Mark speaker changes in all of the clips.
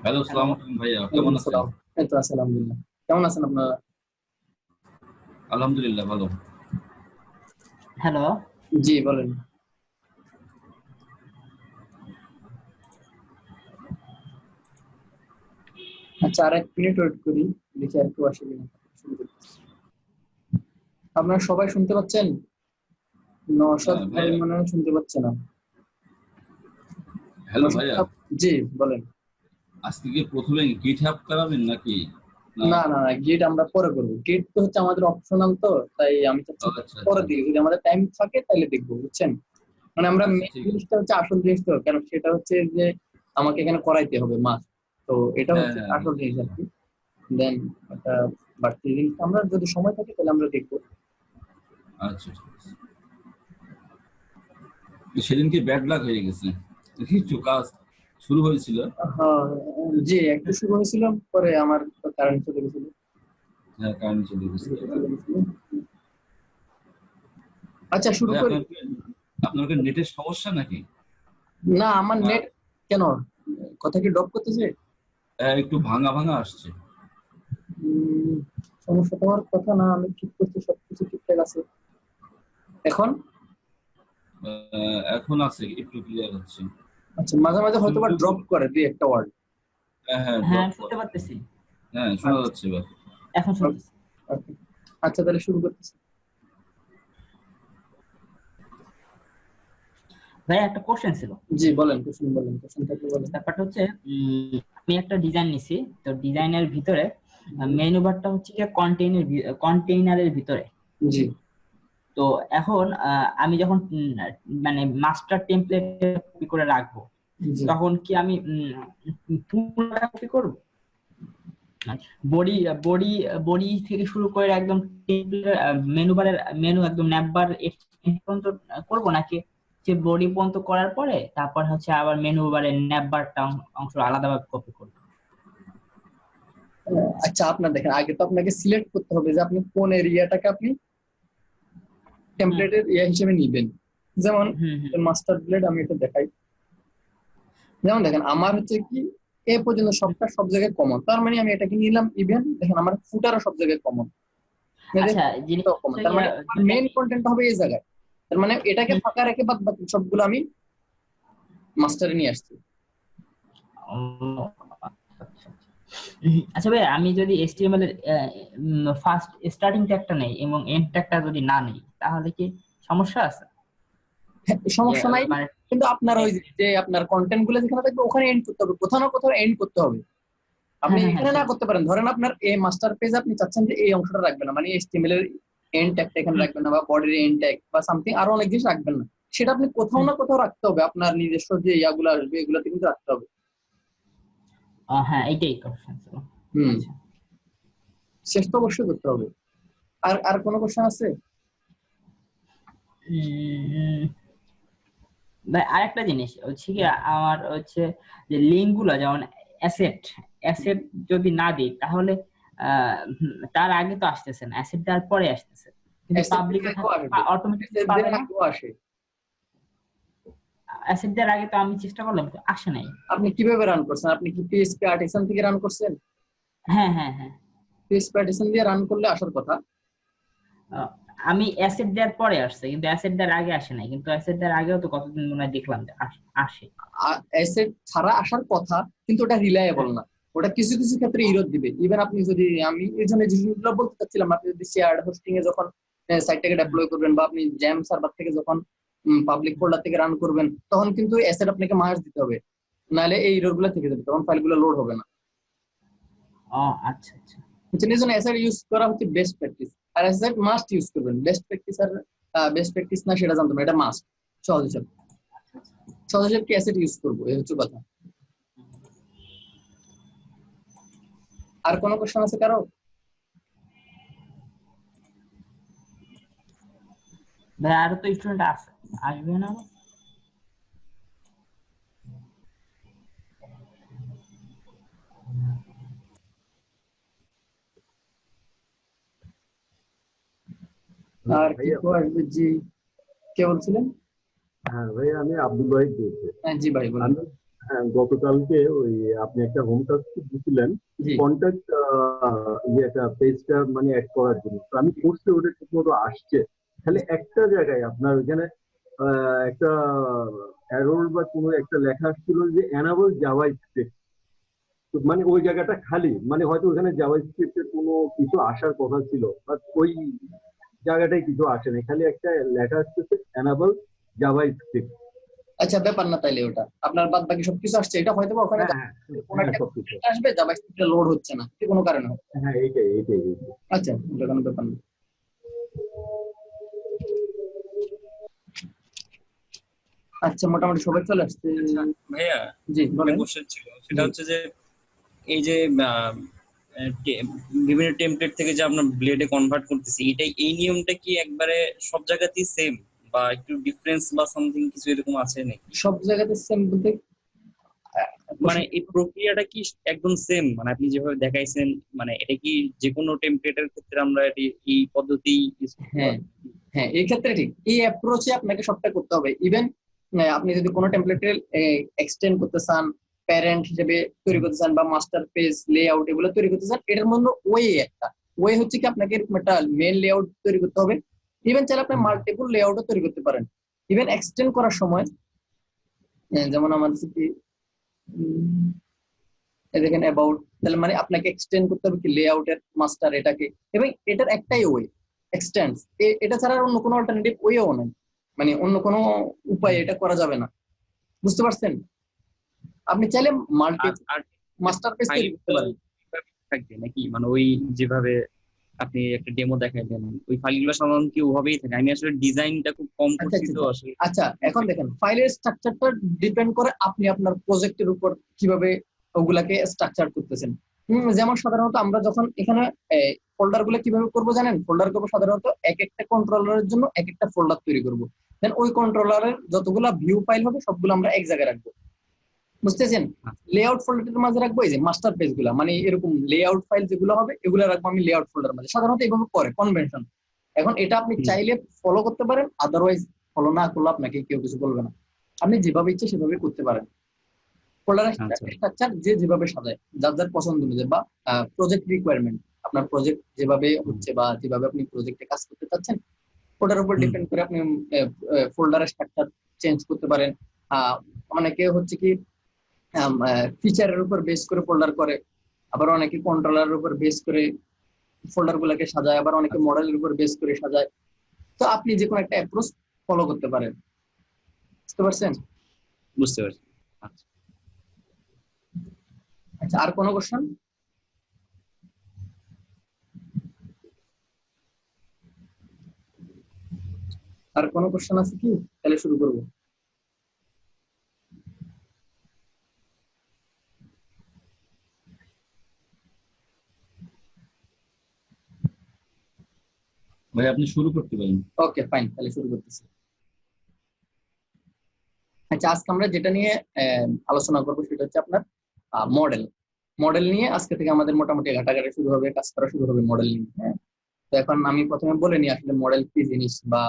Speaker 1: Hello,
Speaker 2: hello.
Speaker 1: আসসালামু আলাইকুম ভাইয়া,
Speaker 2: ওয়ালাইকুম
Speaker 1: কেমন আছেন?
Speaker 2: আসসালাম। এই তো আছি আলহামদুলিল্লাহ। কেমন আছেন আপনারা?
Speaker 1: আলহামদুলিল্লাহ ভালো।
Speaker 3: হ্যালো।
Speaker 2: জি বলেন। আচ্ছা, আর 1 মিনিট ওয়েট করি, দেখি আর কেউ আসে কিনা। শুরু করতেছি। আপনারা সবাই শুনতে পাচ্ছেন? নওশাদ
Speaker 1: হ্যাঁ
Speaker 2: ভাই
Speaker 1: ভাইয়া,
Speaker 2: মনে হয় শুনতে পাচ্ছে না।
Speaker 1: হ্যালো
Speaker 2: নওশাদ
Speaker 1: ভাইয়া,
Speaker 2: সাহেব, জি বলেন।
Speaker 1: আজকে কি প্রথমে গিটহাব করাবেন নাকি? না।
Speaker 2: না না না, গেট আমরা পরে করবো। গেট তো হচ্ছে আমাদের অপশনাল, তো তাই আমি চাচ্ছি
Speaker 1: আচ্ছা আচ্ছা
Speaker 2: পরে দিকে যদি আমাদের টাইম থাকে তাহলে দেখবো, বুঝছেন? মানে আমরা
Speaker 1: আচ্ছা,
Speaker 2: মেন
Speaker 1: ঠিক আছে।
Speaker 2: জিনিসটা হচ্ছে আসল জিনিস, তো কারণ সেটা হচ্ছে যে আমাকে এখানে করাইতে হবে মাস। তো এটা
Speaker 1: হ্যাঁ
Speaker 2: হচ্ছে
Speaker 1: হ্যাঁ,
Speaker 2: আসল
Speaker 1: বুঝতে
Speaker 2: জিনিস আর
Speaker 1: পেরেছি।
Speaker 2: কি। দেন একটা বাড়তি জিনিস আমরা যদি সময় থাকে তাহলে আমরা দেখবো।
Speaker 1: আচ্ছা, ঠিক আছে। সেদিনকে ব্যাড লাক হয়ে গেছে, কিছু কাজ শুরু হয়েছিল।
Speaker 2: হ্যাঁ, জি একটু শুরু হয়েছিল, পরে আমার কারেন্ট চলে গেছিল।
Speaker 1: হ্যাঁ, কারেন্ট চলে গেছিল
Speaker 2: যেটা
Speaker 1: এবার।
Speaker 2: চলে গেছিল। আচ্ছা শুরু
Speaker 1: ভাই
Speaker 2: করি।
Speaker 1: আপনার কি নেটের সমস্যা নাকি?
Speaker 2: না, আমার
Speaker 1: না,
Speaker 2: নেট কেন, কথা কি ড্রপ করতেছে?
Speaker 1: একটু ভাঙা ভাঙা আসছে।
Speaker 2: উম, সমস্যা তোমার কথা না, আমি ঠিক করছি, সবকিছু ঠিকঠাক আছে। এখন
Speaker 1: এখন আছে, একটু ক্লিয়ার হচ্ছে।
Speaker 2: আচ্ছা, মাঝে মাঝে হয়তো বা ড্রপ করে দুই একটা ওয়ার্ড।
Speaker 1: হ্যাঁ হ্যাঁ,
Speaker 3: হ্যাঁ,
Speaker 1: ড্রপ
Speaker 3: আমি শুনতে
Speaker 1: করে।
Speaker 3: পারতেছি।
Speaker 1: হ্যাঁ, শোনা
Speaker 2: আচ্ছা,
Speaker 1: যাচ্ছে এবার।
Speaker 3: এখন শুনতেছি।
Speaker 2: okay. আচ্ছা তাহলে শুরু করতেছি।
Speaker 3: ভাই, একটা কোশ্চেন ছিল।
Speaker 2: জি বলেন, কোশ্চেন বলেন, কোশ্চেন থাকলে বলেন।
Speaker 3: ব্যাপারটা হচ্ছে আমি একটা ডিজাইন নিছি, তো ডিজাইনের ভিতরে
Speaker 2: হুম,
Speaker 3: মেনু বারটা হচ্ছে যে কন্টেইনারের ভিতরে।
Speaker 2: জি
Speaker 3: তো এখন আমি যখন মানে মাস্টার টেমপ্লেট কপি করে রাখবো,
Speaker 2: জি
Speaker 3: তখন কি আমি পুরোটা কপি করবো? বডি বডি বডি থেকে শুরু করে একদম মেনু বারের মেনু একদম ন্যাববার পর্যন্ত করবো, নাকি যে বডি পর্যন্ত করার পরে তারপর হচ্ছে আবার মেনু বারের ন্যাববারটা অংশ আলাদাভাবে কপি করবো?
Speaker 2: আচ্ছা, আপনার দেখেন আগে তো আপনাকে সিলেক্ট করতে হবে যে আপনি কোন এরিয়াটাকে আপনি
Speaker 3: হুম
Speaker 2: টেমপ্লেটের ইয়া হিসেবে নিবেন। যেমন
Speaker 3: হুম হুম
Speaker 2: মাস্টার ব্লেড আমি এটা দেখাই। যেমন দেখেন আমার হচ্ছে কি এ পর্যন্ত সবটা সব জায়গায় কমন, তার মানে আমি এটাকে নিলাম ইভেন। দেখেন আমার ফুটারও সব জায়গায় কমন,
Speaker 3: আচ্ছা, জিনিস
Speaker 2: কমন,
Speaker 3: হচ্ছে
Speaker 2: তার
Speaker 3: গিয়া
Speaker 2: মানে মেইন কন্টেন্ট হবে এই জায়গায়। তার মানে এটাকে
Speaker 3: হুম,
Speaker 2: ফাঁকা রেখে বাদ বাকি সবগুলো আমি মাস্টারে নিয়ে আসছি।
Speaker 3: ও, আচ্ছা আচ্ছা। আচ্ছা ভাই, আমি যদি HTML এর ফার্স্ট স্টার্টিং ট্যাগটা নেই এবং এন্ড ট্যাগটা যদি না নেই, তাহলে কি সমস্যা আছে?
Speaker 2: হ্যাঁ,
Speaker 3: যে
Speaker 2: সমস্যা নাই,
Speaker 3: মানে
Speaker 2: কিন্তু আপনার ওই যে আপনার কন্টেন্ট গুলো যেখানে থাকবে ওখানে এন্ড করতে হবে, কোথাও না কোথাও এন্ড করতে হবে। আপনি
Speaker 3: হ্যাঁ হ্যাঁ হ্যাঁ,
Speaker 2: এখানে না
Speaker 3: সেটা।
Speaker 2: করতে পারেন, ধরেন আপনার এই মাস্টার পেজ আপনি চাচ্ছেন যে এই অংশটা রাখবেন না, মানে HTML এর এন্ড ট্যাগটা এখানে
Speaker 3: হুম
Speaker 2: রাখবেন না, বা বডির এন্ড ট্যাগ বা সামথিং আরো অনেক জিনিস রাখবেন না। সেটা আপনি কোথাও
Speaker 3: হুম।
Speaker 2: না কোথাও রাখতে হবে, আপনার নিজস্ব যে ইয়াগুলো আসবে এগুলোতে কিন্তু রাখতে হবে।
Speaker 3: হ্যাঁ, এইটাই কোশ্চেন ছিল।
Speaker 2: হুম,
Speaker 3: আচ্ছা।
Speaker 2: শেষ তো অবশ্যই করতে হবে। আর আর কোনো কোশ্চেন আছে?
Speaker 3: উম, ভাই, আরেকটা জিনিস হচ্ছে কি, আমার হচ্ছে যে লিঙ্ক গুলো, যেমন অ্যাসেট অ্যাসেট যদি না দিই তাহলে তার আগে তো আসতেছে না, অ্যাসেট দেওয়ার পরে আসতেছে, কিন্তু
Speaker 2: অ্যাসেট দিলে
Speaker 3: পাবলিকে
Speaker 2: আগেও
Speaker 3: থাকলে
Speaker 2: আসবে,
Speaker 3: অটোমেটিকলি
Speaker 2: অ্যাসেট
Speaker 3: পাবে
Speaker 2: দিলে
Speaker 3: না।
Speaker 2: আগেও আসে।
Speaker 3: অ্যাসেট দেওয়ার আগে তো আমি চেষ্টা করলাম, কিন্তু আসে নাই।
Speaker 2: আপনি কিভাবে রান করছেন? আপনি কি পিএইচপি আর্টিসান থেকে রান করছেন?
Speaker 3: হ্যাঁ হ্যাঁ হ্যাঁ।
Speaker 2: পিএইচপি আর্টিসান দিয়ে রান করলে আসার কথা।
Speaker 3: আহ, আমি অ্যাসেট দেওয়ার পরে আসছে, কিন্তু অ্যাসেট দেওয়ার আগে আসে নাই, কিন্তু অ্যাসেট দেওয়ার আগেও তো কতদিন মনে হয় দেখলাম যে আসে।
Speaker 2: অ্যাসেট ছাড়া আসার কথা, কিন্তু ওটা রিলায়েবল
Speaker 3: হ্যাঁ
Speaker 2: না। ওটা কিছু কিছু ক্ষেত্রে ইরর দিবে। ইভেন আপনি যদি, আমি এই জন্য যে জিনিসগুলো বলতে চাচ্ছিলাম, আপনি যদি শেয়ার্ড হোস্টিং এ যখন সাইটটাকে
Speaker 3: হুম,
Speaker 2: ডেপ্লয় করবেন, বা আপনি জ্যাম সার্ভার থেকে যখন পাবলিক
Speaker 3: হুম।
Speaker 2: ফোল্ডার থেকে রান করবেন, তখন কিন্তু অ্যাসেট আপনাকে মার্জ দিতে হবে, নাহলে এই ইরর গুলো থেকে যাবে, তখন ফাইলগুলো লোড হবে না।
Speaker 3: ও, আচ্ছা আচ্ছা।
Speaker 2: বুঝছেন? এই জন্য অ্যাসেট ইউজ করা হচ্ছে বেস্ট প্র্যাকটিস। আর অ্যাসেট মাস্ট ইউজ করবেন। বেস্ট প্র্যাকটিস আর বেস্ট প্র্যাকটিস না সেটা জানতাম না, এটা মাস্ট। সহজ হিসাব, সহজ হিসাব কি অ্যাসেট ইউজ করবো, এই হচ্ছে কথা। আর কোনো কোশ্চেন আছে কারো?
Speaker 3: ভাই, আরো তো স্টুডেন্ট আছে, আসবে না আরো?
Speaker 2: আর কি
Speaker 4: ভাইয়া,
Speaker 2: আসবে? জি, কে বলছিলেন?
Speaker 4: হ্যাঁ ভাইয়া, আমি আব্দুল ওয়াহিদ বলছি।
Speaker 2: হ্যাঁ জি ভাই বলেন।
Speaker 4: আমি হ্যাঁ, গতকালকে ওই আপনি একটা হোম টাস্ক দিছিলেন
Speaker 2: জি
Speaker 4: কন্ট্যাক্ট একটা পেজটা মানে অ্যাড করার জন্য, তো আমি করছি, ওটা ঠিক মতো আসছে। খালি একটা জায়গায় আপনার ওইখানে একটা এরর বা কোনো একটা লেখা আসছিল যে এনাবল জাভা স্ক্রিপ্ট, মানে ওই জায়গাটা খালি, মানে হয়তো ওখানে জাভা স্ক্রিপ্টের কোনো কিছু আসার কথা ছিল, বাট ওই জায়গাটায় কিছু আসে না, খালি একটা লেখা আসতেছে এনাবল জাভা স্ক্রিপ্ট।
Speaker 2: আচ্ছা, ব্যাপার না, তাইলে ওটা আপনার বাদ বাকি সবকিছু আসছে, এটা হয়তো বা ওখানে
Speaker 4: হ্যাঁ হ্যাঁ
Speaker 2: কোনো
Speaker 4: হ্যাঁ,
Speaker 2: একটা
Speaker 4: সবকিছু।
Speaker 2: আসবে, জাভাস্ক্রিপ্টটা লোড হচ্ছে না, কি কোনো কারণে হবে।
Speaker 4: হ্যাঁ, এইটাই।
Speaker 2: আচ্ছা, এটা কোনো ব্যাপার না। আচ্ছা, মোটামুটি সবাই চলে আসছে।
Speaker 5: আচ্ছা ভাইয়া,
Speaker 2: জি
Speaker 5: একটা
Speaker 2: বলেন।
Speaker 5: কোশ্চেন ছিল, সেটা
Speaker 2: জি
Speaker 5: হচ্ছে যে এই যে বিভিন্ন টেমপ্লেট থেকে যে আমরা ব্লেডে কনভার্ট করতেছি, এই নিয়মটা কি একবারে সব জায়গাতেই সেম, বা একটু ডিফারেন্স বা সামথিং কিছু এরকম আছে নাকি?
Speaker 2: সব জায়গাতে সেম বলতে
Speaker 5: মানে এই প্রক্রিয়াটা কি একদম সেম, মানে আপনি যেভাবে দেখাইছেন, মানে এটা কি যে কোনো টেমপ্লেটের ক্ষেত্রে আমরা এই পদ্ধতি use করতে
Speaker 2: হ্যাঁ
Speaker 5: পারবো?
Speaker 2: হ্যাঁ, এই ক্ষেত্রে ঠিক, এই অ্যাপ্রোচে আপনাকে সবটা করতে হবে। ইভেন আপনি যদি কোনো টেমপ্লেটের এক্সটেন্ড করতে চান, প্যারেন্ট হিসেবে তৈরি করতে চান, বা মাস্টার পেজ লেআউট এগুলো তৈরি করতে চান, এটার মধ্যে একটা ওয়ে হচ্ছে কি আপনাকে এরকম একটা মেন লেআউট তৈরি করতে হবে। ইভেন চাইলে আপনি মাল্টিপল লেআউটও তৈরি করতে পারেন। ইভেন এক্সটেন্ড করার সময় যেমন আমাদের কি দেখেন অ্যাবাউট, তাহলে মানে আপনাকে এক্সটেন্ড করতে হবে কি লেআউটের মাস্টার এটাকে, এবং এটার একটাই ওয়ে এক্সটেন্ড, এটা ছাড়া আর অন্য কোনো অল্টারনেটিভ ওয়েও নাই, মানে অন্য কোনো উপায় এটা করা যাবে না। বুঝতে পারছেন? আপনি চাইলে মাল্টি
Speaker 5: আর আর
Speaker 2: মাস্টার পেজ তৈরি করতে
Speaker 5: ফাইলগুলো
Speaker 2: পারেন।
Speaker 5: থাকবে নাকি, মানে ওই যেভাবে আপনি একটা ডেমো দেখাইলেন, ওই ফাইলগুলো সাধারণত কি ওভাবেই থাকে? আমি আসলে ডিজাইনটা খুব কম
Speaker 2: আচ্ছা
Speaker 5: করছি
Speaker 2: আচ্ছা
Speaker 5: তো
Speaker 2: আচ্ছা।
Speaker 5: আসলে।
Speaker 2: আচ্ছা, এখন দেখেন ফাইলের স্ট্রাকচারটা ডিপেন্ড করে আপনি আপনার প্রজেক্টের উপর কিভাবে ওগুলাকে স্ট্রাকচার করতেছেন। যেমন সাধারণত আমরা যখন এখানে ফোল্ডার গুলো কিভাবে করবো জানেন? ফোল্ডার করবো সাধারণত এক একটা কন্ট্রোলারের জন্য এক একটা ফোল্ডার তৈরি করবো, দেন ওই কন্ট্রোলারের যতগুলা ভিউ ফাইল হবে সবগুলো আমরা এক জায়গায় রাখবো। বুঝতেছেন? লেআউট ফোল্ডারের মাঝে রাখবো এই যে মাস্টার পেজ গুলা, মানে এরকম লেআউট ফাইল যেগুলো হবে এগুলো রাখবো আমি লেআউট ফোল্ডারের মাঝে, সাধারণত এইভাবে করে কনভেনশন। এখন এটা আপনি চাইলে ফলো করতে পারেন, আদারওয়াইজ ফলো না করলে আপনাকে কেউ কিছু বলবে না, আপনি যেভাবে ইচ্ছে সেভাবে করতে পারেন। ফোল্ডারের
Speaker 5: আচ্ছা
Speaker 2: স্ট্রাকচার যে যেভাবে সাজায় যার যার পছন্দ অনুযায়ী, বা প্রজেক্ট রিকোয়ারমেন্ট, আপনার প্রজেক্ট যেভাবে হচ্ছে বা যেভাবে আপনি প্রজেক্টে কাজ করতে চাচ্ছেন ওটার উপর ডিপেন্ড করে আপনি ফোল্ডারের স্ট্রাকচার চেঞ্জ করতে পারেন। অনেকে হচ্ছে কি ফিচারের উপর বেস করে ফোল্ডার করে, আবার অনেকে কন্ট্রোলারের উপর বেস করে ফোল্ডার গুলাকে সাজায়, আবার অনেকে মডেলের উপর বেস করে সাজায়। তো আপনি যে কোনো একটা অ্যাপ্রোচ ফলো করতে পারেন। বুঝতে পারছেন?
Speaker 5: বুঝতে পারছি। আচ্ছা,
Speaker 2: আচ্ছা, আর কোনো কোশ্চেন? আর কোনো কোশ্চেন আছে কি? তাহলে শুরু করবো।
Speaker 1: ভাই আপনি শুরু করতে পারেন।
Speaker 2: ওকে ফাইন, তাহলে শুরু করতেছি। আচ্ছা, আজকে আমরা যেটা নিয়ে আলোচনা করবো সেটা হচ্ছে আপনার মডেল। মডেল নিয়ে আজকে থেকে আমাদের মোটামুটি ঘাটাঘাটি শুরু হবে, কাজ করা শুরু হবে মডেল নিয়ে। হ্যাঁ, তো এখন আমি প্রথমে বলে নিই আসলে মডেল কি জিনিস, বা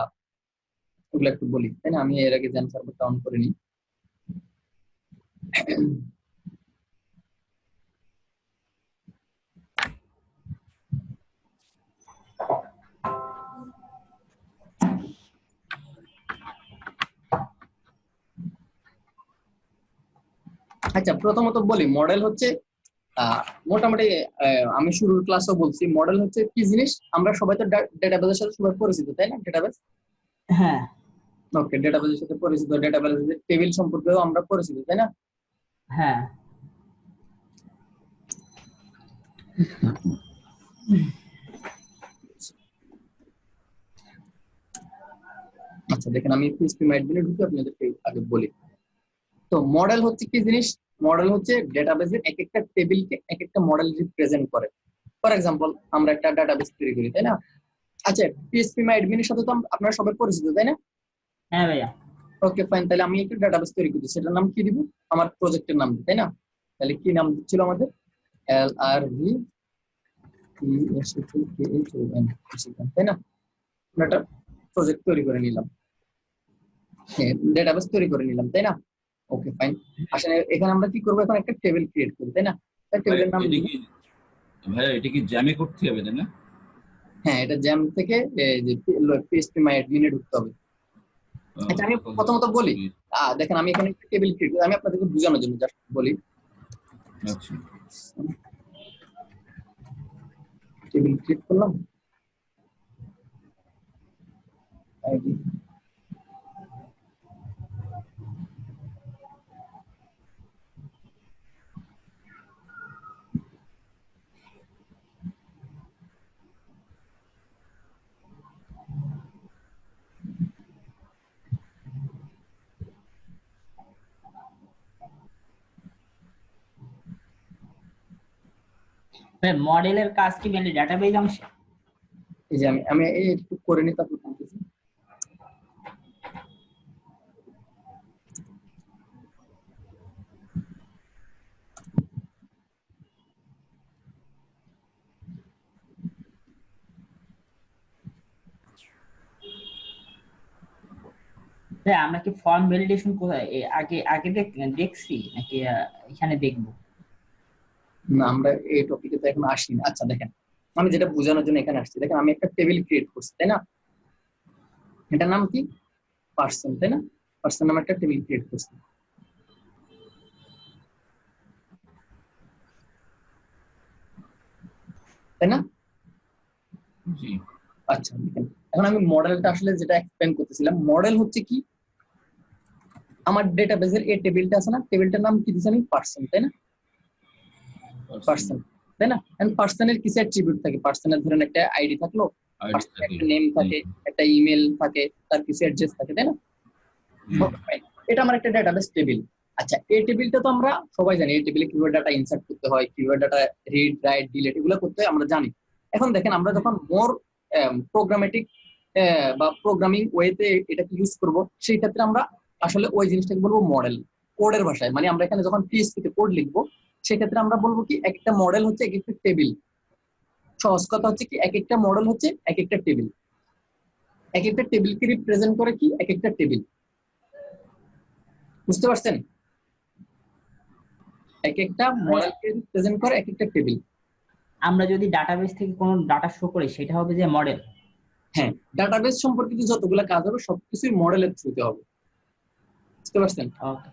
Speaker 2: ওগুলো একটু বলি, তাই না? আমি এর আগে জ্যাম সার্ভারটা অন করে নিই। আচ্ছা, প্রথমত বলি মডেল হচ্ছে মোটামুটি আমি শুরুর ক্লাসও বলছি, মডেল হচ্ছে কি জিনিস। আমরা সবাই তো ডেটাবেসের সাথে সবাই পরিচিত, তাই না? ডেটাবেস,
Speaker 3: হ্যাঁ
Speaker 2: ওকে, ডেটাবেসের সাথে পরিচিত, ডেটাবেসের টেবিল সম্পর্কেও আমরা পরিচিত, তাই না?
Speaker 3: হ্যাঁ
Speaker 2: আচ্ছা দেখেন, আমি পিএইচপি মাইডবিনে ঢুকে আপনাদেরকে আগে বলি। তো মডেল হচ্ছে কি জিনিস? মডেল হচ্ছে ডেটাবেসের এক একটা টেবিলকে এক একটা মডেল রিপ্রেজেন্ট করে। ফর এক্সাম্পল, আমরা একটা ডেটাবেস তৈরি করি, তাই না? আচ্ছা, পিএইচপি মাইডবিনের সাথে তো আপনারা সবাই পরিচিত, তাই না?
Speaker 3: হ্যাঁ ভাইয়া।
Speaker 2: ওকে ফাইন, তাহলে আমি একটা ডাটাবেস তৈরি করছি, সেটার নাম কি দিব? আমার প্রজেক্টের নাম, তাই না? তাহলে কি নাম ছিল আমাদের? LRVESHON, তাই না? আমরা একটা প্রজেক্ট তৈরি করে নিলাম, ডেটাবেস তৈরি করে নিলাম, তাই না? Okay fine. আসলে এখানে আমরা কি করবো, এখন একটা টেবিল ক্রিয়েট করি, তাই না? টেবিলের নাম
Speaker 1: এটা
Speaker 2: দিব।
Speaker 1: কি ভাইয়া এটা কি জ্যামে করতে হবে তাই না?
Speaker 2: হ্যাঁ, এটা জ্যাম থেকে যে পিএইচপি মাই অ্যাডমিনে ঢুকতে হবে। আচ্ছা, আমি প্রথমত বলি, দেখেন আমি এখানে একটা টেবিল ক্রিয়েট করি, আমি আপনাদেরকে বোঝানোর জন্য জাস্ট বলি।
Speaker 1: আচ্ছা
Speaker 2: টেবিল ক্রিয়েট করলাম, আইডি
Speaker 3: মডেলের কাজ কি মেনলি ডাটাবেজ অংশে?
Speaker 2: এই যে আমি এই একটু করে নিই, তারপর বলতেছি।
Speaker 3: আমরা কি ফর্ম ভ্যালিডেশন কোথায় আগে আগে দেখছি নাকি এখানে দেখবো?
Speaker 2: না, আমরা এই টপিকে তো এখন আসিনি। আচ্ছা দেখেন, আমি যেটা বোঝানোর জন্য এখানে আসছি, দেখেন আমি একটা টেবিল ক্রিয়েট করছি, তাই না? এটার নাম কি? পার্সন, তাই না? পার্সন নামে একটা টেবিল ক্রিয়েট করছি, তাই না?
Speaker 1: জি
Speaker 2: আচ্ছা দেখেন, এখন আমি মডেলটা আসলে যেটা এক্সপ্লেন করতেছিলাম, মডেল হচ্ছে কি, আমার ডেটাবেজের এই টেবিলটা আছে না, টেবিলটার নাম কি দিছি আমি? পার্সন, তাই না? পার্সন, তাই না? এন্ড পার্সনের কিছু অ্যাট্রিবিউট থাকে, পার্সনের ধরেন একটা আইডি থাকলো, পার্সনের একটা নেম থাকে, একটা ইমেল থাকে, তার কিছু অ্যাড্রেস থাকে, তাই না? এটা আমার একটা ডেটাবেস টেবিল। আচ্ছা, এই টেবিলটা তো আমরা সবাই জানি, এই টেবিলে কিভাবে ডাটা ইনসার্ট করতে হয়, কিভাবে ডাটা রিড রাইট ডিলিট এগুলো করতে হয় আমরা জানি। এখন দেখেন আমরা যখন মোর প্রোগ্রামেটিক বা প্রোগ্রামিং ওয়েতে এটাকে ইউজ করব, সেই ক্ষেত্রে আমরা আসলে ওই জিনিসটাকে বলবো মডেল, কোডের ভাষায়। মানে আমরা এখানে যখন পিএইচপি তে কোড লিখবো, সেক্ষেত্রে আমরা বলবো কি, এক একটা মডেল হচ্ছে এক একটা টেবিল। সহজ কথা হচ্ছে কি, এক একটা মডেল হচ্ছে এক একটা টেবিল, এক একটা টেবিলকে রিপ্রেজেন্ট করে কি এক একটা টেবিল। বুঝতে পারছেন? এক একটা মডেলকে রিপ্রেজেন্ট করে এক একটা টেবিল।
Speaker 3: আমরা যদি ডাটাবেস থেকে কোনো ডাটা শো করি সেটা হবে যে মডেল।
Speaker 2: হ্যাঁ, ডাটাবেস সম্পর্কিত যতগুলো কাজ হবে সবকিছুই মডেলের থ্রুতে হবে। বুঝতে পারছেন?
Speaker 3: ওকে,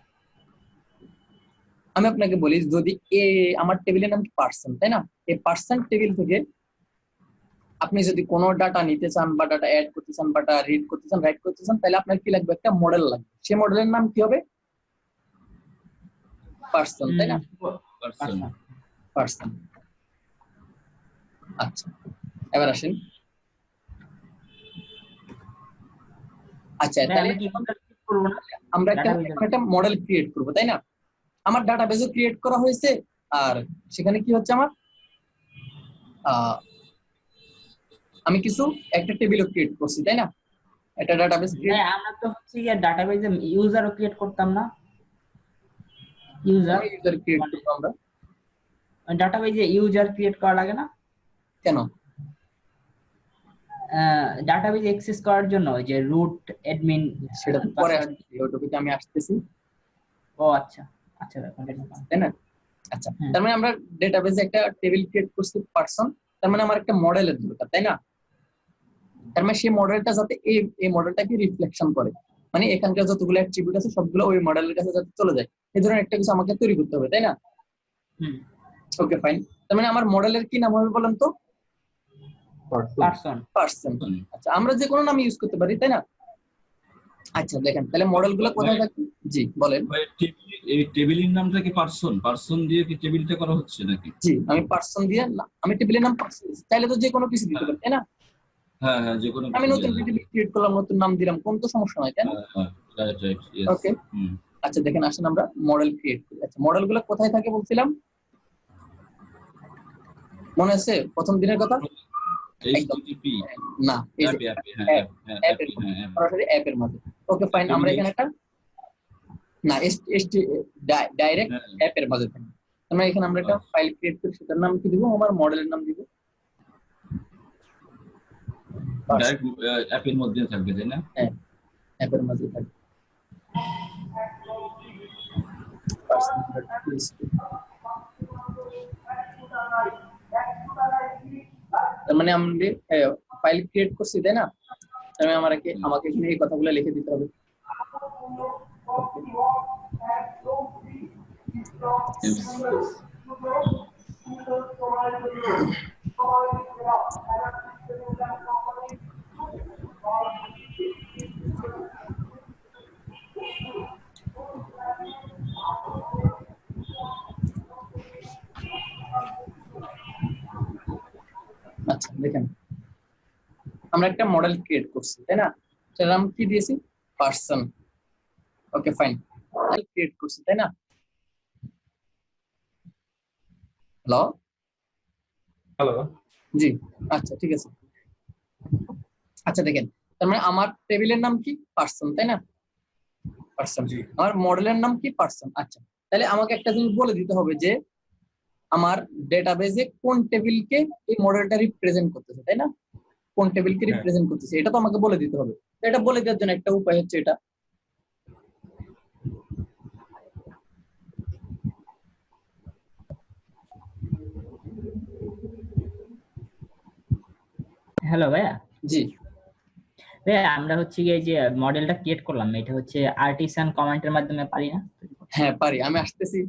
Speaker 2: আমি আপনাকে বলি, যদি আমার টেবিলের নাম পার্সন, তাই না? এই পার্সন টেবিল থেকে আপনি যদি কোনো ডাটা নিতে চান বা ডাটা অ্যাড করতে চান বা ডাটা রিড করতে চান, রাইট করতে চান, তাহলে আপনার কি লাগবে? একটা মডেল লাগবে। সেই মডেলের নাম কি হবে? পার্সন, তাই না? পার্সন। আচ্ছা, এবার আসেন। আচ্ছা, তাহলে আমরা একটা মডেল ক্রিয়েট করব, তাই না? আমার ডাটাবেসও ক্রিয়েট করা হয়েছে, আর সেখানে কি হচ্ছে, আমার আমি কিছু একটা টেবিলও ক্রিয়েট করছি, তাই না? একটা ডাটাবেস ক্রিয়েট।
Speaker 3: আমরা তো হচ্ছে গিয়ে ডাটাবেসে ইউজারও ক্রিয়েট করতাম না? ইউজার
Speaker 2: ক্রিয়েট করব আমরা।
Speaker 3: ডাটাবেসে ইউজার ক্রিয়েট করা লাগে না
Speaker 2: কেন?
Speaker 3: ডাটাবেস অ্যাক্সেস করার জন্য ওই যে রুট অ্যাডমিন,
Speaker 2: সেটা তো পরে আসছি, ওই টপিকে আমি আসতেছি।
Speaker 3: ও আচ্ছা আচ্ছা, কন্টিনিউ করুন।
Speaker 2: তাই না? আচ্ছা, তার মানে আমরা ডেটাবেসে একটা টেবিল ক্রিয়েট করছি পার্সন, তার মানে আমার একটা মডেলের দরকার, তাই না? তার মানে সেই মডেলটা যাতে এই মডেলটাকে রিফ্লেকশন করে, মানে এখানকার যতগুলো অ্যাট্রিবিউট আছে সবগুলো ওই মডেলের কাছে যাতে চলে যায়, এই ধরনের একটা কিছু আমাকে তৈরি করতে হবে, তাই না? Okay fine. তার মানে আমার মডেলের কি নাম হবে বলেন তো?
Speaker 3: পার্সন।
Speaker 2: পার্সন। আচ্ছা, আমরা যে কোনো নাম ইউজ করতে পারি, তাই না? আচ্ছা দেখেন, তাহলে মডেলগুলো কোথায় থাকে? জি বলেন।
Speaker 1: এই টেবিলের নামটা কি পার্সন? পার্সন দিয়ে কি টেবিলটা করা হচ্ছে নাকি?
Speaker 2: জি, আমি পার্সন দিয়ে, আমি টেবিলের নাম পার্সন, চাইলে তো যে কোনো কিছু দিতে পারি, তাই না?
Speaker 1: হ্যাঁ হ্যাঁ, যে কোনো
Speaker 2: আমি নতুন টেবিল ক্রিয়েট করলাম, নতুন নাম দিলাম, কোন তো সমস্যা নাই, তাই না? ওকে। আচ্ছা দেখেন, আসেন আমরা মডেল ক্রিয়েট করি। আচ্ছা, মডেলগুলো কোথায় থাকে বলছিলাম, মনে আছে প্রথম দিনের কথা? না, সরাসরি অ্যাপের মধ্যে। ওকে ফাইন, আমরা এখানে একটা না ডাইরেক্ট অ্যাপের মধ্যে থাকি। আমরা এখানে আমরা একটা ফাইল ক্রিয়েট করি, সেটার নাম কি দিব? আমার মডেলের নাম দিব
Speaker 1: ডাইরেক্ট অ্যাপের মধ্যে থাকবে, তাই না?
Speaker 2: হ্যাঁ, অ্যাপের মধ্যে থাকবে। তার মানে আমরা ফাইল ক্রিয়েট করছি তাই না? তার মানে আমাকে এখানে এই কথাগুলো লিখে দিতে হবে। আচ্ছা দেখেন আমরা একটা মডেল ক্রিয়েট করছি তাই না? সেটার নাম কি দিয়েছি? Person. Okay fine, model create করছি তাই না? Hello
Speaker 6: hello.
Speaker 2: জি আচ্ছা ঠিক আছে। আচ্ছা দেখেন তার মানে আমার টেবিলের নাম কি? পার্সন তাই না? পার্সন।
Speaker 6: জি।
Speaker 2: আমার মডেলের নাম কি? পার্সন। আচ্ছা তাহলে আমাকে একটা জিনিস বলে দিতে হবে যে আমার ডেটাবেজে কোন টেবিলকে এই মডেলটা রিপ্রেজেন্ট করতেছে তাই না? কোন টেবিলকে
Speaker 6: হ্যাঁ।
Speaker 2: রিপ্রেজেন্ট করতেছে এটা তো আমাকে বলে দিতে হবে। তো এটা বলে দেওয়ার জন্য একটা উপায় হচ্ছে এটা।
Speaker 3: হ্যালো ভাইয়া।
Speaker 2: জি
Speaker 3: ভাইয়া আমরা হচ্ছে গিয়ে যে মডেলটা ক্রিয়েট করলাম এটা হচ্ছে আর্টিসান কমান্ডের মাধ্যমে পারি না?
Speaker 2: হ্যাঁ পারি, আমি আসতেছি।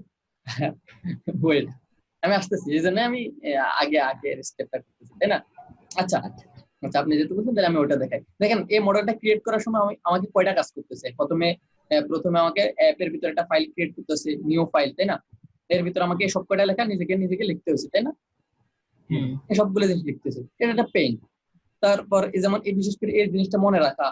Speaker 2: ওয়েট, আমি আসতেছি, এই জন্য আমি আগে স্টেপটা করতেছি তাই না? আচ্ছা আচ্ছা আপনি যেহেতু বলছেন তাহলে আমি ওটা দেখাই। দেখেন এই মডেলটা ক্রিয়েট করার সময় আমাকে কয়টা কাজ করতেছে? প্রথমে আমাকে অ্যাপের ভিতরে একটা ফাইল ক্রিয়েট করতেছে, নিউ ফাইল তাই না? এর ভিতরে আমাকে সব কয়টা লেখা নিজেকে লিখতে হয়েছে তাই না? এই সবগুলো জিনিস লিখতেছে, এটা একটা পেইন। তারপর এই যেমন এই বিশেষ করে এই জিনিসটা মনে রাখা,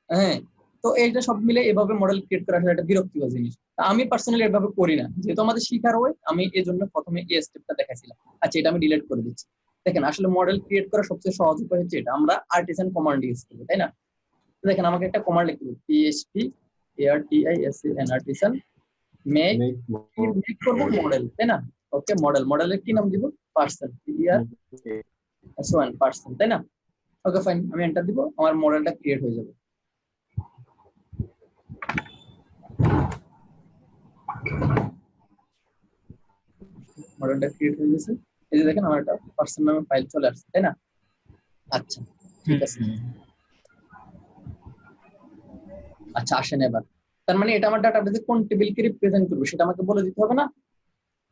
Speaker 2: হ্যাঁ তো এইটা সব মিলে এভাবে মডেল ক্রিয়েট করা আসলে একটা বিরক্তিকর জিনিস। আমি পার্সোনালি এভাবে করি না, যেহেতু আমাদের শিখার ওয়ে আমি এই জন্য প্রথমে এই স্টেপটা দেখাইছিলাম। আচ্ছা এটা আমি ডিলিট করে দিচ্ছি। দেখেন আসলে মডেল ক্রিয়েট করার সবচেয়ে সহজ উপায় হচ্ছে এটা, আমরা আর্টিসান কমান্ড ইউজ করবো তাই না? দেখেন আমাকে একটা কমান্ড লিখতে হবে, PHP ARTISAN আর্টিসান মেক করবো মডেল তাই না? ওকে মডেলের কি নাম দিব? পার্সন, পার্সন তাই না? ওকে ফাইন, আমি এন্টার দিব, আমার মডেলটা ক্রিয়েট হয়ে যাবে। মডেলটা ক্রিয়েট হয়ে গেছে, এই যে দেখেন আমার একটা পার্সন নামে ফাইল চলে আসছে তাই না? আচ্ছা ঠিক আছে। আচ্ছা আসেন এবার, তার মানে এটা আমার ডাটাবেসে কোন টেবিলকে রিপ্রেজেন্ট করবে সেটা আমাকে বলে দিতে হবে না?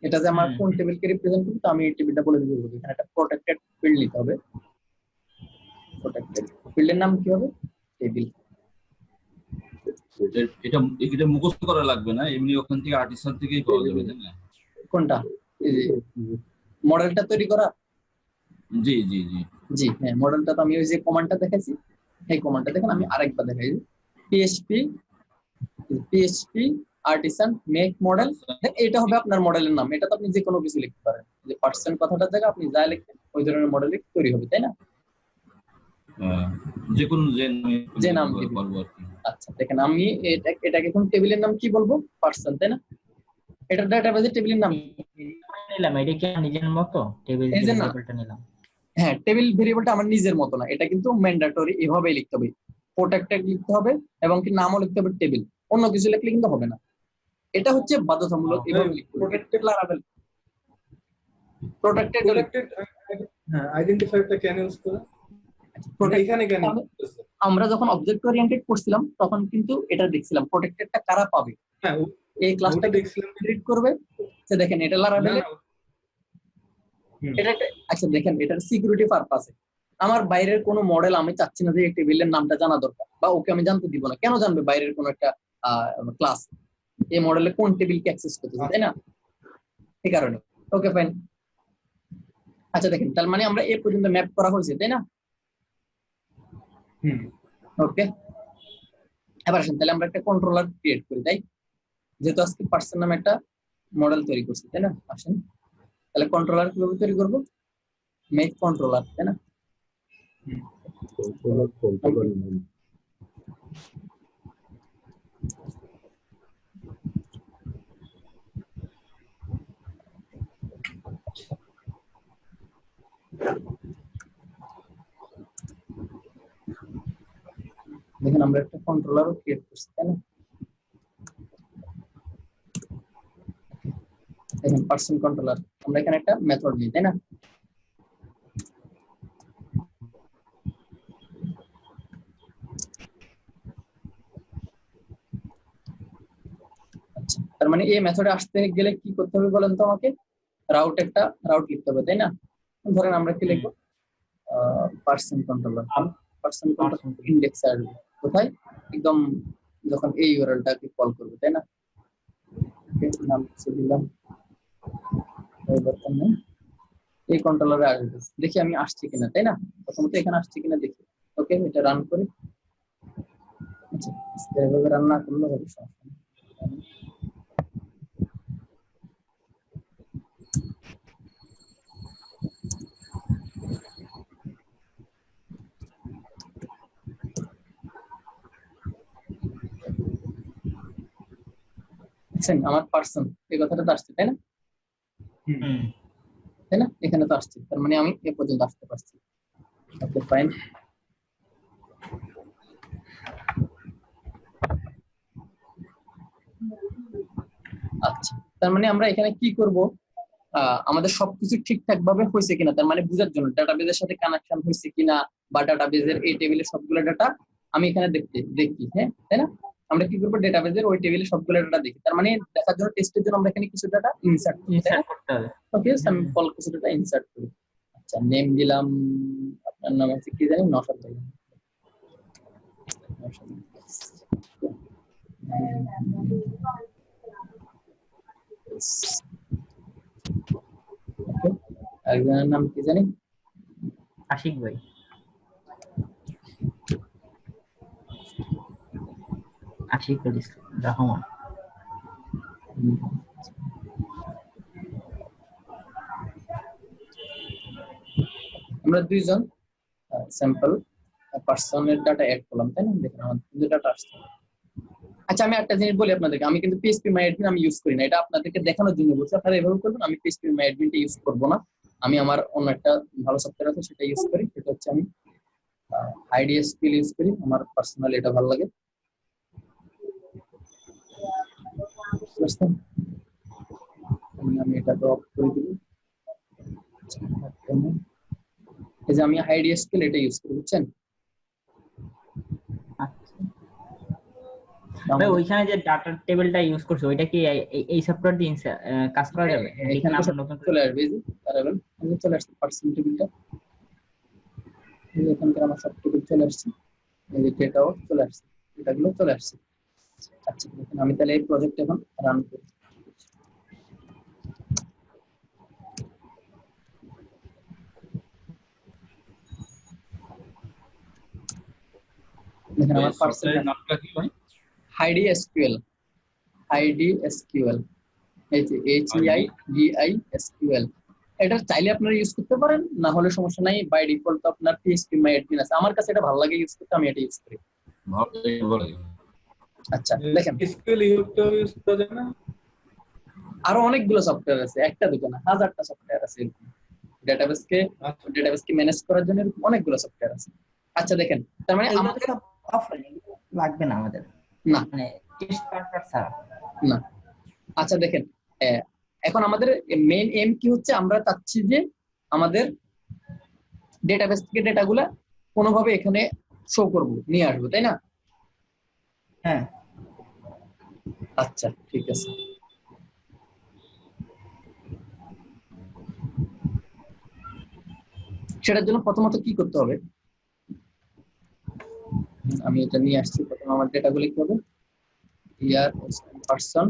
Speaker 2: এটা যে আমার কোন টেবিলকে রিপ্রেজেন্ট করবে, তো আমি এই টেবিলটা বলে দিতে হবে। এখানে একটা প্রোটেক্টেড ফিল্ড নিতে হবে। প্রোটেক্টেড ফিল্ডের নাম কি হবে? টেবিল।
Speaker 1: এটা এটা মুখস্থ করা লাগবে না, এমনি ওখান থেকে আর্টিসান থেকেই পাওয়া যাবে তাই না?
Speaker 2: কোনটা? মডেলটা তৈরি করা?
Speaker 1: জি জি জি
Speaker 2: জি হ্যাঁ, মডেলটা তো আমি ওই যে কমান্ডটা দেখাইছি, এই কমান্ডটা দেখেন আমি আরেকবার দেখাই। PHP আর্টিসান মেক মডেল, এটা হবে আপনার মডেলের নাম। এটা তো আপনি যে কোনো কিছু লিখতে পারেন, যে পার্সেন্ট কথাটার জায়গায় আপনি যা লিখবেন ওই ধরনের মডেল তৈরি হবে তাই না?
Speaker 1: যে কোনো যে নাম
Speaker 2: বলবো আর কি। আচ্ছা দেখেন আমি এটাকে কোন টেবিলের নাম কি বলবো? পার্সন তাই না? এটা ডাটাবেজের টেবিলের নাম
Speaker 3: নিলাম, এটা কি নিজের মতো টেবিল ভেরিয়েবলটা নিলাম?
Speaker 2: হ্যাঁ টেবিল ভেরিয়েবলটা আমার নিজের মতো না, এটা কিন্তু ম্যান্ডেটরি, এভাবেই লিখতে হবে। প্রোটেক্টেড লিখতে হবে এবং কি নামও লিখতে হবে টেবিল, অন্য কিছু লিখলে কিন্তু হবে না। এটা হচ্ছে বাধ্যতামূলক, এভাবে লিখতে হবে। প্রোটেক্টেড লারাবেল, প্রোটেক্টেড
Speaker 6: হ্যাঁ আইডেন্টিফায়ারটা কেন ইউজ করা? এখানে কেন?
Speaker 2: আমরা যখন অবজেক্ট ওরিয়েন্টেড করছিলাম তখন কিন্তু এটা দেখছিলাম প্রোটেক্টেডটা কারা পাবে।
Speaker 6: হ্যাঁ
Speaker 2: এই ক্লাসটা
Speaker 6: দেখছিলাম
Speaker 2: রিড করবে, যে দেখেন এটা লারাবেল, এটা আচ্ছা দেখেন এটার সিকিউরিটি পারপাসে আমার বাইরের কোনো মডেল আমি চাচ্ছি না যে এই টেবিলের নামটা জানা দরকার, বা ওকে আমি জানতে দিব না। কেন জানবে বাইরের কোনো একটা ক্লাস এই মডেলে কোন টেবিলকে অ্যাক্সেস করতেছে তাই না? এই কারণে ওকে ফাইন। আচ্ছা দেখেন তার মানে আমরা এই পর্যন্ত ম্যাপ করা হয়েছে তাই না? ওকে এবার আসেন তাহলে আমরা একটা কন্ট্রোলার ক্রিয়েট করি, তাই যেহেতু আজকে পার্সন নামে একটা মডেল তৈরি করছি তাই না? আসেন তাহলে কন্ট্রোলার কিভাবে তৈরি করবো? মেক কন্ট্রোলার তাই না? দেখেন আমরা একটা কন্ট্রোলারও ক্রিয়েট করছি তাই না? দেখেন পার্সন কন্ট্রোলার, আমরা এখানে একটা মেথড নিই, তাই না? আচ্ছা, তার মানে এই মেথডে আসতে গেলে কি করতে হবে বলেন তো আমাকে? একটা রাউট লিখতে হবে, তাই না? ধরেন আমরা কি লিখবো? Person controller, person controller index আসবে কোথায়? একদম যখন এই ইউআরএলটাকে কল করবে, তাই না? নাম কিছু দিলাম, পরিবর্তন নেই, এই কন্ট্রোলারে আসবে। দেখি আমি আসছি কিনা, তাই না? প্রথমত এখানে আসছে কিনা দেখি। ওকে, এটা রান করি। আচ্ছা, এভাবে রান না করলে হবে, সমস্যা নেই। আমার পার্সন এই কথাটা তো আসছে, তাই না? তাই না? এখানে তো আসছে, তার মানে আমি এ পর্যন্ত আসতে পারছি। ওকে, ফাইন। আচ্ছা, তার মানে আমরা এখানে কি করব? আমাদের সবকিছু ঠিকঠাক ভাবে হয়েছে কিনা, তার মানে বোঝার জন্য ডাটাবেজের সাথে কানেকশন হয়েছে কিনা, বা ডাটাবেজের এই টেবিলে সবগুলো ডাটা আমি এখানে দেখি, হ্যাঁ, তাই না? আমরা কি করবো? ডাটাবেজের ওই টেবিলে সবগুলো ডাটা দেখি, তার মানে দেখার জন্য, টেস্টের জন্য আমরা এখানে কিছু ডাটা ইনসার্ট করতে হবে। ওকে, স্যাম্পল কিছু ডাটা ইনসার্ট করি। আচ্ছা, নেম দিলাম, আপনার নাম হচ্ছে কি জানি, নওশাদ ভাই। একজনের নাম কি জানি,
Speaker 3: আশিক ভাই। আশিকুল ইসলাম রহমান।
Speaker 2: আমরা দুইজন স্যাম্পল পার্সনের ডাটা অ্যাড করলাম, তাই না? দেখেন আমার দুটো ডাটা আসছে। আচ্ছা, আমি একটা জিনিস বলি আপনাদেরকে, আমি কিন্তু পিএইচপি মাই অ্যাডমিন আমি ইউজ করি না, এটা আপনাদেরকে দেখানোর জন্য বলছি। আপনারা এভাবে করবেন, আমি পিএইচপি মাই অ্যাডমিনটা ইউজ করব না। আমি আমার অন্য একটা ভালো সফটওয়্যার আছে সেটা ইউজ করি, সেটা হচ্ছে আমি আইডিএসপিএল ইউজ করি। আমার পার্সোনালি এটা ভালো লাগে। আমি এটা তো অফ করে দিব। এই যে আমি আইডিএসপিএল এটা ইউজ করি, বুঝছেন?
Speaker 3: ভাই ওইখানে যে ডাটা টেবিলটা ইউজ করছো ওইটা কি এই সফটওয়্যার দিয়ে কাজ করা যাবে?
Speaker 2: এখানে আমরা নতুন চলে আসবে, এই যে প্যারাবেল আমি চলে আসছে পার্সন টেবিলটা, এখানকার আমার সব টেবিল চলে আসছে, এই যে ডেটাও চলে আসছে, এটাগুলো চলে আসছে। আচ্ছা, আমি তাহলে এই প্রজেক্ট এখন রান করি। দেখেন আমার
Speaker 1: সফটওয়্যারের নামটা কি ভাই?
Speaker 2: আইডিএসকিউএল, আইডিএসকিউএল, এই যে HEIDISQL। এটা চাইলে আপনারা ইউজ করতে পারেন, না হলে সমস্যা নাই। বাই ডিফল্ট তো আপনার পিএইচপি মাই অ্যাডমিন আছে, আমার কাছে এটা ভালো লাগে ইউজ করতে, আমি এটা ইউজ করি। আচ্ছা, দেখেন
Speaker 6: এসকিউএল ইউজ করা যায় না?
Speaker 2: আরো অনেকগুলো সফটওয়্যার আছে, একটা দুটো না, হাজারটা সফটওয়্যার আছে এরকম। ডেটাবেসকে ম্যানেজ করার জন্য এরকম অনেকগুলো সফটওয়্যার আছে। আচ্ছা, দেখেন তার মানে আমাদের
Speaker 3: অফলাইন লাগবে না আমাদের,
Speaker 2: না
Speaker 3: মানে টেস্ট পারপাস ছাড়া
Speaker 2: না। আচ্ছা, দেখেন এখন আমাদের মেইন এম কি হচ্ছে? আমরা চাচ্ছি যে আমাদের ডেটাবেস থেকে ডেটাগুলা কোনোভাবে এখানে শো করব, নিয়ে আসবো, তাই না?
Speaker 3: হ্যাঁ।
Speaker 2: আচ্ছা, ঠিক আছে। সেটার জন্য প্রথমত কি করতে হবে? আমি এটা নিয়ে আসছি। প্রথমে আমার ডেটাগুলো কি হবে? ইয়ার পার্সন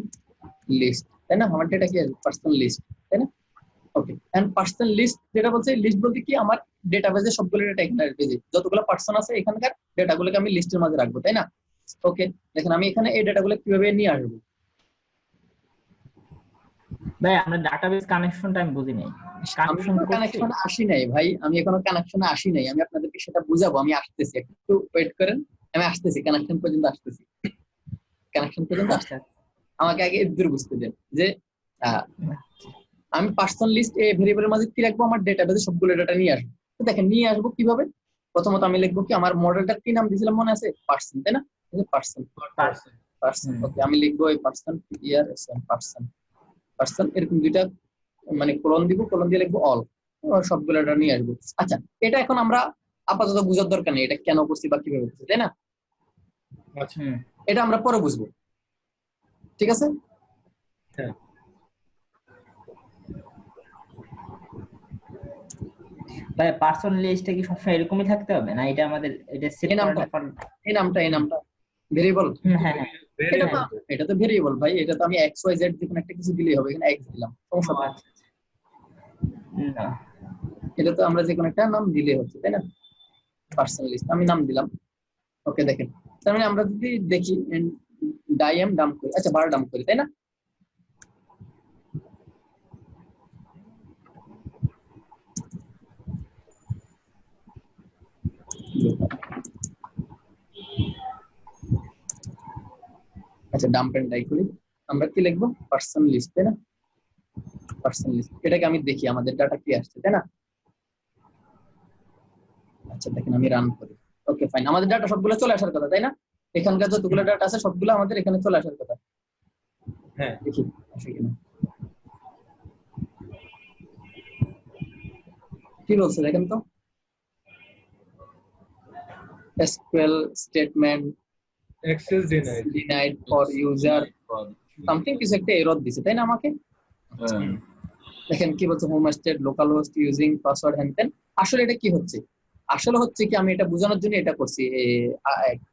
Speaker 2: লিস্ট, তাই না? আমার ডেটা কি আছে? পার্সন লিস্ট, তাই না? ওকে, এন্ড পার্সন লিস্ট যেটা বলছে, লিস্ট বলতে কি আমার ডেটাবেজে সবগুলো ডেটা এখানে আসবে, যতগুলো পার্সন আছে এখানকার ডেটাগুলোকে আমি লিস্টের মাঝে রাখবো, তাই না? ওকে, দেখেন আমি এখানে এই ডেটাগুলো কিভাবে নিয়ে আসবো।
Speaker 3: ভাই আমরা ডাটাবেস কানেকশনটা আমি বুঝি নাই।
Speaker 2: কানেকশনে আসি নাই ভাই, আমি এখনো কানেকশনে আসি নাই। আমি আপনাদেরকে সেটা বুঝাবো, আমি আসতেছি, একটু ওয়েট করেন, আমি আসতেছি, কানেকশন পর্যন্ত আসতেছি, কানেকশন পর্যন্ত আসতে আমাকে আগে দূর বুঝতে দেন যে আমি পার্সন লিস্ট এই ভেরিয়েবলের মাঝে কি রাখবো? আমার ডেটাবেসে সবগুলো ডেটা নিয়ে আসবো। তো দেখেন নিয়ে আসবো কিভাবে? প্রথমত আমি লিখবো কি, আমার মডেলটার কি নাম দিয়েছিলাম মনে আছে? পার্সন, তাই না? পার্সন। ওকে, আমি লিখবো এই পার্সন ইয়ার পার্সন। পার্সন, এরকম দুইটা মানে কোলন দিব, কোলন দিয়ে লিখবো অল, সবগুলো এটা নিয়ে আসবো। আচ্ছা, এটা এখন আমরা আপাতত বুঝার দরকার নেই এটা কেন করছি বা কিভাবে করছি, তাই না?
Speaker 6: আচ্ছা
Speaker 2: এটা আমরা পরে বুঝবো, ঠিক আছে?
Speaker 6: হ্যাঁ
Speaker 3: ভাই পার্সন লিস্টটা কি সবসময় এরকমই থাকতে হবে, না এটা আমাদের এটা সেট
Speaker 2: এই নামটা
Speaker 3: করাটা
Speaker 2: এই নামটা ভেরিয়েবল,
Speaker 3: হ্যাঁ হ্যাঁ
Speaker 2: এটা তো এটা তো ভেরিয়েবল ভাই, এটা তো আমি এক্স ওয়াই জেড যে কোনো একটা কিছু দিলেই হবে, এখানে এক্স দিলাম, সমস্যা নেই।
Speaker 3: আচ্ছা না
Speaker 2: এটা তো আমরা যে কোনো একটা নাম দিলেই হচ্ছে, তাই না? পার্সন লিস্ট আমি নাম দিলাম। ওকে, দেখেন তার মানে আমরা যদি দেখি ডাইএম ডাম করি, আচ্ছা বার ডাম করি, তাই না? আচ্ছা ডাম্প এন্ড ডাই করি, আমরা কি লিখবো? পার্সন লিস্ট, তাই না? পার্সন লিস্ট, এটাকে আমি দেখি আমাদের ডাটা কি আসছে, তাই না? আচ্ছা দেখেন আমি রান করি। ওকে ফাইন, আমাদের ডাটা সবগুলো চলে আসার কথা, তাই না? এখানকার যতগুলো ডাটা আছে সবগুলো আমাদের এখানে চলে আসার কথা।
Speaker 6: হ্যাঁ
Speaker 2: দেখি আসে কিনা, কি বলছে দেখেন তো। SQL statement
Speaker 6: access denied.
Speaker 2: denied for user something কিছু একটা এরর দিছে, তাই না আমাকে?
Speaker 1: হ্যাঁ,
Speaker 2: দেখেন কি বলছে, home state local host using password hand দেন। আসলে এটা কি হচ্ছে, আসলে হচ্ছে কি আমি এটা বোঝানোর জন্য এটা করছি।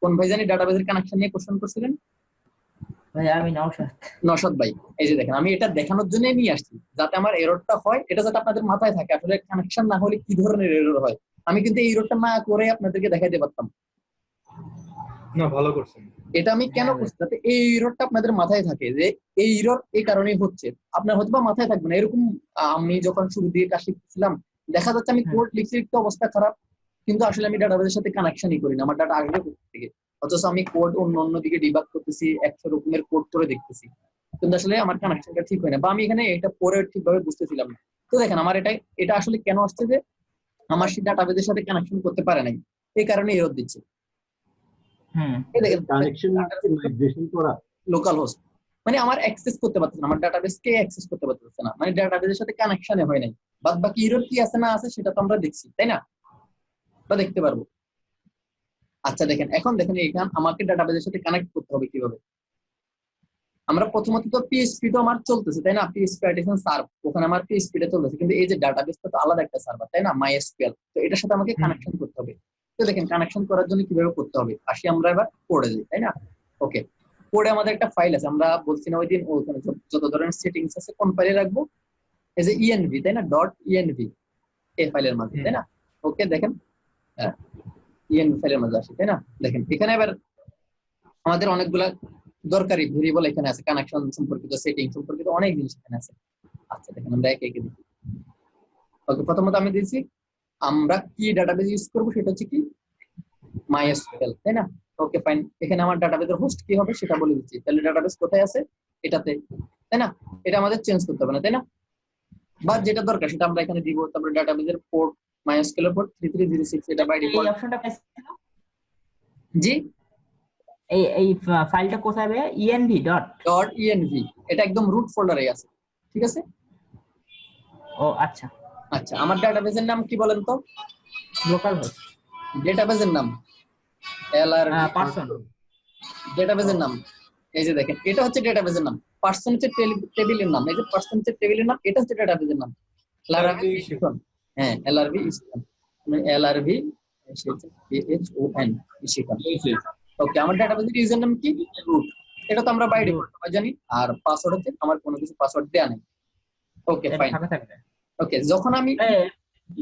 Speaker 2: কোন ভাই জানি ডাটাবেজের কানেকশন নিয়ে কোশ্চেন করছিলেন?
Speaker 3: ভাই আমি নওশাদ।
Speaker 2: নশাদ ভাই, এই যে দেখেন আমি এটা দেখানোর জন্য নিয়ে আসছি, যাতে আমার এররটা হয়, এটা যাতে আপনাদের মাথায় থাকে আসলে কানেকশন না হলে কি ধরনের এরর হয়। আমি কিন্তু এই এররটা না করে আপনাদেরকে দেখাইতে পারতাম।
Speaker 6: না ভালো করছেন।
Speaker 2: এটা আমি কেন করছি, যাতে এই এররটা আপনাদের মাথায় থাকে যে এই এরর এই কারণেই হচ্ছে। আপনার হয়তো বা মাথায় থাকবে না এরকম। আমি যখন শুরু দিয়ে কাজ শিখছিলাম দেখা যাচ্ছে আমি কোড লিখছি, লিখতে অবস্থা খারাপ, কিন্তু আসলে আমি ডাটাবেজের সাথে কানেকশনই করি না, আমার ডাটা আসবে কোথা থেকে। অথচ আমি কোড অন্য দিকে ডিবাগ করতেছি, 100 রকমের কোড করে দেখতেছি, কিন্তু আসলে আমার কানেকশনটা ঠিক হয় না, বা আমি এখানে এটা পরে ঠিকভাবে বুঝতেছিলাম না। তো দেখেন আমার এটা আসলে কেন আসছে যে আমার সেই ডাটাবেজের সাথে কানেকশন করতে পারে নাই, এই কারণে এরর দিচ্ছে। এই দেখেন
Speaker 4: কানেকশন মাইগ্রেশন করা
Speaker 2: লোকাল হোস্ট মানে আমার অ্যাক্সেস করতে পারতেছে না, আমার ডাটাবেস কে অ্যাক্সেস করতে পারতেছে না, মানে ডাটাবেসের সাথে কানেকশনে হয় নাই। বাদ বাকি এরর কি আছে না আছে সেটা তো আমরা দেখছি, তাই না? বা দেখতে পারবো। আচ্ছা দেখেন, এখন দেখেন এখান আমাকে ডাটাবেসের সাথে কানেক্ট করতে হবে কিভাবে। আমরা প্রথমত তো পিএইচপি তো আমার চলতেছে, তাই না? পিএইচপি অ্যাডিশন সার্ভ, ওখানে আমার পিএইচপি টা চলতেছে, কিন্তু এই যে ডাটাবেসটা তো আলাদা একটা সার্ভার, তাই না? মাইএসকিউএল, তো এটার সাথে আমাকে কানেকশন করতে হবে। তো দেখেন কানেকশন করার জন্য কিভাবে করতে হবে, আসি আমরা এবার কোডে যাই, তাই না? ওকে, কোডে আমাদের একটা ফাইল আছে, আমরা বলছি না ওই দিন ওখানে যত ধরনের সেটিংস আছে কোন ফাইলে রাখবো, এই যে ইএনভি, তাই না? .env এই ফাইলের মধ্যে, তাই না? ওকে দেখেন ইএনভি ফাইলের মধ্যে আসি, তাই না? দেখেন এখানে এবার আমাদের অনেকগুলা দরকারি ভেরিয়েবল এখানে আছে, কানেকশন সম্পর্কিত, সেটিং সম্পর্কিত অনেক জিনিস এখানে আছে। আচ্ছা দেখেন আমরা একে একে দেখি। ওকে, প্রথমত আমি দিয়েছি আমরা কি ডাটাবেস ইউজ করব, সেটা হচ্ছে কি মাইএসকিউএল, তাই না? ওকে ফাইন, এখানে আমার ডাটাবেসের হোস্ট কি হবে সেটা বলে দিচ্ছি, তাহলে ডাটাবেস কোথায় আছে এটাতে, তাই না? এটা আমাদের চেঞ্জ করতে হবে না, তাই না? বা যেটা দরকার সেটা আমরা এখানে দিব। তারপরে ডাটাবেসের পোর্ট মাইএসকিউএল পোর্ট 3306, এটা বাই
Speaker 3: এই
Speaker 2: ডিফল্ট।
Speaker 3: অপশনটা পাইছিল,
Speaker 2: জি,
Speaker 3: এই ফাইলটা কোথায় হবে? env.
Speaker 2: এটা একদম রুট ফোল্ডারে আছে, ঠিক আছে?
Speaker 3: ও আচ্ছা,
Speaker 2: আচ্ছা আমার ডাটাবেসের নাম কি বলেন তো?
Speaker 3: লোকাল হোস্ট
Speaker 2: ডেটাবেসের নাম
Speaker 3: পার্সন।
Speaker 2: ডেটাবেসের নাম এই যে দেখেন, এটা হচ্ছে ডেটাবেসের নাম, পার্সন হচ্ছে টেবিলের নাম, এই যে পার্সন হচ্ছে টেবিলের নাম, এটা হচ্ছে ডেটাবেসের নাম। হ্যাঁ এলআরভি ইশিখন, এলআরভি ইশিখন। ওকে, আমার ডাটাবেসের ইউজার নাম কি? রুট, এটা তো আমরা বাই ডিফল্ট সবাই জানি। আর পাসওয়ার্ড হচ্ছে আমার কোনো কিছু পাসওয়ার্ড দেয়া নেই। ওকে
Speaker 3: এটা
Speaker 2: ফাইন।
Speaker 3: ফাঁকা থাকবে।
Speaker 2: ওকে, যখন আমি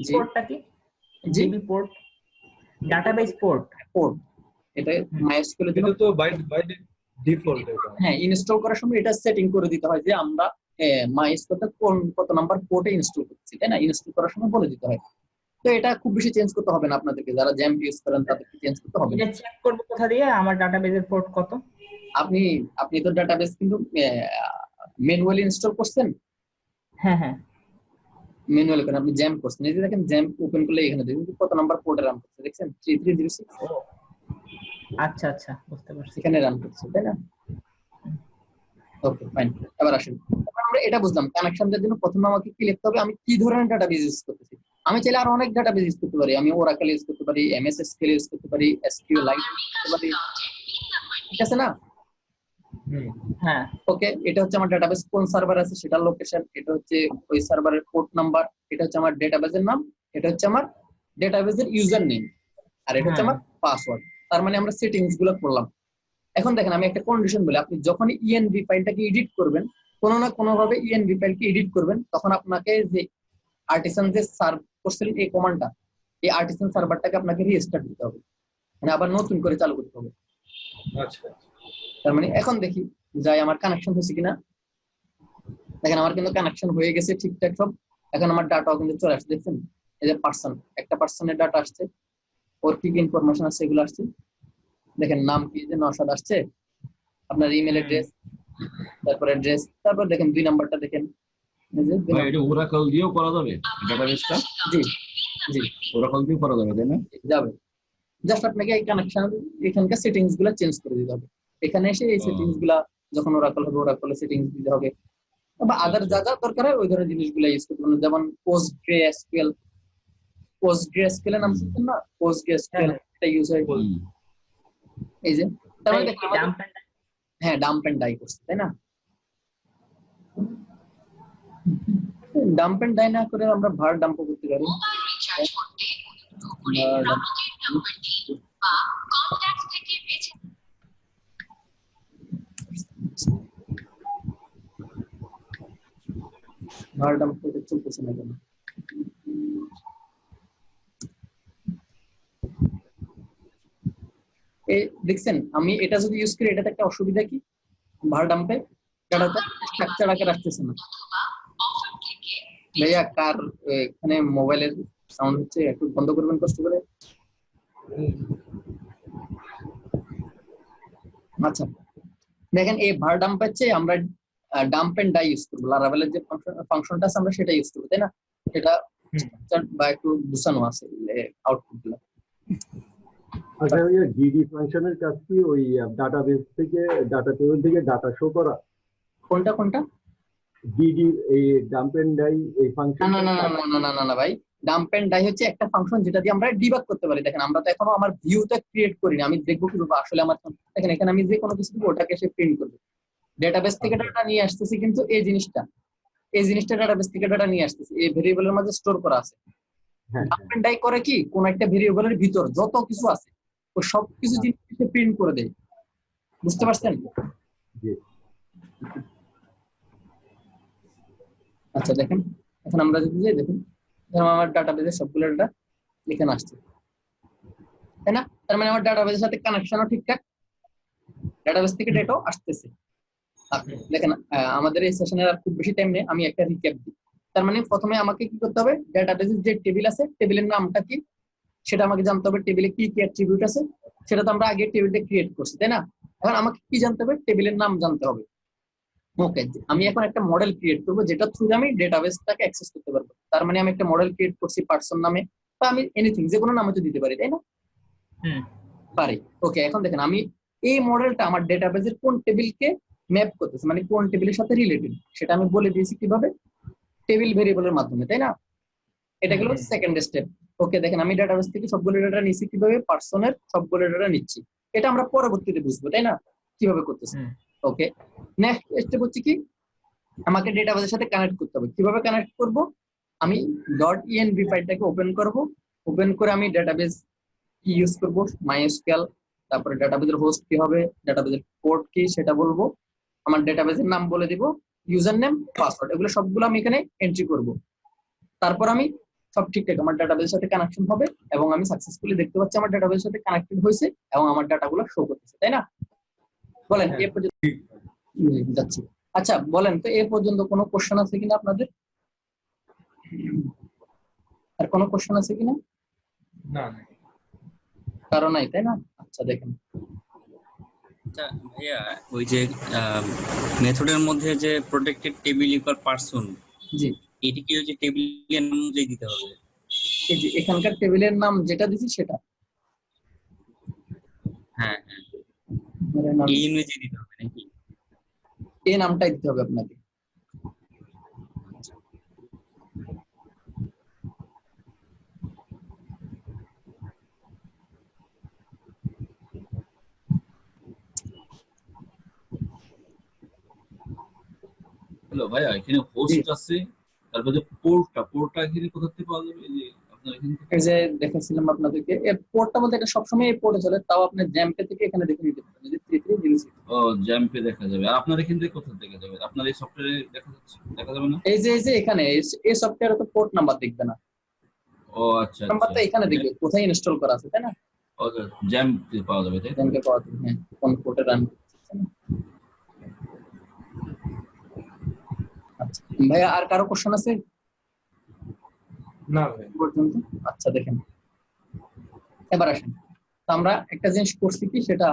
Speaker 2: জি
Speaker 3: পোর্টটা কি?
Speaker 2: জি
Speaker 3: GB port, database port.
Speaker 2: Port, এটা মাইএসকিউএল এর জন্য
Speaker 6: এটা তো বাই ডিফল্ট এটা।
Speaker 2: হ্যাঁ, ইনস্টল করার সময় এটা সেটিং করে দিতে হয় যে আমরা মাইএসকিউএলটা কত নাম্বার পোর্টে ইনস্টল করছি, তাই না? ইনস্টল করার সময় বলে দিতে হয়। তো এটা খুব বেশি চেঞ্জ করতে হবে না আপনাদেরকে, যারা জ্যাম্প ইউজ করেন তাদেরকে চেঞ্জ করতে হবে না।
Speaker 3: এটা চেক করব কোথা দিয়ে আমার ডাটাবেসের পোর্ট কত?
Speaker 2: আপনি তো ডাটাবেস কিন্তু ম্যানুয়ালি ইনস্টল করছেন।
Speaker 3: হ্যাঁ হ্যাঁ,
Speaker 2: ম্যানুয়ালি করেন, আপনি জ্যাম্প করছেন, এই যে দেখেন জ্যাম্প ওপেন করলে এখানে দেখুন কত নাম্বার পোর্টে রান করছে, দেখছেন 3306,
Speaker 3: আচ্ছা আচ্ছা বুঝতে পারছি।
Speaker 2: এখানে রান করছে, তাই না? ওকে ফাইন, এবার আসেন আমরা এটা বুঝলাম কানেকশনটার জন্য প্রথমে আমাকে কি লিখতে হবে, আমি কি ধরনের ডাটাবেস ইউজ করতেছি। আমি চাইলে আরো অনেক ডাটাবেস ইউজ করতে পারি, আমি ওরাকেল ইউজ করতে পারি, এমএস এসকিউএল ইউজ করতে পারি, এসকিউএলাইট ইউজ করতে পারি, ঠিক আছে না?
Speaker 3: হ্যাঁ
Speaker 2: ওকে, এটা হচ্ছে আমার ডাটাবেস কোন সার্ভার আছে সেটার লোকেশন, এটা হচ্ছে ওই সার্ভারের পোর্ট নাম্বার, এটা হচ্ছে আমার ডেটাবেসের নাম, এটা হচ্ছে আমার ডেটাবেসের ইউজার নেম, আর এটা হচ্ছে
Speaker 3: হ্যাঁ।
Speaker 2: আমার পাসওয়ার্ড। তার মানে আমরা সেটিংস গুলো করলাম। এখন দেখেন আমি একটা কন্ডিশন বলি, আপনি যখনই ইএনভি ফাইলটাকে এডিট করবেন, কোনো না কোনো ভাবে ইএনভি ফাইলকে এডিট করবেন, তখন আপনাকে যে আর্টিসান যে সার্ভ করছিলেন এই কমান্ডটা, এই আর্টিসান সার্ভারটাকে আপনাকে রিস্টার্ট দিতে হবে, মানে আবার নতুন করে চালু করতে হবে।
Speaker 6: আচ্ছা
Speaker 2: তার মানে এখন দেখি যাই আমার কানেকশন হয়েছে কিনা। দেখেন আমার কিন্তু কানেকশন হয়ে গেছে ঠিকঠাক সব। এখন আমার ডাটাও কিন্তু চলে আসছে, দেখছেন এই যে পার্সন, একটা পার্সনের ডাটা আসছে, ওর কি কি ইনফরমেশন আছে এগুলো আসছে। দেখেন নাম কি যে নওশাদ আসছে, আপনার ইমেল অ্যাড্রেস, তারপরে অ্যাড্রেস, তারপর দেখেন 2 নাম্বারটা দেখেন, এই যে 2
Speaker 1: ভাই এটা ওরাকল দিয়েও করা যাবে ডাটাবেসটা?
Speaker 2: জি জি
Speaker 1: ওরাকল দিয়ে করা যাবে তাই না?
Speaker 2: যাবে। জাস্ট আপনাকে এই কানেকশন এখানকার সেটিংস গুলা চেঞ্জ করে দিতে হবে। এখানে এসে এই সেটিংস গুলা যখন ওরাকল হবে ওরাকল সেটিংস দিতে হবে, বা আদার যা যা দরকার হয় ওই ধরনের জিনিসগুলো ইউজ করতে পারেন। যেমন পোস্টগ্রেসকিউএল, পোস্টগ্রেসকিউএল এর নাম শুনছেন না? পোস্টগ্রেসকিউএল এটা ইউজ হয় এই যে, তার মানে দেখেন আমাদের- হ্যাঁ ডাম্প এন্ড ডাই করছে তাই না? ডাম্প এন্ড ডাই না করে আমরা ভার ডাম্পও করতে পারি। ভার ডাম্প করে চলতেছে না কেন? এই দেখছেন আমি এটা যদি ইউজ করি, এটাতে একটা অসুবিধা কি, ভার ডাম্পে ডাটাটা স্ট্রাকচার আকারে আসতেছে না। ভাইয়া কার এখানে মোবাইলের সাউন্ড হচ্ছে, একটু বন্ধ করবেন কষ্ট করে। আচ্ছা দেখেন এই ভার ডাম্পের চেয়ে আমরা ডাম্প এন্ড ডাই ইউজ করবো, লারাভেলের যে ফাংশনটা আছে আমরা সেটা ইউজ করবো তাই না? এটা বা একটু গুছানো আছে আউটপুট গুলো।
Speaker 4: আচ্ছা ওই ডিডি ফাংশনের কাজ কি ওই ডাটাবেস থেকে ডাটা টেবিল থেকে ডাটা শো করা?
Speaker 2: কোনটা কোনটা?
Speaker 4: ডিডি এই ডাম্প এন্ড ডাই এই
Speaker 2: না
Speaker 4: ফাংশন?
Speaker 2: না না না না না না না না ভাই, ডাম্প এন্ড ডাই হচ্ছে একটা ফাংশন যেটা দিয়ে আমরা ডিবাগ করতে পারি। দেখেন আমরা তো এখনো আমার ভিউটা ক্রিয়েট করিনি, আমি দেখবো কিভাবে আসলে আমার, দেখেন এখানে আমি যে কোনো কিছু দিব ওটাকে সে প্রিন্ট করবে। ডেটাবেস থেকে ডাটা নিয়ে আসতেছি, কিন্তু এই জিনিসটা ডেটাবেস থেকে ডাটা নিয়ে আসতেছি, এই ভেরিয়েবলের মাঝে স্টোর করা আছে।
Speaker 4: হ্যাঁ
Speaker 2: ডাম্প এন্ড ডাই করে কি, কোন একটা ভেরিয়েবলের ভিতর যত কিছু আছে ও সবকিছু জিনিস প্রিন্ট করে দেয়, বুঝতে পারছেন?
Speaker 4: জি।
Speaker 2: আচ্ছা দেখেন এখন আমরা যদি যাই, দেখুন ধরুন আমার ডাটাবেসের সবগুলো ডাটা এখানে আসছে তাই না? তার মানে আমার ডাটাবেসের সাথে কানেকশনও ঠিকঠাক, ডাটাবেস থেকে ডেটাও আসতেছে। দেখেন আমাদের এই সেশনের আর খুব বেশি টাইম নেই, আমি একটা রিক্যাপ দিই। তার মানে প্রথমে আমাকে কি করতে হবে, ডাটাবেসের যে টেবিল আছে টেবিলের নামটা কি সেটা আমাকে জানতে হবে, টেবিলে কি কি অ্যাট্রিবিউট আছে সেটা তো আমরা আগে টেবিলটা ক্রিয়েট করছি তাই না? এখন আমাকে কি জানতে হবে, টেবিলের নাম জানতে হবে। ওকে, আমি এখন একটা মডেল ক্রিয়েট করবো যেটা থ্রু আমি ডেটাবেসটাকে অ্যাক্সেস করতে পারবো। তার মানে আমি একটা মডেল ক্রিয়েট করছি পার্সন নামে, বা আমি এনিথিং যে কোনো নামে তো দিতে পারি তাই না? পারি। ওকে, এখন দেখেন আমি এই মডেলটা আমার ডেটাবেসের কোন টেবিলকে ম্যাপ করতেছে, মানে কোন টেবিলের সাথে রিলেটেড সেটা আমি বলে দিয়েছি কিভাবে, টেবিল ভেরিয়েবলের মাধ্যমে তাই না? এটা গেল সেকেন্ড স্টেপ। ওকে দেখেন আমি ডাটাবেস থেকে সবগুলো ডাটা নিচ্ছি, কিভাবে পার্সনের সবগুলো ডাটা নিচ্ছি, এটা আমরা পরবর্তীতে বুঝবো তাই না কিভাবে করতেছি। ওকে, নেক্সট স্টেপ হচ্ছে কি, আমাকে ডেটাবেসের সাথে কানেক্ট করতে হবে। কিভাবে কানেক্ট করব, আমি .env ফাইলটাকে ওপেন করব, ওপেন করে আমি ডেটাবেস কি ইউজ করব, মাইএসকিউএল, তারপরে ডেটাবেসের হোস্ট কি হবে, ডেটাবেসের পোর্ট কি সেটা বলবো, আমার ডেটাবেসের নাম বলে দিব, ইউজার নেম, পাসওয়ার্ড, এগুলো সবগুলো আমি এখানে এন্ট্রি করব। তারপর আমি সব ঠিকঠাক আমার ডাটাবেসের সাথে কানেকশন হবে এবং আমি সাকসেসফুলি দেখতে পাচ্ছি আমার ডাটাবেসের সাথে কানেক্টেড হয়েছে এবং আমার ডাটাগুলো শো করতেছে তাই না? বলেন এ পর্যন্ত যাচ্ছি। আচ্ছা বলেন তো এ পর্যন্ত কোনো কোশ্চেন আছে কিনা আপনাদের? আর কোনো কোশ্চেন আছে কিনা?
Speaker 6: না
Speaker 2: কারণ নাই তাই না? আচ্ছা দেখেন
Speaker 5: আচ্ছা ভাইয়া, ওই যে মেথডের মধ্যে যে প্রোটেক্টেড টেবিল ইকুয়াল পারসন,
Speaker 2: জি,
Speaker 5: এটি কি ওই যে টেবিলের নাম অনুযায়ী দিতে হবে?
Speaker 2: এই যে এখানকার টেবিলের নাম যেটা দিছি সেটা
Speaker 5: হ্যাঁ হ্যাঁ, এই অনুযায়ী দিতে হবে নাকি?
Speaker 2: এই নামটাই দিতে হবে আপনাকে।
Speaker 1: হ্যালো ভাইয়া, এখানে হোস্ট আছে, তারপর যে পোর্টটা এখানে কোথা থেকে পাওয়া যাবে? এই যে আপনার এখান থেকে।
Speaker 2: এই যে দেখাচ্ছিলাম আপনাদেরকে, এর পোর্টটা বলতে এটা সবসময় এই পোর্টে চলে, তাও আপনি জ্যাম্পে থেকে এখানে দেখে নিতে পারেন, এই যে 3306।
Speaker 1: ও, জ্যাম্পে দেখা যাবে। আর আপনার এখান থেকে কোথা থেকে যাবে? আপনার এই সফটওয়্যারে দেখা যাবে না?
Speaker 2: এই যে এখানে এই সফটওয়্যারে তো পোর্ট নাম্বার দেখবে না,
Speaker 1: ও আচ্ছা আচ্ছা,
Speaker 2: নাম্বারটা এখানে দেখবে কোথায় ইনস্টল করা আছে, তাই না?
Speaker 1: ওকে, জ্যাম্পে পাওয়া যাবে তাই তো?
Speaker 2: জ্যাম্পে পাওয়া যাবে, হ্যাঁ, কোন পোর্টে রান করতেছে। আচ্ছা ভাইয়া, আর কারো কোশ্চেন আছে
Speaker 6: না ভাই।
Speaker 2: এই পর্যন্ত? আচ্ছা দেখেন, এবার আসেন, তো আমরা একটা জিনিস করছি কি, সেটা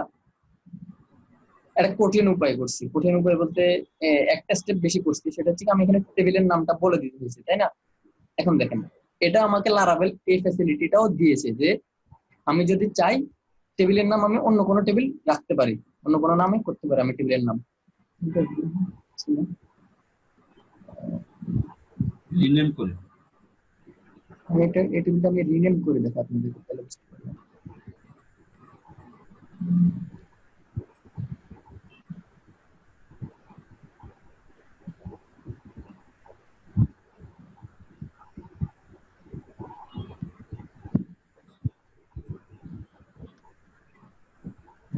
Speaker 2: একটা কঠিন উপায় করছি। কঠিন উপায় বলতে একটা স্টেপ বেশি করছি, সেটা হচ্ছে কি আমি এখানে টেবিলের নামটা বলে দিতে হয়েছে, তাই না? এখন দেখেন, এটা আমাকে লারাভেল এই ফ্যাসিলিটিটাও দিয়েছে যে আমি যদি চাই টেবিলের নাম আমি অন্য কোনো টেবিল রাখতে পারি, অন্য কোনো নামে করতে পারি আমি টেবিলের নাম।
Speaker 1: রিনেম করে।
Speaker 2: আমি এই টেবিলটা আমি রিনেম করে দেখা আপনাদেরকে, তাহলে বুঝতে পারবেন।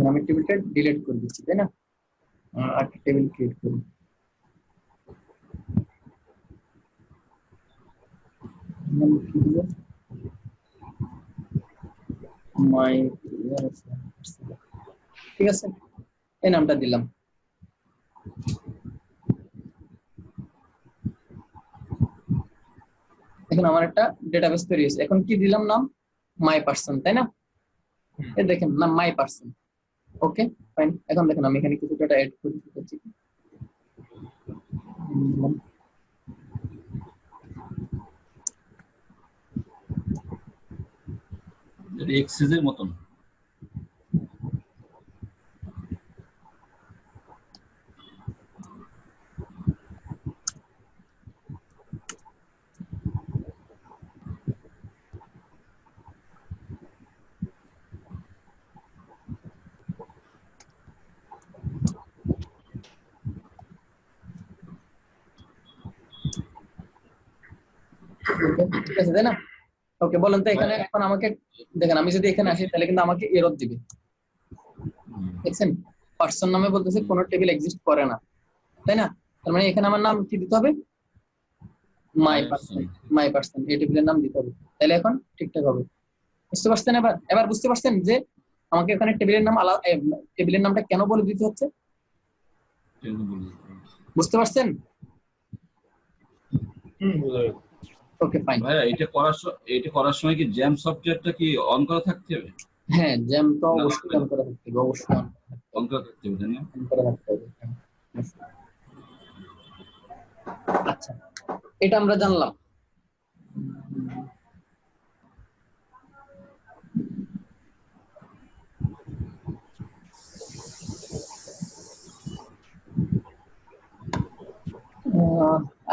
Speaker 2: আমি টেবিলটা ডিলিট করে দিচ্ছি, তাই না? আর টেবিল ক্রিয়েট করি, নাম কি দিব? মাই, ঠিক আছে, এই নামটা দিলাম। এখন আমার একটা ডেটাবেস তৈরি হয়েছে। এখন কি দিলাম নাম? মাই পার্সন, তাই না? এই দেখেন নাম মাই পার্সন। Okay fine. এখন দেখেন আমি এখানে কিছু ডেটা অ্যাড করছি।
Speaker 1: এক্সেসের মতন।
Speaker 2: ঠিক আছে, তাই না? ওকে, বলেন তো এখানে এখন আমাকে দেখেন, আমি যদি এখানে আসি তাহলে কিন্তু আমাকে এরর দিবে। দেখছেন, পার্সন নামে বলতেছে কোনো টেবিল এক্সিস্ট করে না, তাই না? তার মানে এখানে আমার নাম কি দিতে হবে? মাই পার্সন। মাই পার্সন এই টেবিলের নাম দিতে হবে, তাহলে এখন ঠিকঠাক হবে। বুঝতে পারছেন? এবার বুঝতে পারছেন যে আমাকে এখানে টেবিলের নাম আলাদা, টেবিলের নামটা কেন বলে দিতে হচ্ছে? বুঝতে পারছেন?
Speaker 6: বুঝা গেল।
Speaker 2: Okay fine.
Speaker 1: ভাইয়া, এটা করার সময় কি জ্যাম সফটওয়্যারটা কি অন করা থাকতে হবে?
Speaker 2: হ্যাঁ, জ্যাম তো অবশ্যই অন করা থাকতে হবে, অবশ্যই
Speaker 1: অন করা থাকতে হবে, তাই না?
Speaker 2: অন করা থাকতে হবে। আচ্ছা, এটা আমরা জানলাম।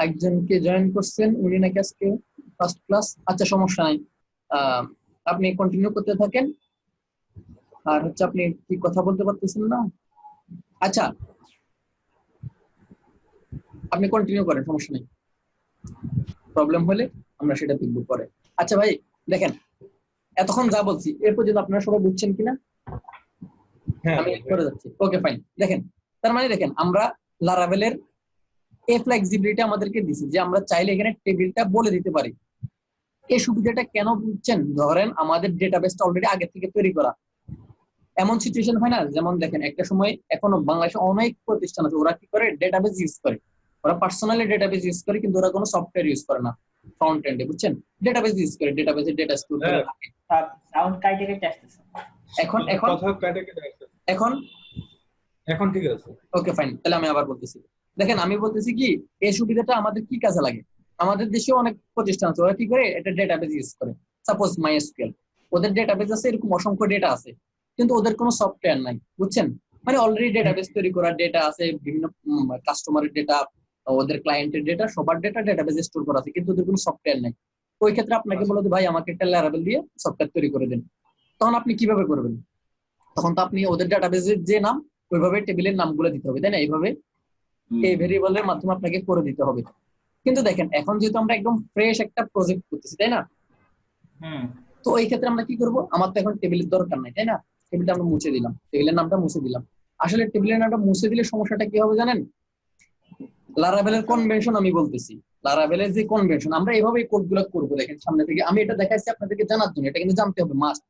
Speaker 2: একজনকে জয়েন করছেন, উনি নাকি আজকে ফার্স্ট ক্লাস। আচ্ছা, সমস্যা নাই, আপনি কন্টিনিউ করতে থাকেন। আর হচ্ছে আপনি কি কথা বলতে পারতেছেন না? আচ্ছা, আপনি কন্টিনিউ করেন, সমস্যা নেই। প্রবলেম হলে আমরা সেটা দেখবো পরে। আচ্ছা ভাই দেখেন, এতক্ষণ যা বলছি এর পর্যন্ত আপনারা সবাই বুঝছেন কিনা?
Speaker 6: হ্যাঁ
Speaker 2: আমি করে যাচ্ছি। Okay fine. দেখেন, তার মানে দেখেন আমরা লারাভেলের এই ফ্লেক্সিবিলিটি আমাদেরকে দিছে যে আমরা চাইলে এখানে টেবিলটা বলে দিতে পারি। এই সুবিধাটা কেন বুঝছেন? ধরেন আমাদের ডেটাবেসটা অলরেডি আগে থেকে তৈরি করা। এমন সিচুয়েশন হয় না, যেমন দেখেন একটা সময় এখনো বাংলাদেশে অনেক প্রতিষ্ঠান আছে, ওরা কি করে ডেটাবেস ইউজ করে, ওরা পার্সোনালি ডেটাবেস ইউজ করে, কিন্তু ওরা কোনো সফটওয়্যার ইউজ করে না ফ্রন্ট এন্ডে, বুঝছেন? ডেটাবেস ইউজ করে, ডেটাবেসে ডেটা স্টোর করে রাখে।
Speaker 3: সাউন্ড কাইটে কেটে আসতেছে।
Speaker 2: এখন
Speaker 6: কথা কাটে কেটে আসছে।
Speaker 2: এখন
Speaker 6: এখন ঠিক আছে।
Speaker 2: ওকে ফাইন, তাহলে আমি আবার বলতেছি। দেখেন আমি বলতেছি কি, এই সুবিধাটা আমাদের কি কাজে লাগে? আমাদের দেশে অনেক প্রতিষ্ঠান আছে, ওরা কি করে এটা ডেটাবেস ইউজ করে। সাপোজ মাইএসকিউএল, ওদের ডেটাবেস আছে, এরকম অসংখ্য ডেটা আছে, কিন্তু ওদের কোনো সফটওয়্যার নাই, বুঝছেন? মানে অলরেডি ডেটাবেস তৈরি করা ডেটা আছে, বিভিন্ন কাস্টমারের ডেটা, ওদের ক্লায়েন্টের ডেটা, সবার ডেটা ডেটাবেসে স্টোর করা আছে, কিন্তু ওদের কোনো সফটওয়্যার নাই। ওই ক্ষেত্রে আপনাকে বলো যে ভাই আমাকে একটা ল্যারাভেল দিয়ে সফটওয়্যার তৈরি করে দেন, তখন আপনি কিভাবে করবেন? তখন তো আপনি ওদের ডেটাবেসের যে নাম ওইভাবে টেবিলের নামগুলো দিতে হবে, তাই না? এইভাবে এই ভেরিয়েবলের মাধ্যমে আপনাকে করে দিতে হবে। কিন্তু দেখেন এখন যেহেতু আমরা একদম ফ্রেশ একটা প্রজেক্ট করতেছি, তাই না? তো এই ক্ষেত্রে আমরা কি করব, আমার তো এখন টেবিলের দরকার নাই, তাই না? টেবিলটা আমরা মুছে দিলাম, টেবিলের নামটা মুছে দিলাম। আসলে টেবিলের নামটা মুছে দিলে সমস্যাটা কি হবে জানেন? লারাভেলের কনভেনশন আমি বলতেছি, লারাভেলের যে কনভেনশন আমরা এভাবে কোডগুলো করব। দেখেন সামনে থেকে আমি এটা দেখাইছি আপনাদেরকে জানার জন্য, এটা কিন্তু জানতে হবে মাস্ট।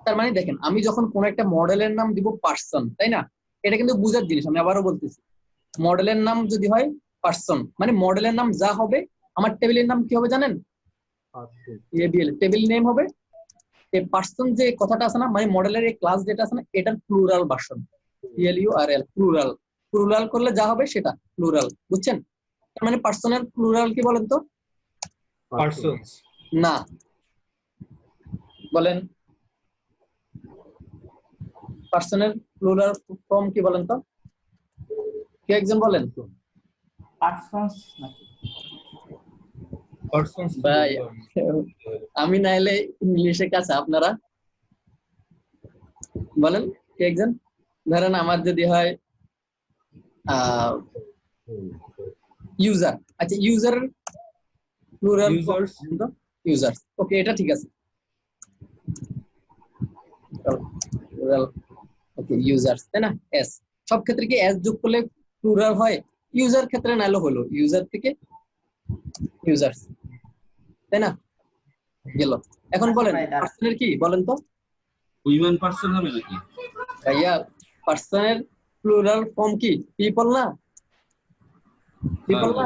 Speaker 2: তার মানে দেখেন আমি যখন কোন একটা মডেলের নাম দিব পার্সন, তাই না? এটা কিন্তু বুঝার জিনিস, আমি আবারও বলতেছি, মডেলের নাম যদি হয় পার্সন, মানে মডেলের নাম যা হবে আমার টেবিলের নাম কি হবে জানেন? এবিএল টেবিল নেম হবে। এই পার্সন যে কথাটা আছে না, মানে মডেলের এই ক্লাস যেটা আছে না, এটার plural version, PLURAL plural. Plural করলে যা হবে সেটা প্লুরাল, বুঝছেন? তার মানে পার্সনের প্লুরাল কি বলেন তো?
Speaker 6: পার্সনস।
Speaker 2: না, বলেন পার্সনের প্লুরাল ফর্ম কি বলেন তো? কে একজন বলেন?
Speaker 3: পার্সনস নাকি?
Speaker 6: পার্সনস
Speaker 2: ভাই আমি নাইলে ইংলিশে কাছে, আপনারা বলেন কে একজন। ধরেন আমার যদি হয় ইউজার, আচ্ছা ইউজার প্লুরাল
Speaker 6: ইউজার্স।
Speaker 2: ইউজার্স, ওকে এটা ঠিক আছে। প্লুরাল ওকে ইউজার্স, তাই না? এস সব ক্ষেত্রে কি এস যোগ করলে প্লুরাল হয়? ইউজার ক্ষেত্রে নাইলে হলো ইউজার থেকে ইউজার্স, তাই না? গেল। এখন বলেন পার্সনের কি বলেন তো?
Speaker 1: উইমেন পার্সন হবে নাকি?
Speaker 2: ভাইয়া পার্সনের প্লুরাল ফর্ম কি? পিপল না? পিপল না?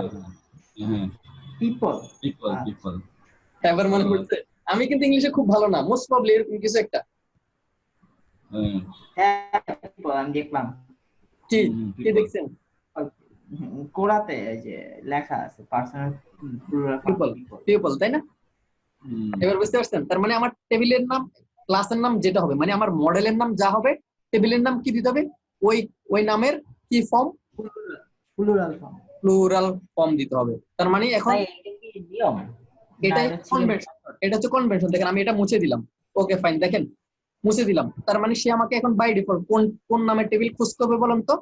Speaker 1: হ্যাঁ,
Speaker 3: পিপল।
Speaker 1: People people.
Speaker 2: এবার মনে পড়ছে আমি কিন্তু ইংলিশে খুব ভালো না, মোস্ট প্রবলি এরকম কিছু একটা।
Speaker 3: হ্যাঁ পিপল আমি দেখলাম।
Speaker 2: কি কি দেখছেন?
Speaker 3: কোরাতে এই যে লেখা আছে পার্সোনাল প্লুরাল
Speaker 2: পিপল পিপল, তাই না? এবার বুঝতে পারছেন? তার মানে আমার টেবিলের নাম ক্লাসের নাম যেটা হবে, মানে আমার মডেলের নাম যা হবে টেবিলের নাম কি দিতে হবে? ওই ওই নামের কি form?
Speaker 3: Plural form.
Speaker 2: Plural form দিতে হবে। তার মানে এখন
Speaker 3: এটা কি নিয়ম?
Speaker 2: এটাই কনভেনশন, এটা হচ্ছে কনভেনশন। দেখেন আমি এটা মুছে দিলাম, ওকে ফাইন, দেখেন মুছে দিলাম। তার মানে সে আমাকে এখন বাই ডিফল্ট কোন কোন নামের টেবিল খুঁজতে হবে বলেন তো?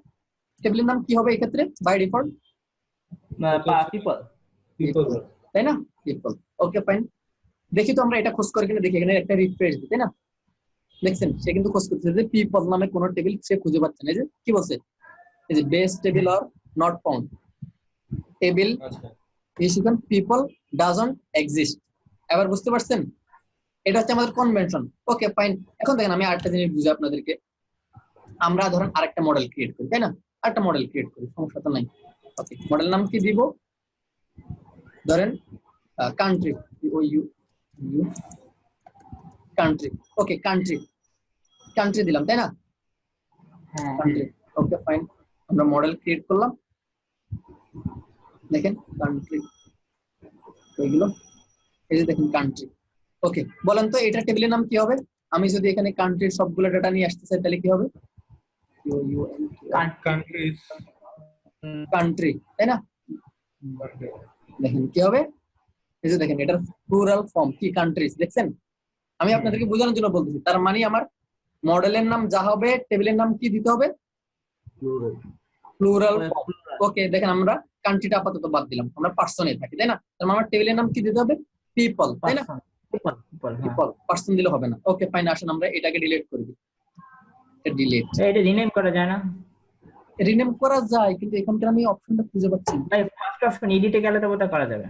Speaker 2: টেবিলের নাম কি হবে এই ক্ষেত্রে বাই ডিফল্ট?
Speaker 3: পিপল।
Speaker 6: পিপল,
Speaker 2: তাই না? People, okay fine. দেখি তো আমরা এটা খোঁজ করে কিনা, দেখি এখানে একটা রিফ্রেশ দিই, তাই না? দেখছেন সে কিন্তু খোঁজ করতেছে যে পিপল নামে কোন টেবিল সে খুঁজে পাচ্ছে না। এই যে কি বলছে, এই যে best table or not found table
Speaker 6: আচ্ছা
Speaker 2: ইকুয়াল পিপল ডাজন্ট এক্সিস্ট। এবার বুঝতে পারছেন? এটা হচ্ছে আমাদের কনভেনশন, ওকে ফাইন। এখন দেখেন আমি আরেকটা জিনিস বুঝাই আপনাদেরকে। আমরা ধরেন আরেকটা মডেল ক্রিয়েট করি, তাই না? আরেকটা মডেল ক্রিয়েট করি, সমস্যা তো নাই। ওকে মডেল নাম কি দিব? ধরেন কান্ট্রি, ও ইউ ইউ কান্ট্রি, ওকে কান্ট্রি কান্ট্রি দিলাম, তাই না?
Speaker 3: হ্যাঁ
Speaker 2: কান্ট্রি, ওকে ফাইন। আমরা মডেল ক্রিয়েট করলাম, দেখেন কান্ট্রি এইগুলো, এই যে দেখেন কান্ট্রি। ওকে বলেন তো এটা টেবিলের নাম কি হবে? আমি যদি এখানে কান্ট্রির সবগুলো ডাটা নিয়ে আসতে চাই তাহলে কি হবে?
Speaker 6: কান্ট্রিজ,
Speaker 2: কান্ট্রি, তাই না? দেখেন কি হবে, এই যে দেখেন এটার প্লুরাল ফর্ম কি? কান্ট্রিজ। দেখছেন আমি আপনাদেরকে বোঝানোর জন্য বলতেছি। তার মানে আমার মডেলের নাম যা হবে টেবিলের নাম কি দিতে হবে? প্লুরাল। ওকে দেখেন আমরা কান্ট্রিটা আপাতত বাদ দিলাম, আমরা পার্সনে থাকি, তাই না? তার মানে আমার টেবিলের নাম কি দিতে হবে? পিপল, তাই না? পিপল, পার্সন দিলে হবে না। ওকে ফাইন, আসেন আমরা এটাকে ডিলিট করে দিই। ডিলিট,
Speaker 3: এটা রিনেম করা যায় না?
Speaker 2: রিনেম করা যায় কিন্তু এখানকার আমি অপশনটা খুঁজে পাচ্ছি না।
Speaker 3: ভাই ফার্স্ট অপশন এডিটে গেলে তো ওটা করা যাবে।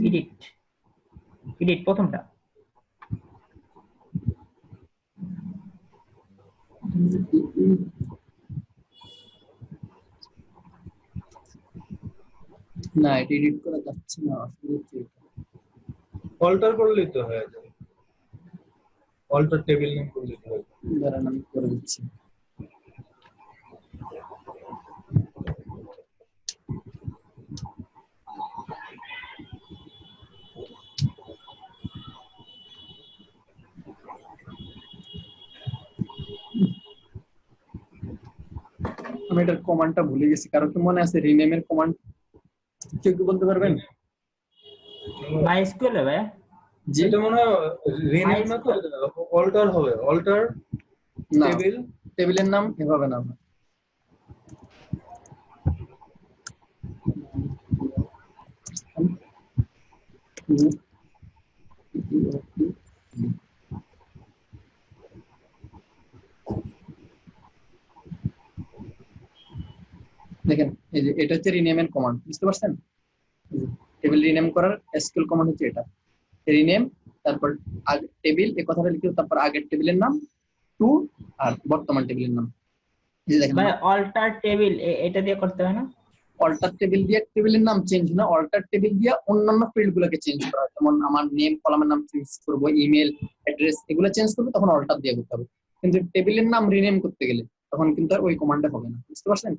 Speaker 3: এডিট এডিট প্রথমটা।
Speaker 2: না এটা এডিট করা যাচ্ছে না আসলে।
Speaker 6: অল্টার করলেই তো হয়ে যাবে, অল্টার টেবিল নেম করলেই তো হয়ে যাবে।
Speaker 2: দাঁড়ান আমি করে দিচ্ছি। আমি এটার কমান্ডটা ভুলে গেছি, কারো কি মনে আছে রিনেমের কমান্ড? কেউ কি বলতে পারবেন?
Speaker 3: মাইস্কুয়েল ভাই
Speaker 2: জি
Speaker 6: এটা মনে হয় রিনেম না তো, অল্টার হবে, অল্টার
Speaker 2: না,
Speaker 6: টেবিল।
Speaker 2: টেবিলের নাম এভাবে না, দেখেন এই যে এটা হচ্ছে রিনেম এন্ড কমান্ড, বুঝতে পারছেন? টেবিল রিনেম করার এসকিউএল কমান্ড হচ্ছে এটা, রিনেম, তারপর টেবিল এই কথাটা লিখে তারপর আগের টেবিলের নাম টু আর বর্তমান টেবিলের নাম। এই যে দেখেন
Speaker 3: মানে অল্টার টেবিল এটা দিয়ে করতে হয় না?
Speaker 2: অল্টার টেবিল দিয়ে টেবিলের নাম চেঞ্জ না, অল্টার টেবিল দিয়ে অন্যান্য ফিল্ড গুলোকে চেঞ্জ করা হয়। যেমন আমার নেম কলামের নাম চেঞ্জ করবো, ইমেল অ্যাড্রেস এগুলো চেঞ্জ করবো, তখন অল্টার দিয়ে করতে হবে। কিন্তু টেবিলের নাম রিনেম করতে গেলে তখন কিন্তু আর ওই কমান্ডটা হবে না, বুঝতে পারছেন?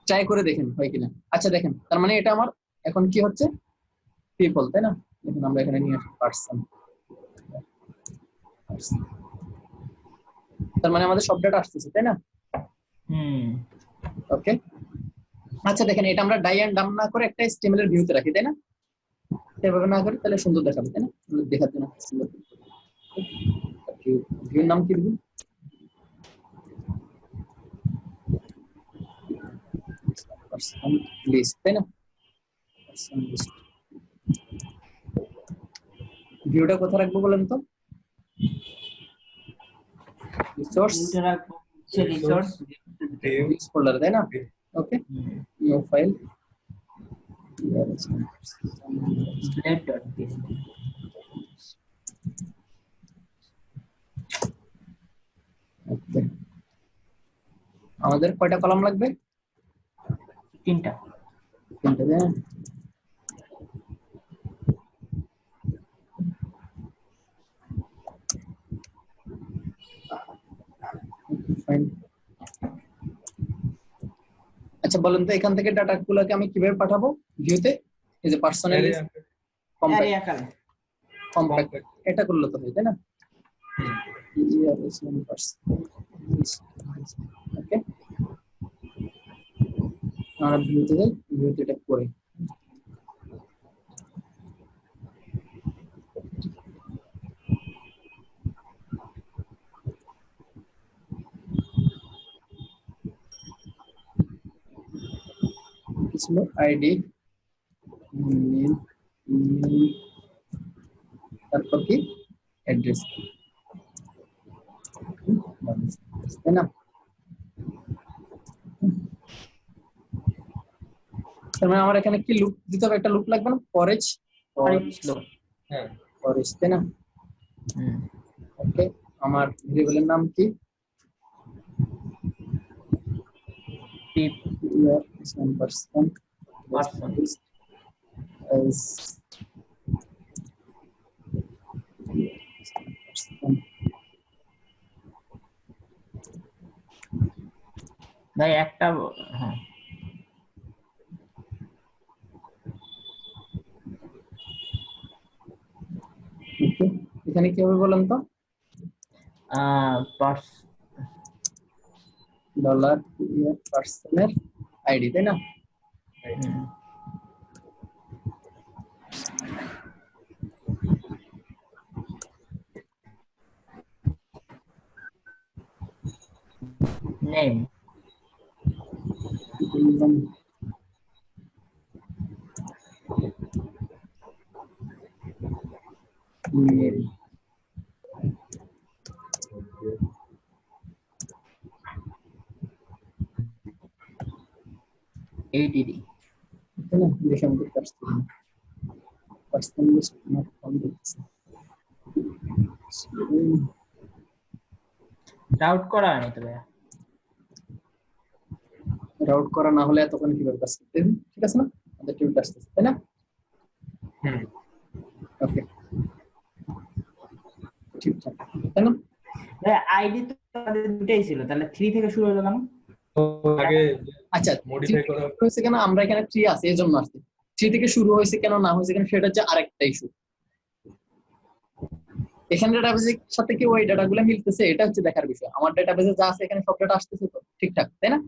Speaker 2: ট্রাই করে দেখেন হয় কিনা। আচ্ছা দেখেন, তার মানে এটা আমার এখন কি হচ্ছে, পিপল, তাই না? দেখুন আমরা এখানে নিয়ে আসি পার্সন, তার মানে আমাদের সব ডাটা আসতেছে, তাই না? ওকে, আচ্ছা দেখেন এটা আমরা ডাই এন্ড ডাম না করে একটা HTML এর ভিউতে রাখি, তাই না? এভাবে না করে তাহলে সুন্দর দেখাবে, তাই না? দেখার জন্য সুন্দর ভিউর নাম কি দিবেন? পার্সন লিস্ট, তাই না? Person list. ভিউটা কোথায় রাখবো বলেন তো? রিসোর্স
Speaker 3: রিসোর্স
Speaker 2: ফোল্ডার, তাই না? ওকে, নিউ ফাইল, আমাদের কয়টা কলাম লাগবে?
Speaker 3: 3টা।
Speaker 2: 3টা, তাই না? ফাইন। আচ্ছা বলেন তো এখান থেকে ডাটা গুলোকে আমি কিভাবে পাঠাবো ভিউতে? এই যে পার্সোনাল কম্প্যাক্ট এটা করলে তো হয়, তাই না? ওকে, আমরা ভিউতে যাই, ভিউতে এটা করে ছিল আইডি, তারপর কি অ্যাড্রেস, তাই না? তার মানে আমার এখানে কি লুপ দিতে হবে? একটা লুপ লাগবে না? ফরেচ
Speaker 6: হ্যাঁ
Speaker 2: ফরেচ, তাই না? ওকে, আমার ভেরিয়েবলের নাম কি? person is
Speaker 3: ভাই একটা হ্যাঁ
Speaker 2: এখানে কি হবে বলেন তো? ডলার পার্সনের আইডি, তাই না?
Speaker 3: নেম ADD
Speaker 2: তাই না? দেখে আমাদের পার্সন লিস্ট নট ফাউন্ড দিচ্ছে।
Speaker 3: রাউট করা হয়নি তো ভাইয়া।
Speaker 2: রাউট করা না হলে তখন কিভাবে কাজ করতে হবে? ঠিক আছে না? আমাদের টেবিলটা আসতেছে, তাই না? ওকে, ঠিক আছে, তাই না?
Speaker 3: ভাইয়া আইডি তো আমাদের দুটাই ছিল, তাহলে 3 থেকে শুরু হলো কেন?
Speaker 6: আগে
Speaker 2: আচ্ছা
Speaker 6: মডিফাই করা
Speaker 2: হয়েছে কেন? আমরা এখানে 3 আছে এজন্য আসছে। 3 থেকে শুরু হয়েছে কেন না হয়েছে কেন সেটা হচ্ছে আরেকটা ইস্যু। এখানে ডাটাবেসের সাথে কি ওই ডাটাগুলো মিলতেছে এটা হচ্ছে দেখার বিষয়। আমার ডাটাবেসে যা আছে এখানে সব ডাটা আসতেছে তো ঠিকঠাক, তাই না?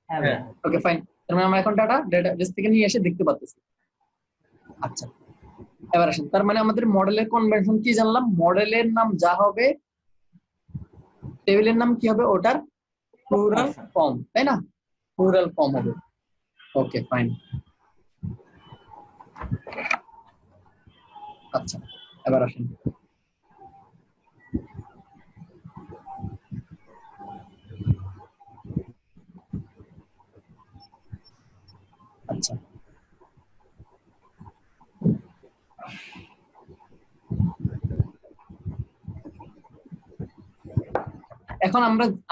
Speaker 3: হ্যাঁ ভাইয়া।
Speaker 2: ওকে ফাইন, তার মানে আমরা এখন ডাটাবেস থেকে নিয়ে এসে দেখতে পাচ্ছি। আচ্ছা এবার আসেন, তার মানে আমাদের মডেলের কনভেনশন কি জানলাম? মডেলের নাম যা হবে টেবিলের নাম কি হবে ওটার প্লুরাল ফর্ম, তাই না? প্লুরাল ফর্ম হবে। ওকে ফাইন, আচ্ছা, এবার আসেন। আচ্ছা, এখন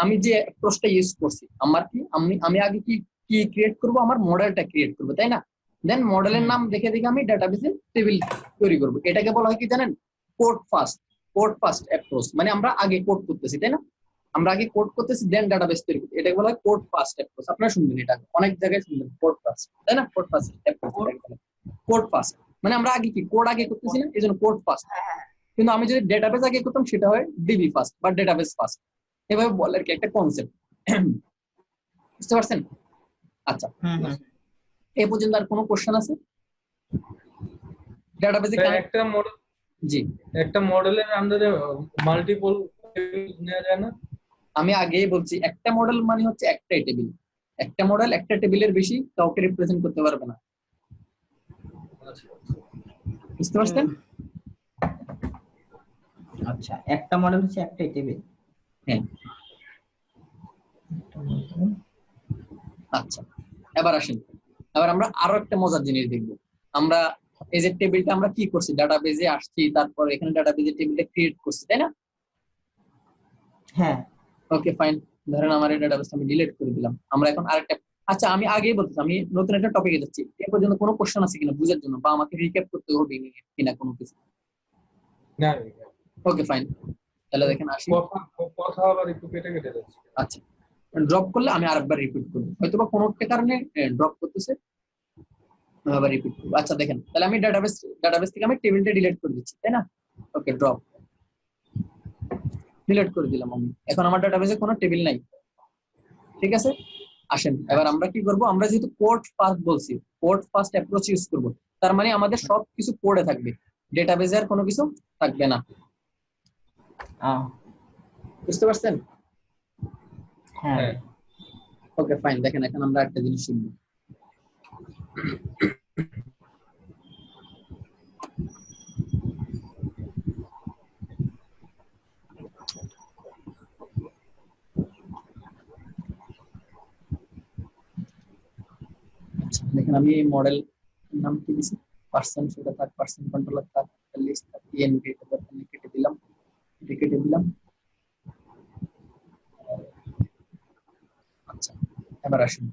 Speaker 2: আমি যে অ্যাপ্রোচটা ইউজ করছি, আমার কি আমি আগে কি কি ক্রিয়েট করব, আমার মডেলটা ক্রিয়েট করব, তাই না? দেন মডেলের নাম দেখে দেখে আমি ডাটাবেসে টেবিল তৈরি করব। এটাকে বলা হয় কি জানেন? Code first approach. মানে আমরা আগে কোড করতেছি, তাই না? আমরা আগে কোড করতেছি দেন ডাটাবেস তৈরি করতেছি, এটাকে বলা হয় কোড ফার্স্ট অ্যাপ্রোচ। আপনারা শুনবেন এটা অনেক জায়গায় শুনবেন, কোড ফার্স্ট, তাই না? Code first approach, code first মানে আমরা আগে কি কোড আগে করতেছি না, এজন্য কোড ফার্স্ট। কিন্তু আমি যদি ডেটাবেস আগে করতাম সেটা হয় ডিবি ফার্স্ট বা ডেটাবেস ফার্স্ট। এভাবে বলে আর কি, একটা কনসেপ্ট। বুঝতে পারছেন? আচ্ছা, এই পর্যন্ত আর কোনো কোশ্চেন আছে? ডেটাবেসে
Speaker 6: একটা মডেল,
Speaker 2: জি,
Speaker 6: একটা মডেলের আন্ডারে মাল্টিপল নেওয়া যায় না?
Speaker 2: আমি আগেই বলছি, একটা মডেল মানে হচ্ছে একটাই টেবিল। একটা মডেল একটা টেবিলের বেশি কাউকে রিপ্রেজেন্ট করতে পারবে না। বুঝতে পারছেন?
Speaker 3: আচ্ছা, একটা মডেল হচ্ছে একটাই টেবিল।
Speaker 2: হ্যাঁ। আচ্ছা, এবার আসেন, এবার আমরা আরো একটা মজার জিনিস দেখবো। আমরা এই যে টেবিলটা আমরা কি করছি, ডাটাবেজে আসছি, তারপর এখানে ডাটাবেজে টেবিলটা ক্রিয়েট করছি, তাই না?
Speaker 3: হ্যাঁ,
Speaker 2: ওকে ফাইন, ধরেন আমার এই ডাটাবেসটা আমি ডিলিট করে দিলাম। আমরা এখন আরেকটা, আচ্ছা আমি আগেই বলতেছি, আমি নতুন একটা টপিকে যাচ্ছি। এ পর্যন্ত কোনো কোশ্চেন আছে কিনা বুঝার জন্য, বা আমাকে রিক্যাপ করতে হবে কিনা কোনো কিছু?
Speaker 6: না,
Speaker 2: ওকে ফাইন, তাহলে দেখেন আসি।
Speaker 6: কথা আবার একটু কেটে কেটে যাচ্ছে।
Speaker 2: আচ্ছা, ড্রপ করলে আমি আরেকবার রিপিট করবো, হয়তো বা কোনো একটা কারণে ড্রপ করতেছে, আবার রিপিট করবো। আচ্ছা দেখেন, তাহলে আমি ডাটাবেস থেকে আমি টেবিলটা ডিলিট করে দিচ্ছি, তাই না? ওকে, ড্রপ, ডিলিট করে দিলাম আমি। এখন আমার ডাটাবেসে কোনো টেবিল নাই, ঠিক আছে? আসেন, এবার আমরা কি করব, আমরা যেহেতু কোড ফার্স্ট বলছি, কোড ফার্স্ট অ্যাপ্রোচ ইউজ করব, তার মানে আমাদের সবকিছু কোডে থাকবে, ডেটাবেজে আর কোনো কিছু থাকবে না। বুঝতে পারছেন?
Speaker 3: হ্যাঁ।
Speaker 2: ওকে ফাইন, দেখেন এখন আমরা একটা জিনিস শিখবো। দেখেন আমি এই মডেল নাম কি দিছি, পার্সন, সেটা থাক, পার্সন কন্ট্রোলার থাক, লিস্ট থাক, পিএনবি কেটে দিলাম, এটা কেটে দিলাম। আচ্ছা, এবার আসুন,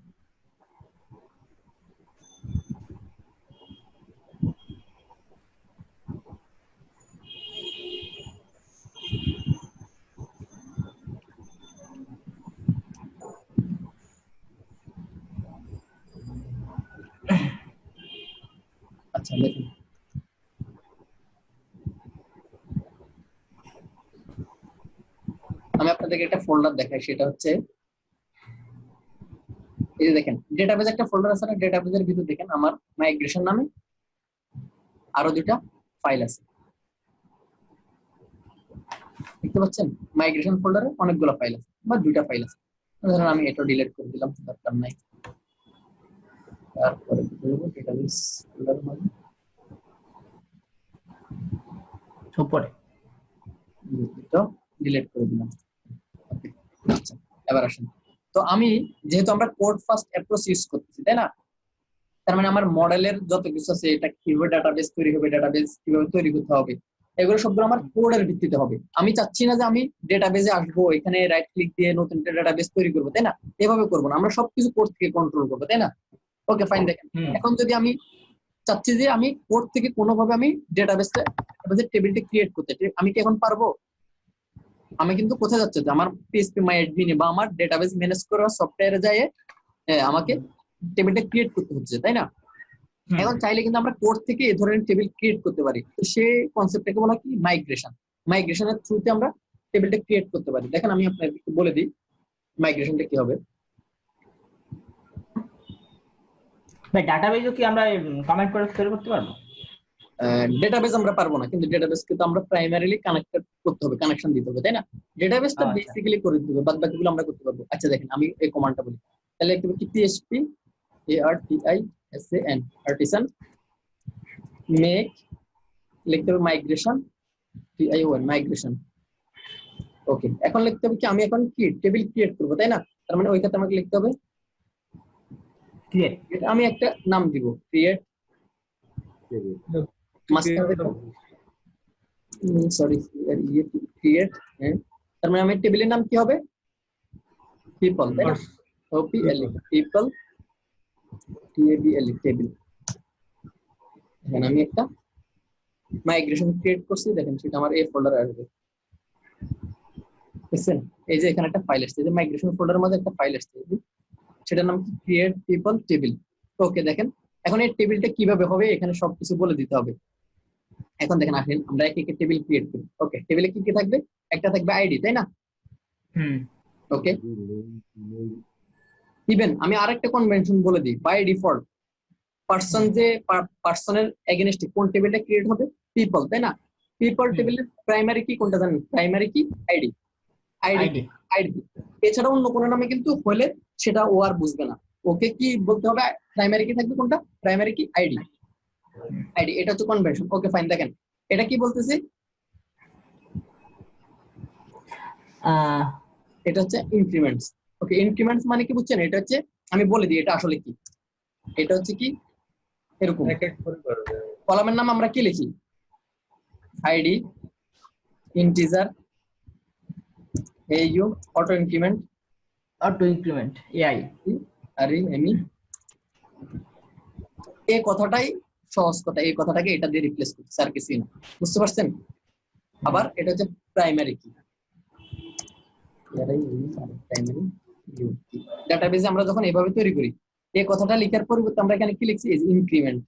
Speaker 2: আচ্ছা দেখুন, আমি আপনাদেরকে একটা ফোল্ডার দেখাই, সেটা হচ্ছে এই যে দেখেন ডেটাবেজ একটা ফোল্ডার আছে না, ডেটাবেজের ভিতর দেখেন আমার মাইগ্রেশন নামে আরো দুটা ফাইল আছে, দেখতে পাচ্ছেন? মাইগ্রেশন ফোল্ডারে অনেকগুলো ফাইল আছে বা দুইটা ফাইল আছে। ধরুন আমি এটা ডিলিট করে দিলাম, দরকার নাই। তারপরে কি করব, ডেটাবেস ফোল্ডারের মধ্যে
Speaker 3: উপরে
Speaker 2: এটা ডিলিট করে দিলাম। আচ্ছা, এবার আসুন, তো আমি যেহেতু আমরা কোড ফার্স্ট অ্যাপ্রোচ ইউজ করতেছি, তাই না? তার মানে আমার মডেলের যত কিছু আছে, এটা কিভাবে ডাটাবেস তৈরি হবে, ডাটাবেস কিভাবে তৈরি করতে হবে, এগুলো সবগুলো আমার কোডের ভিত্তিতে হবে। আমি চাচ্ছি না যে আমি ডেটাবেসে আসবো, এখানে রাইট ক্লিক দিয়ে নতুন একটা ডাটাবেস তৈরি করবো, তাই না? এভাবে করবো না, আমরা সবকিছু কোড থেকে কন্ট্রোল করবো, তাই না? ওকে ফাইন, দেখেন এখন যদি আমি চাচ্ছি যে আমি কোড থেকে কোনোভাবে আমি ডাটাবেসের টেবিলটা ক্রিয়েট করতে, আমি কি এখন পারবো? আমি কিন্তু কোথায় যাচ্ছে, যে আমার পিএইচপি মাই অ্যাডমিনে বা আমার ডেটাবেস ম্যানেজ করা সফটওয়্যারে যায় আমাকে টেবিলটা ক্রিয়েট করতে হচ্ছে, তাই না? এখন চাইলে কিন্তু আমরা কোড থেকে এই ধরনের টেবিল ক্রিয়েট করতে পারি। তো সেই কনসেপ্টটাকে বলা কি মাইগ্রেশন। মাইগ্রেশনের থ্রুতে আমরা টেবিলটা ক্রিয়েট করতে পারি। দেখেন আমি আপনাদের একটু বলে দিই মাইগ্রেশনটা কি হবে।
Speaker 3: ভাই ডাটাবেজও কি আমরা কমেন্ট করে তৈরি করতে পারবো?
Speaker 2: ডেটাবেস আমরা পারবো না, কিন্তু ডেটাবেস কিন্তু আমরা প্রাইমারিলি কানেক্টেড করতে হবে, কানেকশন দিতে হবে, তাই না? ডেটাবেসটা বেসিক্যালি করে দিতে, বাদ বাকিগুলো আমরা করতে পারবো। আচ্ছা দেখেন আমি এই কমান্ডটা বলি, তাহলে একটু কি পিএইচপি ARTISAN আর্টিসান মেক লিখতে হবে মাইগ্রেশন, মাইগ্রেশন। ওকে, এখন লিখতে হবে কি আমি এখন কি টেবিল ক্রিয়েট করবো, তাই না? তার মানে ওই ক্ষেত্রে আমাকে লিখতে হবে
Speaker 3: ক্রিয়েট।
Speaker 2: আমি একটা নাম দিব ক্রিয়েট, মাঝখানে সরি ক্রিয়েট, তার মানে আমি টেবিলের নাম কি হবে? পিপল, তাই না? OPL people, TABL table. এখানে আমি একটা মাইগ্রেশন ক্রিয়েট করছি, দেখেন সেটা আমার এই ফোল্ডারে আসবে, বুঝছেন? এই যে এখানে একটা ফাইল আসছে, যে মাইগ্রেশন ফোল্ডারের মধ্যে একটা ফাইল আসছে, সেটার নাম কি ক্রিয়েট পিপল টেবিল। ওকে, দেখেন এখন এই টেবিলটা কিভাবে হবে এখানে সবকিছু বলে দিতে হবে। এখন দেখেন আসেন আমরা এক এক টেবিল ক্রিয়েট করি। ওকে, টেবিলে কি কি থাকবে? একটা থাকবে আইডি, তাই না? ওকে, ইভেন আমি আরেকটা কনভেনশন বলে দিই, বাই ডিফল্ট পার্সন, যে পার্সনের এগেইনস্টে কোন টেবিলটা ক্রিয়েট হবে? পিপল, তাই না? পিপল টেবিলের প্রাইমারি কি কোনটা জানেন? প্রাইমারি কি আইডি, আইডি আইডি। এছাড়া অন্য কোনো নামে কিন্তু হলে সেটা ও আর বুঝবে না, ওকে কি বলতে হবে? প্রাইমারি কি থাকবে কোনটা? প্রাইমারি কি আইডি, আইডি। এটা হচ্ছে কনভেনশন। ওকে ফাইন, দেখেন এটা কি বলতেছে, এটা হচ্ছে ইনক্রিমেন্টস। ওকে, ইনক্রিমেন্টস মানে কি বুঝছেন? এটা হচ্ছে আমি বলে দিই এটা আসলে কি। এটা হচ্ছে কি এরকম
Speaker 6: এক এক করে করবে।
Speaker 2: কলামের নাম আমরা কি লিখি? ID, integer, AU, auto increment,
Speaker 3: AI।
Speaker 2: আরে আমি এই কথাটাই সহজ কথা, এই কথাটাকে এটা দিয়ে রিপ্লেস করতে স্যার কিছুই না, বুঝতে পারছেন? আবার এটা হচ্ছে প্রাইমারি কি, প্রাইমারি ডাটাবেজে আমরা যখন এইভাবে তৈরি করি, এই কথাটা লেখার পরিবর্তে আমরা এখানে কি লিখছি? ইনক্রিমেন্ট।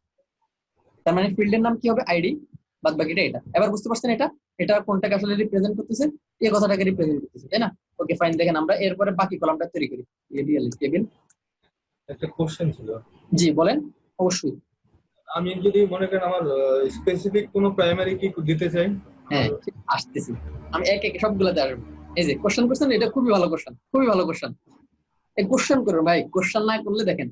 Speaker 2: তার মানে ফিল্ডের নাম কি হবে? আইডি, বাদ বাকিটা এটা। এবার বুঝতে পারছেন এটা এটা কোনটাকে আসলে রিপ্রেজেন্ট করতেছে? এই কথাটাকে রিপ্রেজেন্ট করতেছে, তাই না? ওকে ফাইন, দেখেন আমরা এরপরে বাকি কলামটা তৈরি করি। ABL table.
Speaker 6: একটা কোশ্চেন ছিল,
Speaker 2: জি বলেন। অবশ্যই।
Speaker 6: আমি যদি মনে করেন আমার স্পেসিফিক কোনো প্রাইমারি কি দিতে চাই,
Speaker 2: হ্যাঁ আসতেছি, আমি এক এক সবগুলোতে আসবো। এই যে কোশ্চেন করছেন, এটা খুবই ভালো কোশ্চেন, খুবই ভালো কোশ্চেন। এই কোশ্চেন করুন ভাই, কোশ্চেন না করলে দেখেন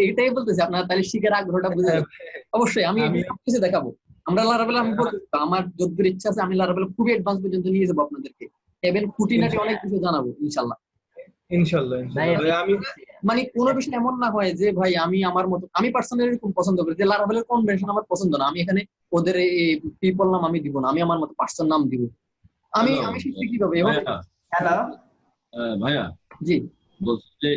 Speaker 2: এইটাই বলতেছি আপনার তাহলে শিখার আগ্রহটা বুঝে যাবে। অবশ্যই আমি সবকিছু দেখাবো। আমরা লারাবেল, আমি বলতে আমার যতদূর ইচ্ছা আছে আমি লারাবেল খুবই অ্যাডভান্স পর্যন্ত নিয়ে যাবো আপনাদেরকে, এবং খুঁটিনাটি অনেক কিছু জানাবো ইনশাল্লাহ।
Speaker 6: ইনশাআল্লাহ। আমি
Speaker 2: মানে কোনো বিষয় এমন না হয় যে ভাই আমি আমার মতো, আমি পার্সোনালি এরকম পছন্দ করি যে লারাবেলের কনভেনশন আমার পছন্দ না, আমি এখানে ওদের এই পিপল নাম আমি দিব না, আমি আমার মতো পার্সন নাম দিব। আমি শিখছি কিভাবে?
Speaker 3: হ্যালো
Speaker 1: ভাইয়া,
Speaker 2: জি
Speaker 1: বলতে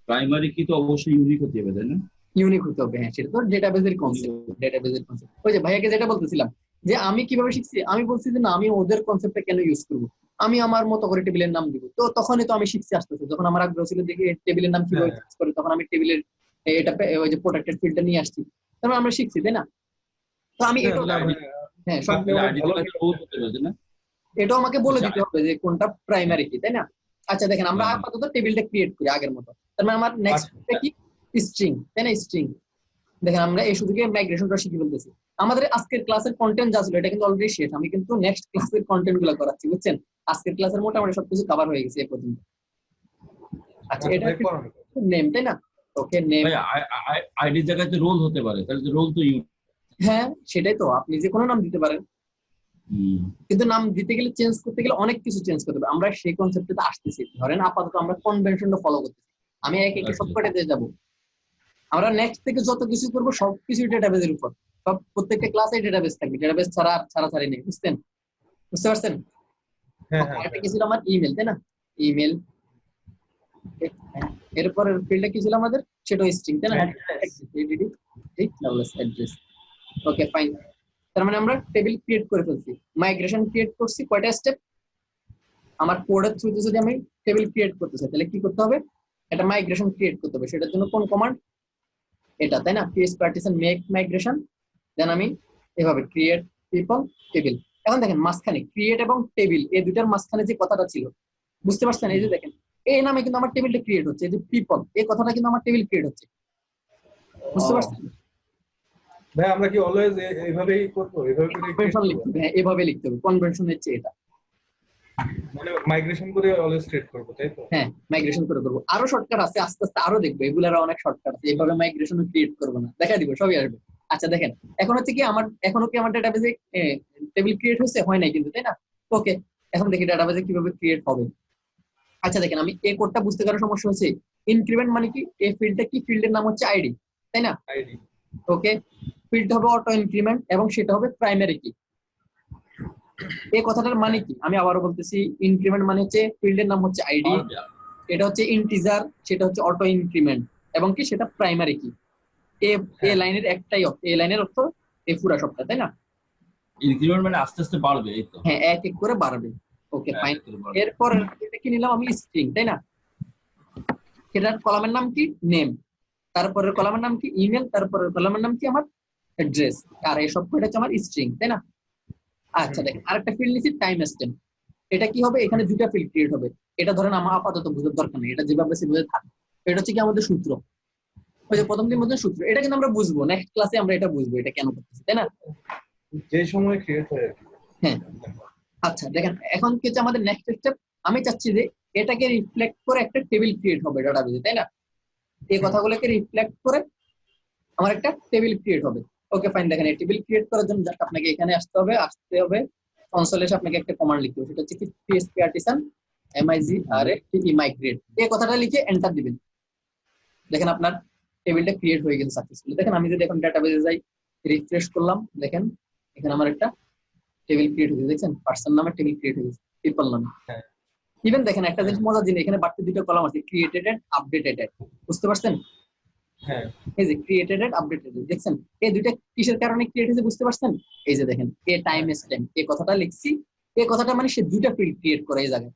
Speaker 1: প্রাইমারি কি তো অবশ্যই ইউনিক হতে হবে, তাই না?
Speaker 2: ইউনিক হতে হবে, হ্যাঁ সেটা তো ডেটাবেজের কনসেপ্ট, ডেটাবেজের কনসেপ্ট। ওই যে ভাইয়াকে যেটা বলতেছিলাম যে আমি কিভাবে শিখছি, আমি বলছি যে না আমি ওদের কনসেপ্টটা কেন ইউজ করব, আমি আমার মতো করে টেবিলের নাম দিব। তো তখনই তো আমি শিখছি আস্তে আস্তে, যখন আমার আগ্রহ ছিল দেখি টেবিলের নাম কিভাবে ইউজ করে, তখন আমি টেবিলের এটা ওই যে প্রোটেক্টেড ফিল্ডটা নিয়ে আসছি, তারপর আমরা শিখছি, তাই না? তো আমি হ্যাঁ সব এটাও আমাকে বলে দিতে হবে যে কোনটা প্রাইমারি কি, তাই না? আচ্ছা দেখেন আমরা আপাতত টেবিলটা ক্রিয়েট করি আগের মতো, তার মানে আমার নেক্সট কি স্ট্রিং, তাই না? স্ট্রিং। দেখেন আমরা এই শুধু মাইগ্রেশনটা শিখে ফেলতেছি। আমাদের আজকের ক্লাসের কন্টেন্ট যা ছিল এটা কিন্তু অলরেডি শেষ, আমি কিন্তু নেক্সট ক্লাসের কন্টেন্ট গুলো করাচ্ছি, বুঝছেন? আজকের ক্লাসের মোটামুটি সবকিছু কভার হয়ে গেছে এই পর্যন্ত। আচ্ছা এটা নেম, তাই না? ওকে নেম,
Speaker 1: আইডির জায়গায় তো রোল হতে পারে, তাহলে রোল তো
Speaker 2: হ্যাঁ সেটাই তো, আপনি যে কোনো নাম দিতে পারেন, কিন্তু নাম দিতে গেলে চেঞ্জ করতে গেলে অনেক কিছু চেঞ্জ করতে হবে। আমরা সেই কনসেপ্টে আসতেছি, ধরেন আপাতত আমরা কনভেনশনটা ফলো করতেছি, আমি এক এক সবকটাতে যাব। আমরা নেক্সট থেকে যত কিছু করবো সবকিছু ডেটাবেজের উপর, সব প্রত্যেকটা ক্লাসে ডেটাবেজ থাকবে, ডেটাবেজ ছাড়া ছাড়াছাড়ি নেই, বুঝতে পারছেন? এটা কি ছিল আমার ইমেল, তাই না? ইমেল, এরপর ফিল্ডে কি ছিল আমাদের? সেটা স্ট্রিং, তাই না? অ্যাড্রেস। ওকে ফাইন, তার মানে আমরা টেবিল ক্রিয়েট করে ফেলছি, মাইগ্রেশন ক্রিয়েট করছি। কয়টা স্টেপ? আমার কোডের থ্রুতে যদি আমি টেবিল ক্রিয়েট করতে চাই তাহলে কি করতে হবে? এটা মাইগ্রেশন ক্রিয়েট করতে হবে, সেটার জন্য কোন কমান্ড? এটা, তাই না? পিএস পার্টিশন মেক মাইগ্রেশন, দেন আমি এভাবে ক্রিয়েট পিপল টেবিল। এখন দেখেন মাঝখানে ক্রিয়েট এবং টেবিল এই দুটার মাঝখানে যে কথাটা ছিল, বুঝতে পারছেন? এই যে দেখেন এই নামে কিন্তু আমার টেবিলটা ক্রিয়েট হচ্ছে, এই যে পিপল এই কথাটা কিন্তু আমার টেবিল ক্রিয়েট হচ্ছে, বুঝতে পারছেন?
Speaker 6: ভাই আমরা কি অলওয়েজ এইভাবেই করব? এইভাবে
Speaker 2: কনভেনশন লিখতে হবে, হ্যাঁ এভাবে লিখতে হবে, কনভেনশন হচ্ছে এটা,
Speaker 6: মানে মাইগ্রেশন করে অলওয়েজ ক্রিয়েট করব, তাই তো?
Speaker 2: হ্যাঁ মাইগ্রেশন করে করবো। আরো শর্টকাট আছে, আস্তে আস্তে আরো দেখবো, এগুলার অনেক শর্টকাট আছে, এইভাবে মাইগ্রেশন ক্রিয়েট করবো না, দেখা দিব সবই আসবে। আচ্ছা দেখেন এখন হচ্ছে কি আমার এখনো কি আমার ডাটাবেজে টেবিল ক্রিয়েট হয়েছে, হয় নাই কিন্তু, তাই না? ওকে, এখন দেখি ডাটাবেজে কিভাবে ক্রিয়েট হবে। আচ্ছা দেখেন আমি এই কোডটা বুঝতে পারার সমস্যা হচ্ছে, ইনক্রিমেন্ট মানে কি, এই ফিল্ডটা কি, ফিল্ডের নাম হচ্ছে আইডি, তাই না?
Speaker 6: আইডি।
Speaker 2: ওকে, ফিল্ড হবে অটো ইনক্রিমেন্ট এবং সেটা হবে প্রাইমারি কি। এই কথাটার মানে কি আমি আবারও বলতেছি, ইনক্রিমেন্ট মানে হচ্ছে ফিল্ডের নাম হচ্ছে আইডি, এটা হচ্ছে ইন্টিজার, সেটা হচ্ছে অটো ইনক্রিমেন্ট এবং কি সেটা প্রাইমারি কি। এ লাইনের একটাই অর্থ, এ লাইনের অর্থ এই পুরা সবটা, তাই না?
Speaker 1: ইনক্রিমেন্ট মানে আস্তে আস্তে বাড়বে, এই তো।
Speaker 2: হ্যাঁ, এক এক করে বাড়বে। ওকে
Speaker 1: হ্যাঁ,
Speaker 2: ফাইন।
Speaker 1: এক করে বাড়বে।
Speaker 2: এরপর এটা কি নিলাম আমি, স্ট্রিং, তাই না? এটার কলামের নাম কি, নেম, তারপরের কলামের নাম কি, ইমেল, তারপরের কলামের নাম কি আমার অ্যাড্রেস, আর এই সব কয়টা হচ্ছে আমার স্ট্রিং, তাই না? আচ্ছা দেখেন আরেকটা ফিল্ড নিচ্ছি টাইম স্ট্যাম্প। এটা কি হবে, এখানে দুইটা ফিল্ড ক্রিয়েট হবে। এটা ধরেন আমার আপাতত বোঝার দরকার নেই, এটা যেভাবে সেভাবে থাকে। এটা হচ্ছে কি আমাদের সূত্র, ওই যে প্রথম দিন মধ্যে সূত্র, এটা কিন্তু আমরা বুঝবো নেক্সট ক্লাসে, আমরা এটা বুঝবো এটা কেন করতেছি, তাই না?
Speaker 6: যে সময় ক্রিয়েট হয়।
Speaker 2: হ্যাঁ। আচ্ছা দেখেন এখন কি হচ্ছে আমাদের নেক্সট স্টেপ, আমি চাচ্ছি যে এটাকে রিফ্লেক্ট করে একটা টেবিল ক্রিয়েট হবে ডাটাবেজে, তাই না? এই কথাগুলোকে রিফ্লেক্ট করে আমার একটা টেবিল ক্রিয়েট হবে। Okay fine. দেখেন এই টেবিল ক্রিয়েট করার জন্য জাস্ট আপনাকে এখানে আসতে হবে কনসোলে এসে আপনাকে একটা কমান্ড লিখতে হবে, সেটা হচ্ছে কি php artisan migrate, এই কথাটা লিখে এন্টার দিবেন। দেখেন আপনার টেবিলটা ক্রিয়েট হয়ে গেছে সাকসেসফুলি। দেখেন আমি যদি এখন ডাটাবেজে যাই, রিফ্রেশ করলাম, দেখেন এখানে আমার একটা টেবিল ক্রিয়েট হয়ে গেছে, দেখছেন পার্সন নামে টেবিল ক্রিয়েট হয়ে গেছে, পিপল নামে। ইভেন দেখেন একটা জিনিস মজার জিনিস, এখানে বাড়তি দুটো কলাম আছে, ক্রিয়েটেড এন্ড আপডেটেড, বুঝতে পারছেন?
Speaker 6: হ্যাঁ,
Speaker 2: এই যে ক্রিয়েটেড এন্ড আপডেটেড, দেখছেন এই দুইটা কিসের কারণে ক্রিয়েট হয়েছে বুঝতে পারছেন? এই যে দেখেন এ টাইম স্ট্যাম্প, এই কথাটা লিখছি, এই কথাটা মানে সে দুইটা ফিল্ড ক্রিয়েট করে এই জায়গায়,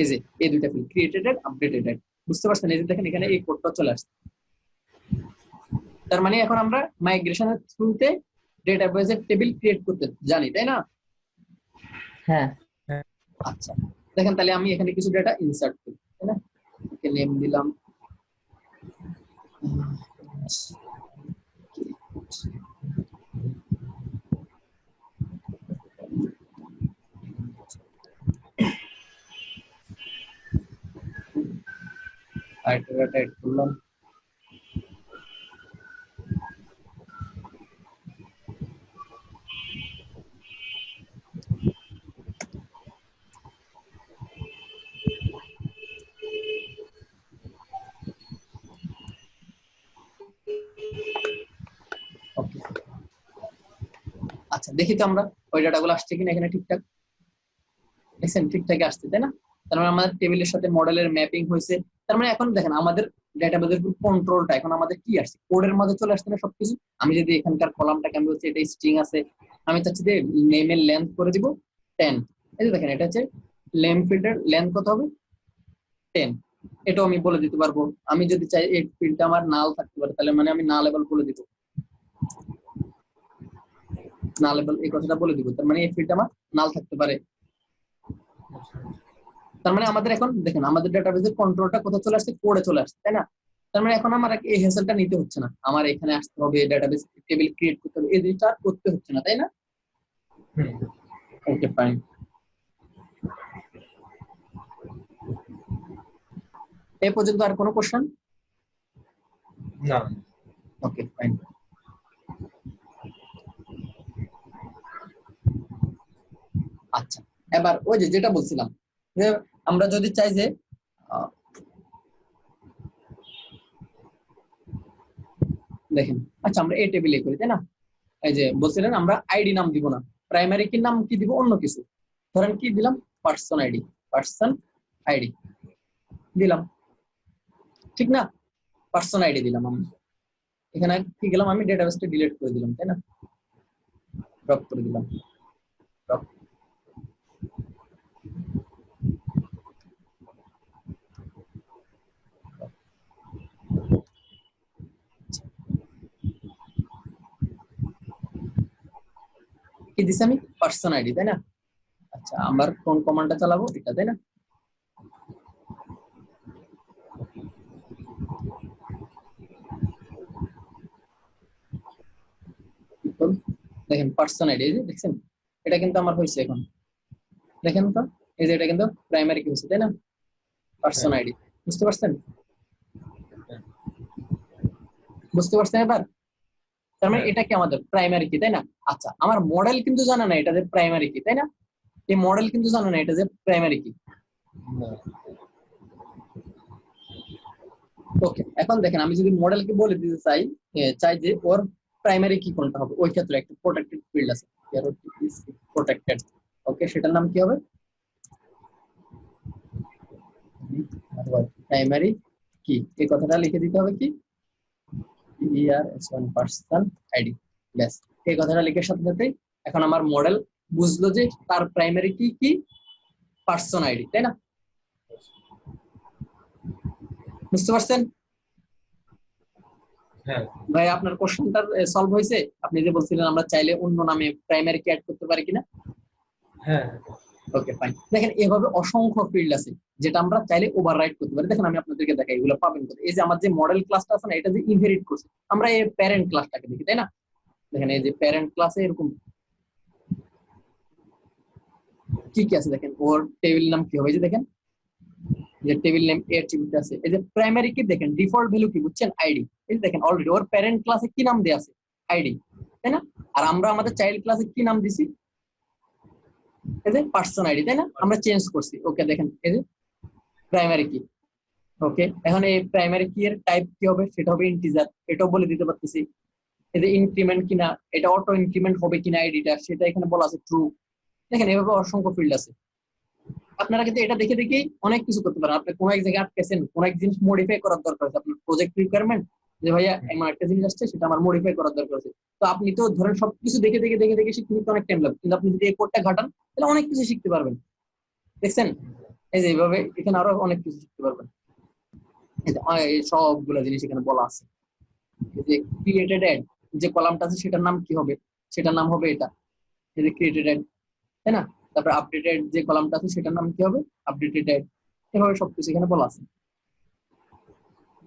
Speaker 2: এই যে এই দুইটা ফিল্ড ক্রিয়েটেড এন্ড আপডেটেড, বুঝতে পারছেন? এই যে দেখেন এখানে এই কোডটা চলে আসছে। তার মানে এখন আমরা মাইগ্রেশনের থ্রুতে ডেটাবেজের টেবিল ক্রিয়েট করতে জানি, তাই না?
Speaker 3: হ্যাঁ।
Speaker 2: আচ্ছা দেখেন তাহলে আমি এখানে কিছু ডেটা ইনসার্ট করি, তাই না? ওকে নেম দিলাম, আরেকটা ডেটা এড করলাম, ওকে। আচ্ছা দেখি তো আমরা ওই ডাটাগুলো আসছে কিনা এখানে ঠিকঠাক, দেখছেন ঠিকঠাক আসছে, তাই না? তার মানে আমাদের টেবিলের সাথে মডেলের ম্যাপিং হয়েছে। তার মানে এখন দেখেন আমাদের ডেটাবেজের কন্ট্রোলটা এখন আমাদের কি আসছে, কোডের মধ্যে চলে আসছে না সবকিছু। আমি যদি এখানকার কলামটাকে আমি বলছি এটা স্ট্রিং আছে, আমি চাচ্ছি যে নেমের লেন্থ করে দিব 10, এই যে দেখেন এটা হচ্ছে নেম ফিল্ডের লেন্থ কত হবে 10, এটাও আমি বলে দিতে পারবো। আমি যদি চাই এই ফিল্ডটা আমার নাল থাকতে পারে, তাহলে মানে আমি নাল লেভেল বলে দিব, নাল লেভেল এই কথাটা বলে দিব, তার মানে এই ফিল্ডটা আমার নাল থাকতে পারে। তার মানে আমাদের এখন দেখেন আমাদের ডাটাবেজের কন্ট্রোলটা কোথায় চলে আসছে, কোডে চলে আসছে, তাই না? তার মানে এখন আমার এই হ্যাসেলটা নিতে হচ্ছে না, আমার এখানে আসতে হবে ডাটাবেজ টেবিল ক্রিয়েট করতে হবে, এই জিনিসটা আর করতে হচ্ছে না, তাই না? Okay fine. এই পর্যন্ত আর কোনো কোশ্চেন?
Speaker 6: না।
Speaker 2: Okay fine. আচ্ছা এবার ওই যে যেটা বলছিলাম যে আমরা যদি চাই যে দেখেন, আচ্ছা আমরা এই টেবিলে করি, তাই না? এই যে বলছিলেন আমরা আইডি নাম দিব না, প্রাইমারি কি নাম কি দিব, অন্য কিছু, ধরেন কি দিলাম, পার্সন আইডি দিলাম, ঠিক না? পার্সন আইডি দিলাম আমি, এখানে কি গেলাম আমি ডেটাবেসটা ডিলিট করে দিলাম, তাই না? ড্রপ করে দিলাম, ড্রপ। কি দিছি আমি, পার্সন আইডি, তাই না? আচ্ছা আমার কোন কমান্ডটা চালাবো, এটা, তাই না? দেখেন পার্সন আইডি, দেখছেন এটা কিন্তু আমার হয়েছে এখন, দেখেন তো এই যে এটা কিন্তু প্রাইমারি কি হচ্ছে, তাই না? পার্সন আইডি, বুঝতে পারছেন? বুঝতে পারছেন এবার? তার মানে
Speaker 6: হ্যাঁ।
Speaker 2: এটা কি আমাদের প্রাইমারি কি, তাই না? আচ্ছা, আমার মডেল কিন্তু জানা না এটা যে প্রাইমারি কি, তাই না? এই মডেল কিন্তু জানা না এটা যে প্রাইমারি কি।
Speaker 6: না।
Speaker 2: ওকে, এখন দেখেন আমি যদি মডেলকে বলে দিতে চাই চাই যে ওর প্রাইমারি কি কোনটা হবে, ওই ক্ষেত্রে একটা প্রোটেক্টেড ফিল্ড আছে, প্রোটেক্টেড। ওকে, সেটার নাম কি হবে? প্রাইমারি কি, এই কথাটা লিখে দিতে হবে কি, PERS1 পার্সন আইডি। ব্যাস, এই কথাটা লিখার সাথে সাথেই এখন আমার মডেল বুঝলো যে তার প্রাইমারি কি কি পার্সন আইডি, তাই না? বুঝতে পারছেন
Speaker 6: হ্যাঁ।
Speaker 2: ভাই? আপনার কোশ্চেনটা সলভ হয়েছে? আপনি যে বলছিলেন আমরা চাইলে অন্য নামে প্রাইমারি কি অ্যাড করতে পারি কিনা।
Speaker 6: হ্যাঁ।
Speaker 2: Okay fine. দেখেন এভাবে অসংখ্য ফিল্ড আছে যেটা আমরা চাইলে ওভাররাইট করতে পারি। দেখেন আমি আপনাদেরকে দেখাই, এগুলো পাবেন কোথায়। এই যে আমার যে মডেল ক্লাসটা আছে না, এটা যে ইনহেরিট করছে, আমরা এই প্যারেন্ট ক্লাসটাকে দেখি, তাই না? দেখেন এই যে প্যারেন্ট ক্লাসে এরকম কি কি আছে দেখেন, ওর টেবিল নাম কি হবে, এই যে দেখেন যে টেবিল নেম অ্যাট্রিবিউট আছে। এই যে প্রাইমারি কি দেখেন ডিফল্ট ভ্যালু কি বুঝছেন, আইডি। এই যে দেখেন অলরেডি ওর প্যারেন্ট ক্লাসে কি নাম দেয়া আছে, আইডি, তাই না? আর আমরা আমাদের চাইল্ড ক্লাসে কি নাম দিছি, এই যে পার্সন আইডি, তাই না? আমরা চেঞ্জ করছি। ওকে দেখেন এই যে প্রাইমারি কি। ওকে, এখন এই প্রাইমারি কি এর টাইপ কি হবে, সেটা হবে ইন্টিজার, এটাও বলে দিতে পারতেছি। এই যে ইনক্রিমেন্ট কিনা, এটা অটো ইনক্রিমেন্ট হবে কিনা আইডিটা, সেটা এখানে বলা আছে ট্রু। দেখেন এভাবে অসংখ্য ফিল্ড আছে। আপনারা কিন্তু এটা দেখে দেখে অনেক কিছু করতে পারেন। আপনি কোনো এক জায়গায় আটকেছেন, কোনো এক জিনিস মডিফাই করার দরকার আছে, আপনার প্রজেক্ট রিকোয়ারমেন্ট যে ভাইয়া এমন একটা জিনিস আসছে সেটা আমার মডিফাই করার দরকার আছে। তো আপনি তো ধরেন সবকিছু দেখে দেখে দেখে দেখে শিখতে নিতে অনেক টাইম লাগবে, কিন্তু আপনি যদি এই কোডটা ঘাটান তাহলে অনেক কিছু শিখতে পারবেন। দেখছেন এই যে এইভাবে এখানে আরো অনেক কিছু শিখতে পারবেন। এই সবগুলো জিনিস এখানে বলা আছে। এই যে ক্রিয়েটেড অ্যাড যে কলামটা আছে সেটার নাম কি হবে, সেটার নাম হবে এটা, এই যে ক্রিয়েটেড অ্যাড, তাই না? তারপর আপডেটেড যে কলামটা আছে সেটার নাম কি হবে, আপডেটেড অ্যাড। এভাবে সবকিছু এখানে বলা আছে।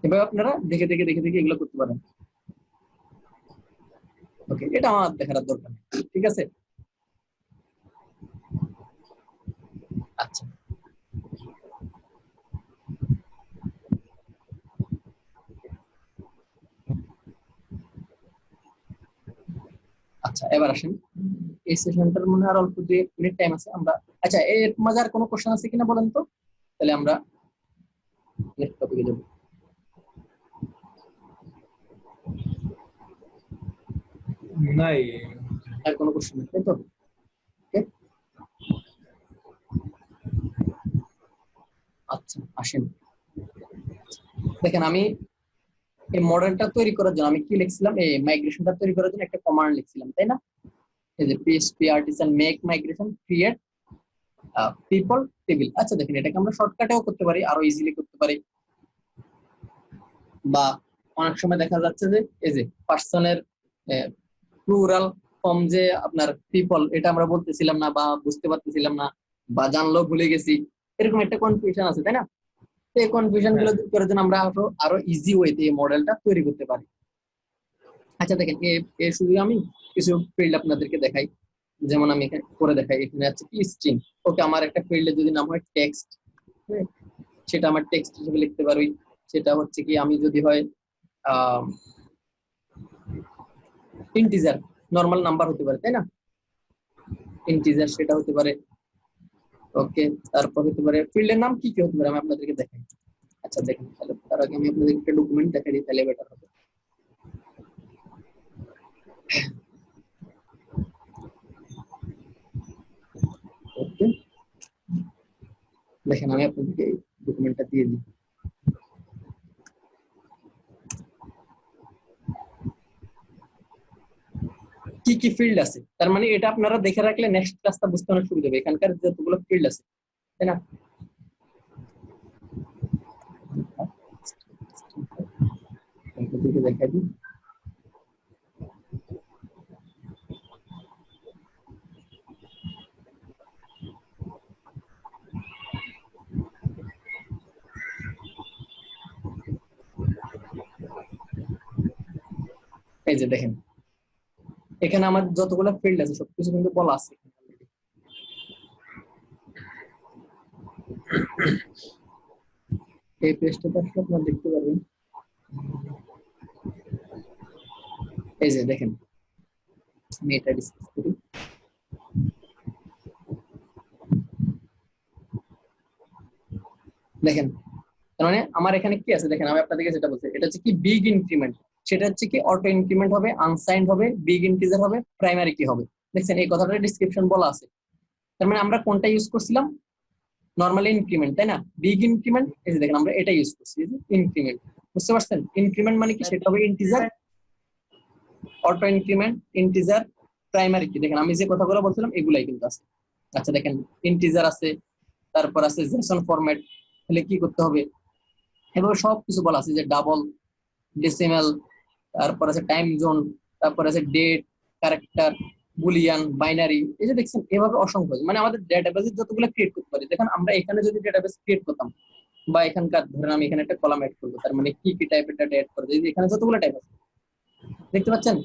Speaker 2: এভাবে আপনারা দেখে দেখে দেখে দেখে এগুলো করতে পারেন। ওকে, এটা আমার দেখার দরকার নেই, ঠিক আছে? আচ্ছা, আচ্ছা এবার আসেন এই সেশনটার মনে আর অল্প 2 মিনিট টাইম আছে আমরা। আচ্ছা, এর মাঝে আর কোনো কোশ্চেন আছে কিনা বলেন তো, তাহলে আমরা নেক্সট টপিকে যাব।
Speaker 6: নাই।
Speaker 2: আর কোনো কোশ্চেন নেই, তাই তো? ওকে, আচ্ছা আসেন। দেখেন আমি এই মডেলটা তৈরি করার জন্য আমি কি লিখছিলাম, এই মাইগ্রেশনটা তৈরি করার জন্য একটা কমান্ড লিখছিলাম, তাই না? এই যে PHP artisan make migration create people table। আচ্ছা দেখেন এটাকে আমরা শর্টকাটেও করতে পারি, আরো ইজিলি করতে পারি, বা অনেক সময় দেখা যাচ্ছে যে এই যে পার্সনের প্লুরাল ফর্ম যে আপনার পিপল, এটা আমরা বলতেছিলাম না বা বুঝতে পারতেছিলাম না বা জানলেও ভুলে গেছি, এরকম একটা কনফিউশন আছে, তাই না? তো এই কনফিউশন গুলো দূর করার জন্য আমরা আরো ইজি ওয়েতে এই মডেলটা তৈরি করতে পারি। আচ্ছা দেখেন শুধু আমি কিছু ফিল্ড আপনাদেরকে দেখাই, যেমন আমি এখানে করে দেখাই। এখানে আছে কি স্ট্রিং। ওকে, আমার একটা ফিল্ডে যদি নাম হয় টেক্সট, সেটা আমার টেক্সট হিসেবে লিখতে পারি। সেটা হচ্ছে কি আমি যদি হয় ইন্টিজার, নরমাল নাম্বার হতে পারে, তাই না? ইন্টিজার সেটা হতে পারে। ওকে, তারপর হতে পারে ফিল্ডের নাম কি কি হতে পারে আমি আপনাদেরকে দেখাই। আচ্ছা দেখেন, তাহলে তার আগে আমি আপনাদের একটা ডকুমেন্ট দেখাই দিই, তাহলে বেটার হবে। ওকে, দেখেন আমি আপনাদেরকে ডকুমেন্টটা দিয়ে দিই। কি কি ফিল্ড আছে, তার মানে এটা আপনারা দেখে রাখলে নেক্সট ক্লাসটা বুঝতে অনেক সুবিধা হবে, এখানকার যতগুলো ফিল্ড আছে, তাই না? দেখাই দিই। এই যে দেখেন এখানে আমার যতগুলো ফিল্ড আছে সবকিছু কিন্তু বলা আছে। এই পেজটাতে আসলে আপনারা দেখতে পারবেন। এই যে দেখেন আমি এটা ডিসকাস করি। দেখেন তার মানে আমার এখানে কি আছে দেখেন, আমি আপনাদেরকে যেটা বলছি এটা হচ্ছে কি বিগ ইনক্রিমেন্ট, সেটা হচ্ছে কি অটো ইনক্রিমেন্ট হবে, আনসাইন্ড হবে, বিগ ইন্টিজার হবে, প্রাইমারি কি হবে। দেখছেন এই কথাটা ডেসক্রিপশন বলা আছে। তার মানে আমরা কোনটা ইউজ করছিলাম, নরমালি ইনক্রিমেন্ট, তাই না? বিগ ইনক্রিমেন্ট এই যে দেখেন আমরা এটা ইউজ করছি ইনক্রিমেন্ট, বুঝতে পারছেন? ইনক্রিমেন্ট মানে কি, সেটা হবে integer, auto increment, integer, primary কি। দেখেন আমি যে কথাগুলো বলছিলাম এগুলাই কিন্তু আছে। আচ্ছা দেখেন ইন্টিজার আছে, তারপর আছে জেসন ফরম্যাট, তাহলে কি করতে হবে এভাবে সব কিছু বলা আছে, যে ডাবল, ডেসিমাল, তারপর আছে টাইম জোন, তারপর আছে ডেট, ক্যারেক্টার, বুলিয়ান, বাইনারি। এই যে দেখছেন এভাবে অসংখ্য, মানে আমাদের ডেটাবেসে যতগুলো ক্রিয়েট করতে পারি। দেখেন আমরা এখানে যদি ডেটাবেস ক্রিয়েট করতাম বা এখানকার ধরেন আমি এখানে একটা কলাম অ্যাড করবো, তার মানে কি কি টাইপের ডাটা অ্যাড করবো, এই যে এখানে যতগুলো টাইপ আছে দেখতে পাচ্ছেন,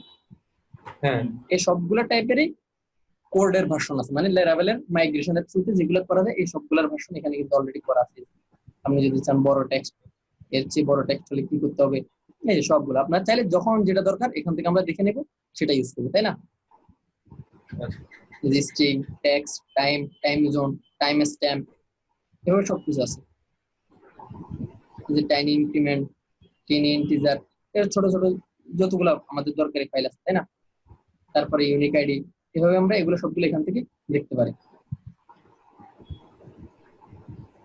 Speaker 6: হ্যাঁ
Speaker 2: এই সবগুলো টাইপেরই কোডের ভার্সন আছে, মানে লেরাভেলের মাইগ্রেশনের থ্রুতে যেগুলো করা যায় এই সবগুলোর ভার্সন এখানে কিন্তু অলরেডি করা আছে। আপনি যদি চান বড় টেক্সট, এর চেয়ে বড় টেক্সট হলে কি করতে হবে, এই যে সবগুলো আপনার চাইলে যখন যেটা দরকার এখান থেকে আমরা দেখে নেব সেটা ইউজ করবো, তাই না? String, text, time, time zone, time stamp, এভাবে সবকিছু আছে। যে টাইনি ইনক্রিমেন্ট, টিনি ইন্টিজার, এর ছোট ছোট যতগুলো আমাদের দরকারি ফাইল আছে, তাই না? তারপরে ইউনিক আইডি, এভাবে আমরা এগুলো সবগুলো এখান থেকে দেখতে পারি।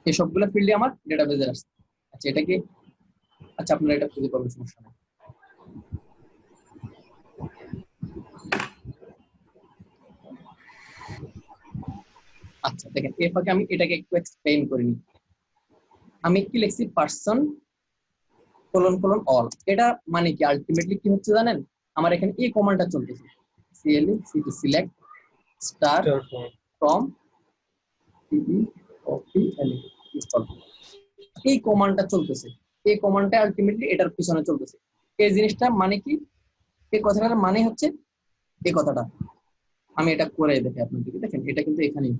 Speaker 2: এই সবগুলো ফিল্ডে আমার ডেটাবেজে আসছে। আচ্ছা এটা কি, আচ্ছা আপনারা এটা খুঁজে পাবেন, সমস্যা নেই। আচ্ছা দেখেন এর ফাঁকে আমি এটাকে একটু এক্সপ্লেইন করে নিই। আমি কি লিখছি, পার্সন কোলন কোলন অল, এটা মানে কি আলটিমেটলি কি হচ্ছে জানেন, আমার এখানে এই কমান্ডটা চলতেছে, CLE city select star from TE copy LE install, এই কমান্ডটা চলতেছে, এই কমান্ডটা আলটিমেটলি এটার পিছনে চলতেছে। এই জিনিসটা মানে কি, এই কথাটার মানে হচ্ছে এই কথাটা, আমি এটা করে দেখি আপনাদেরকে। দেখেন এটা কিন্তু এখানেই,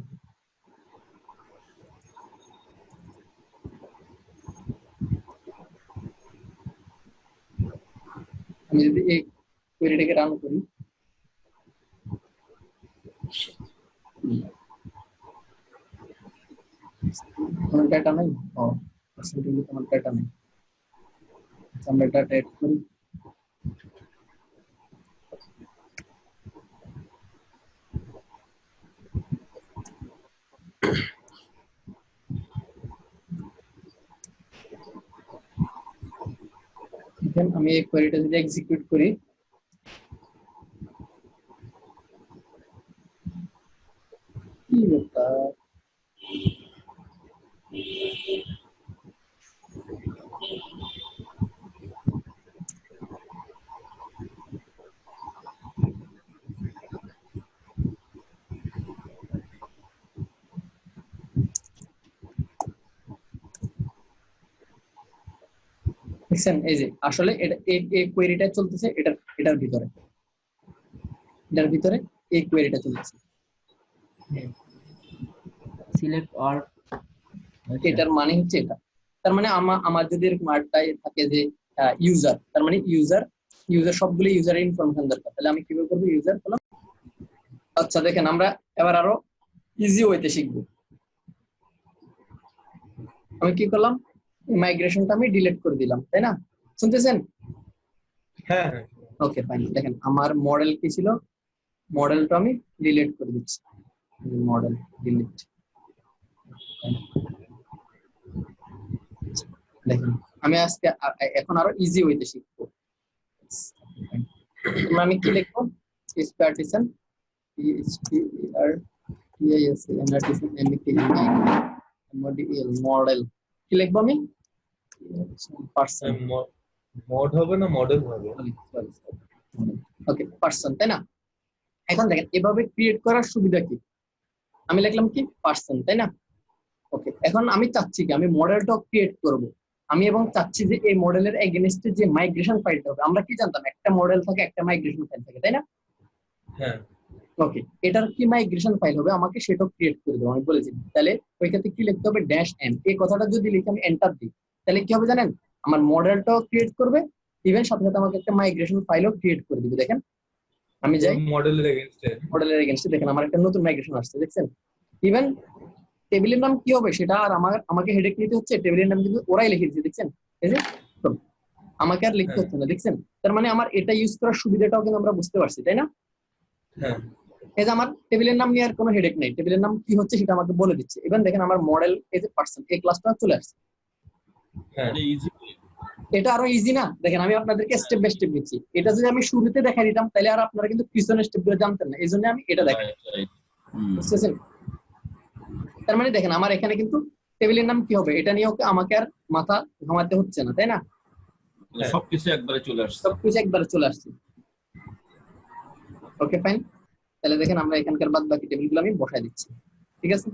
Speaker 2: আমি যদি এই কোয়েরিটাকে রান করি, কোনো ডাটা নাই, ও পার্সেন্টেজ কোনো ডাটা নেই। আমরা ডাটা এড করি, দেখেন আমি এই কোয়েরিটা যদি এক্সিকিউট করি, কি ব্যাপার, দেখছেন এই যে আসলে এটা এই কোয়েরিটা চলতেছে এটার ভিতরে, এটার ভিতরে এই কোয়েরিটা চলতেছে।
Speaker 3: সিলেক্ট অল,
Speaker 2: এটার মানে হচ্ছে এটা, তার মানে আমার যদি এরকম আরটাই থাকে যে ইউজার, তার মানে ইউজার সবগুলো ইউজারের ইনফরমেশন দরকার, তাহলে আমি কিভাবে করবো, ইউজার করলাম। আচ্ছা দেখেন আমরা এবার আরো ইজি ওয়েতে শিখবো। আমি কি করলাম, মাইগ্রেশনটা আমি ডিলিট করে দিলাম, তাই না? শুনতেছেন?
Speaker 6: হ্যাঁ হ্যাঁ
Speaker 2: ওকে ফাইন। দেখেন আমার মডেল কি ছিল, মডেলটা আমি ডিলিট করে দিচ্ছি, মডেল ডিলিট। দেখেন আমি আজকে এখন আরো ইজি ওয়েতে শিখবো। আমি কি লিখবো, পার্টিশন মডেল, কি লিখবো আমি, পার্সন,
Speaker 6: মড হবে না মডেল হবে।
Speaker 2: ওকে পার্সন, তাই না? এখন দেখেন এভাবে ক্রিয়েট করার সুবিধা কি, আমি লিখলাম কি পার্সন, তাই না? ওকে এখন আমি চাচ্ছি কি, আমি মডেলটা ক্রিয়েট করব, আমি এবং চাচ্ছি যে এই মডেলের এগেইনস্টে যে মাইগ্রেশন ফাইলটা হবে, আমরা কি জানতাম একটা মডেল থাকে একটা মাইগ্রেশন ফাইল থাকে, তাই না?
Speaker 6: হ্যাঁ
Speaker 2: ওকে এটার কি মাইগ্রেশন ফাইল হবে আমাকে সেটাও ক্রিয়েট করে দেবো, আমি বলেছি। তাহলে ওই ক্ষেত্রে কি লিখতে হবে, ড্যাশ এম, এই কথাটা যদি লিখে আমি এন্টার দিই তাহলে কি হবে জানেন, আমার মডেলটাও ক্রিয়েট করবে, ইভেন সাথে সাথে আমাকে একটা মাইগ্রেশন ফাইলও ক্রিয়েট করে দিবে। দেখেন আমি যাই
Speaker 6: মডেলের এগেইনস্টে।
Speaker 2: মডেলের এগেইনস্টে, দেখেন আমার একটা নতুন মাইগ্রেশন আসছে, দেখছেন? ইভেন টেবিলের নাম কি হবে সেটা আর আমাকে হেডেক নিতে হচ্ছে, টেবিলের নাম কিন্তু ওরাই লিখে দিচ্ছে, দেখছেন? এই যে আমাকে আর লিখতে হচ্ছে না, দেখছেন? তার মানে আমার এটা ইউজ করার সুবিধাটাও কিন্তু আমরা বুঝতে পারছি, তাই না?
Speaker 6: হ্যাঁ
Speaker 2: এই যে আমার টেবিলের নাম নিয়ে আর কোনো হেডেক নেই, টেবিলের নাম কি হচ্ছে সেটা আমাকে বলে দিচ্ছে। ইভেন দেখেন আমার মডেল এই যে পার্সন এই ক্লাসটা চলে আসছে।
Speaker 6: হ্যাঁ
Speaker 1: এটা ইজি।
Speaker 2: এটা আরো ইজি না? দেখেন আমি আপনাদেরকে স্টেপ বাই স্টেপ দিচ্ছি। এটা যদি আমি শুরুতে দেখাই দিতাম তাহলে আর আপনারা কিন্তু পিছনের স্টেপগুলো জানতেন না, এই জন্য আমি এটা দেখাই। বুঝতেছেন? তার মানে দেখেন আমার এখানে কিন্তু টেবিলের নাম কি হবে এটা নিয়ে আমাকে আর মাথা ঘামাতে হচ্ছে না, তাই না?
Speaker 1: সবকিছু একবারে চলে আসছে।
Speaker 2: সবকিছু একবারে চলে আসছে। ওকে ফাইন, তাহলে দেখেন আমরা এখানকার বাদ বাকি টেবিলগুলো আমি বসাই দিচ্ছি, ঠিক আছে?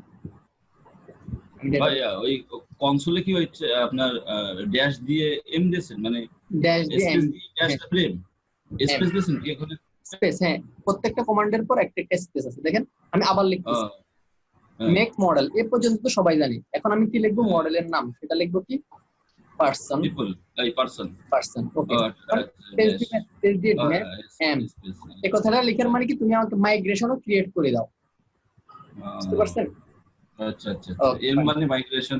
Speaker 1: ভাই ওই কনসোলে কি হচ্ছে আপনার ড্যাশ দিয়ে এম দিয়েছেন, মানে
Speaker 2: ড্যাশ দিয়ে
Speaker 1: স্পেস দিয়ে ড্যাশ ফ্রেম স্পেস দিয়েছেন কি এখানে?
Speaker 2: স্পেস, হ্যাঁ প্রত্যেকটা কমান্ডের পর একটা একটা স্পেস আছে। দেখেন আমি আবার লিখতেছি মেক মডেল, এ পর্যন্ত তো সবাই জানি। এখন আমি কি লিখবো? মডেলের নাম, সেটা লিখবো কি? পারসন।
Speaker 1: পিপল এই পারসন।
Speaker 2: পারসন, ওকে। স্পেস দিয়ে এম, এই কথাটা লেখার মানে কি তুমি আমাকে মাইগ্রেশনও ক্রিয়েট করে দাও, বুঝতে পারছেন?
Speaker 1: আচ্ছা আচ্ছা, এম মানে মাইগ্রেশন।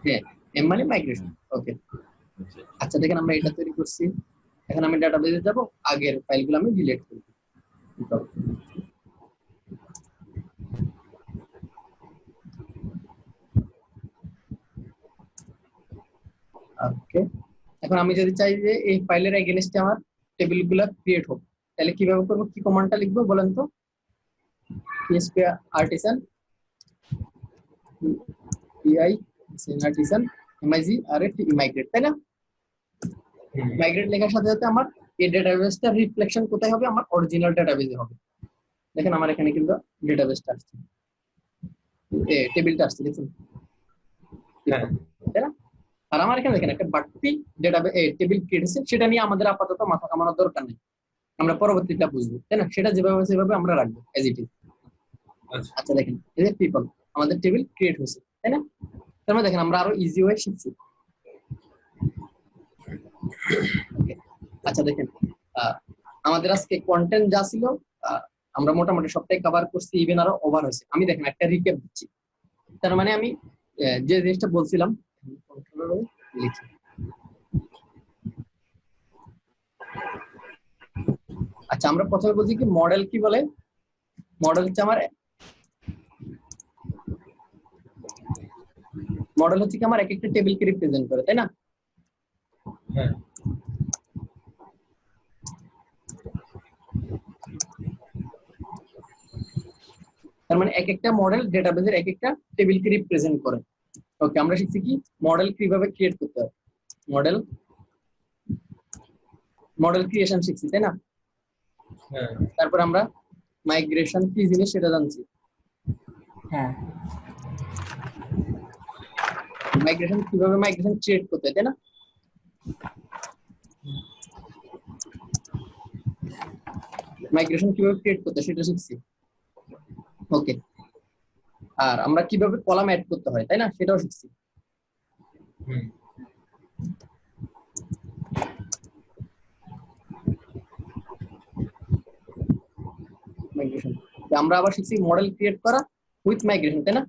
Speaker 2: হ্যাঁ এম মানে মাইগ্রেশন, ওকে। আচ্ছা দেখেন আমরা এটা তৈরি করছি। এখন আমি ডাটাবেসে যাব, আগের ফাইলগুলো আমি ডিলিট করব। ওকে, এখন আমি যদি চাই যে এই ফাইলের এগেইনস্টে আমার টেবিলগুলো ক্রিয়েট হোক, তাহলে কিভাবে করব? কি কমান্ডটা লিখবো বলেন তো? PHP artisan PI artisan migrate, তাই না? মাইগ্রেট লেখার সাথে সাথে আমার এই ডেটাবেসটা রিফ্লেকশন কোথায় হবে? আমার অরিজিনাল ডেটাবেসে হবে। দেখেন আমার এখানে কিন্তু ডেটাবেসটা আসছে, টেবিলটা আসছে, দেখুন, তাই না? আর আমার এখানে দেখেন একটা বাড়তি ডেটাবেস টেবিল ক্রিয়েট হচ্ছে, সেটা নিয়ে আমাদের আপাতত মাথা কামানোর দরকার নেই, আমরা পরবর্তীটা বুঝবো, তাই না? সেটা যেভাবে সেভাবে আমরা রাখবো এজ ইট ইজ। আচ্ছা দেখেন এই যে পিপল আমাদের টেবিল ক্রিয়েট হয়েছে, তাই না? তার মানে দেখেন আমরা আরো ইজি ওয়ে শিখছি। আচ্ছা দেখেন আমাদের আজকে কন্টেন্ট যা ছিল আমরা মোটামুটি সবটাই কভার করছি, ইভেন আরো ওভার হয়েছে। আমি দেখেন একটা রিক্যাপ দিচ্ছি। তার মানে আমি যে জিনিসটা বলছিলাম, লিখি আচ্ছা আমরা প্রথমে বলছি কি মডেল কি বলে? মডেল হচ্ছে আমার মডেল হচ্ছে কি আমার এক একটা টেবিলকে রিপ্রেজেন্ট করে, তাই না?
Speaker 6: হ্যাঁ
Speaker 2: তার মানে এক একটা মডেল ডেটাবেসের এক একটা টেবিলকে রিপ্রেজেন্ট করে। ওকে, আমরা শিখছি কি মডেল কিভাবে ক্রিয়েট করতে হয়, মডেল ক্রিয়েশন শিখছি, তাই না?
Speaker 6: হ্যাঁ
Speaker 2: তারপর আমরা মাইগ্রেশন কি জিনিস সেটা জানছি।
Speaker 3: হ্যাঁ
Speaker 2: মাইগ্রেশন কিভাবে মাইগ্রেশন ক্রিয়েট করতে হয়, তাই না? মাইগ্রেশন কিভাবে ক্রিয়েট করতে হয় সেটা শিখছি। ওকে, আর আমরা কিভাবে কলাম অ্যাড করতে হয়, তাই না? সেটাও শিখছি। মাইগ্রেশন আমরা আবার শিখছি মডেল ক্রিয়েট করা উইথ মাইগ্রেশন, তাই না?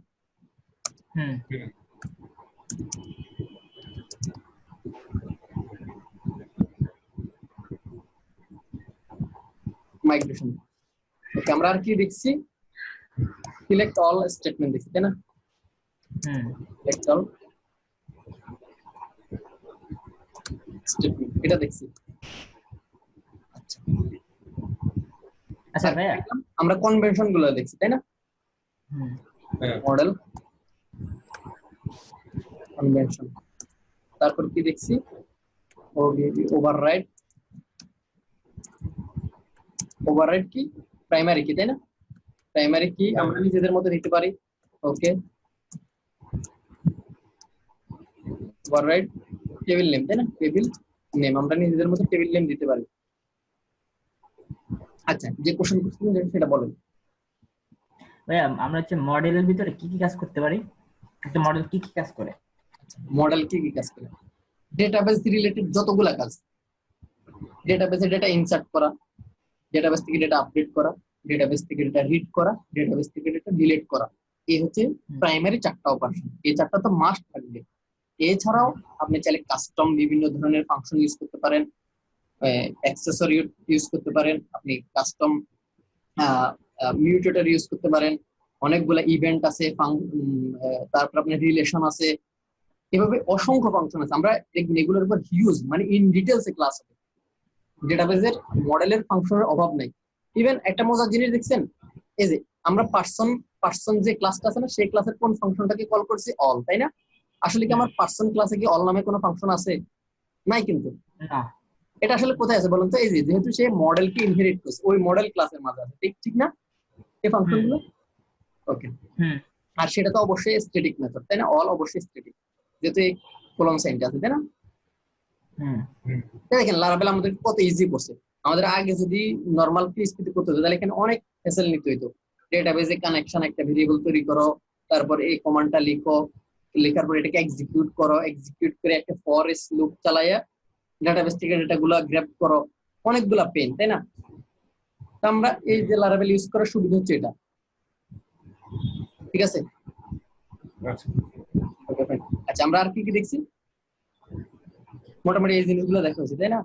Speaker 2: মাইগ্রেশন। ওকে, আমরা আর কি দেখছি? সিলেক্ট অল স্টেটমেন্ট দেখছি, তাই না? সিলেক্ট অল স্টেটমেন্ট এটা দেখছি।
Speaker 3: আচ্ছা ভাইয়া
Speaker 2: আমরা কনভেনশন গুলো দেখছি, তাই না? মডেল কনভেনশন, তারপর কি দেখছি? ওভাররাইড। ওভাররাইড কি? প্রাইমারি কি, তাই না? প্রাইমারি কি আমরা নিজেদের মতো দিতে পারি। ওকে, ওভাররাইড টেবিল নেম, তাই না? টেবিল নেম আমরা নিজেদের মতো টেবিল নেম দিতে পারি। আচ্ছা যে কোশ্চেন করছিলেন সেটা বলেন।
Speaker 3: ভাইয়া আমরা হচ্ছে মডেলের ভিতরে কি কি কাজ করতে পারি? একটা মডেল কি কি কাজ করে?
Speaker 2: মডেল কি কি কাজ করে? ডেটাবেস রিলেটেড যতগুলা কাজ, ডেটাবেসে ডেটা ইনসার্ট করা, ডেটাবেস থেকে ডেটা আপডেট করা, ডেটাবেস থেকে ডেটা রিড করা, ডেটাবেস থেকে ডেটা ডিলিট করা। এই হচ্ছে প্রাইমারি 4টা অপারেশন। এই 4টা তো মাস্ট থাকবে। এছাড়াও আপনি চাইলে কাস্টম বিভিন্ন ধরনের ফাংশন ইউজ করতে পারেন, অ্যাক্সেসরি ইউজ করতে পারেন, আপনি কাস্টম মিউটেটর ইউজ করতে পারেন, অনেকগুলা ইভেন্ট আছে, তারপর আপনার রিলেশন আছে, এভাবে অসংখ্য ফাংশন আছে। আমরা দেখবেন এগুলোর উপর হিউজ মানে ইন ডিটেলসে ক্লাস হবে। ডেটাবেজের মডেলের ফাংশনের অভাব নাই। ইভেন একটা মজার জিনিস দেখছেন, এই যে আমরা পার্সন যে ক্লাসটা আছে না, সেই ক্লাসের কোন ফাংশনটাকে কল করছি? অল, তাই না? আসলে কি আমার পার্সন ক্লাসে কি অল নামে কোনো ফাংশন আছে? নাই কিন্তু। এটা আসলে কোথায় আছে বলুন তো? এই যে যেহেতু সে মডেলকে ইনহেরিট করছে, ওই মডেল ক্লাসের মাঝে আছে, ঠিক না এই ফাংশনগুলো? ওকে। আর সেটা তো অবশ্যই স্ট্যাটিক মেথড, তাই না? অল অবশ্যই স্ট্যাটিক, যেহেতু এই কলম সাইনটা আছে, তাই না? দেখেন লারাবেল আমাদের কত ইজি করছে। আমাদের আগে যদি নরমাল পিএইচপি তে করতে হতো তাহলে এখানে অনেক ফ্যাসিল নিতে হইতো। ডেটাবেজে কানেকশন একটা ভেরিয়েবল তৈরি করো, তারপর এই কমান্ডটা লিখো, লেখার পর এটাকে এক্সিকিউট করো, এক্সিকিউট করে একটা ফর এস লুপ চালাইয়া ডেটাবেস থেকে ডেটাগুলো গ্র্যাব করো, অনেকগুলা পেন, তাই না? তো আমরা এই যে লারাবেল ইউজ করার সুবিধা হচ্ছে এটা, ঠিক আছে? আচ্ছা, আমরা আর কি কি দেখছি? মোটামুটি এই জিনিসগুলো দেখা হয়েছে, তাই না?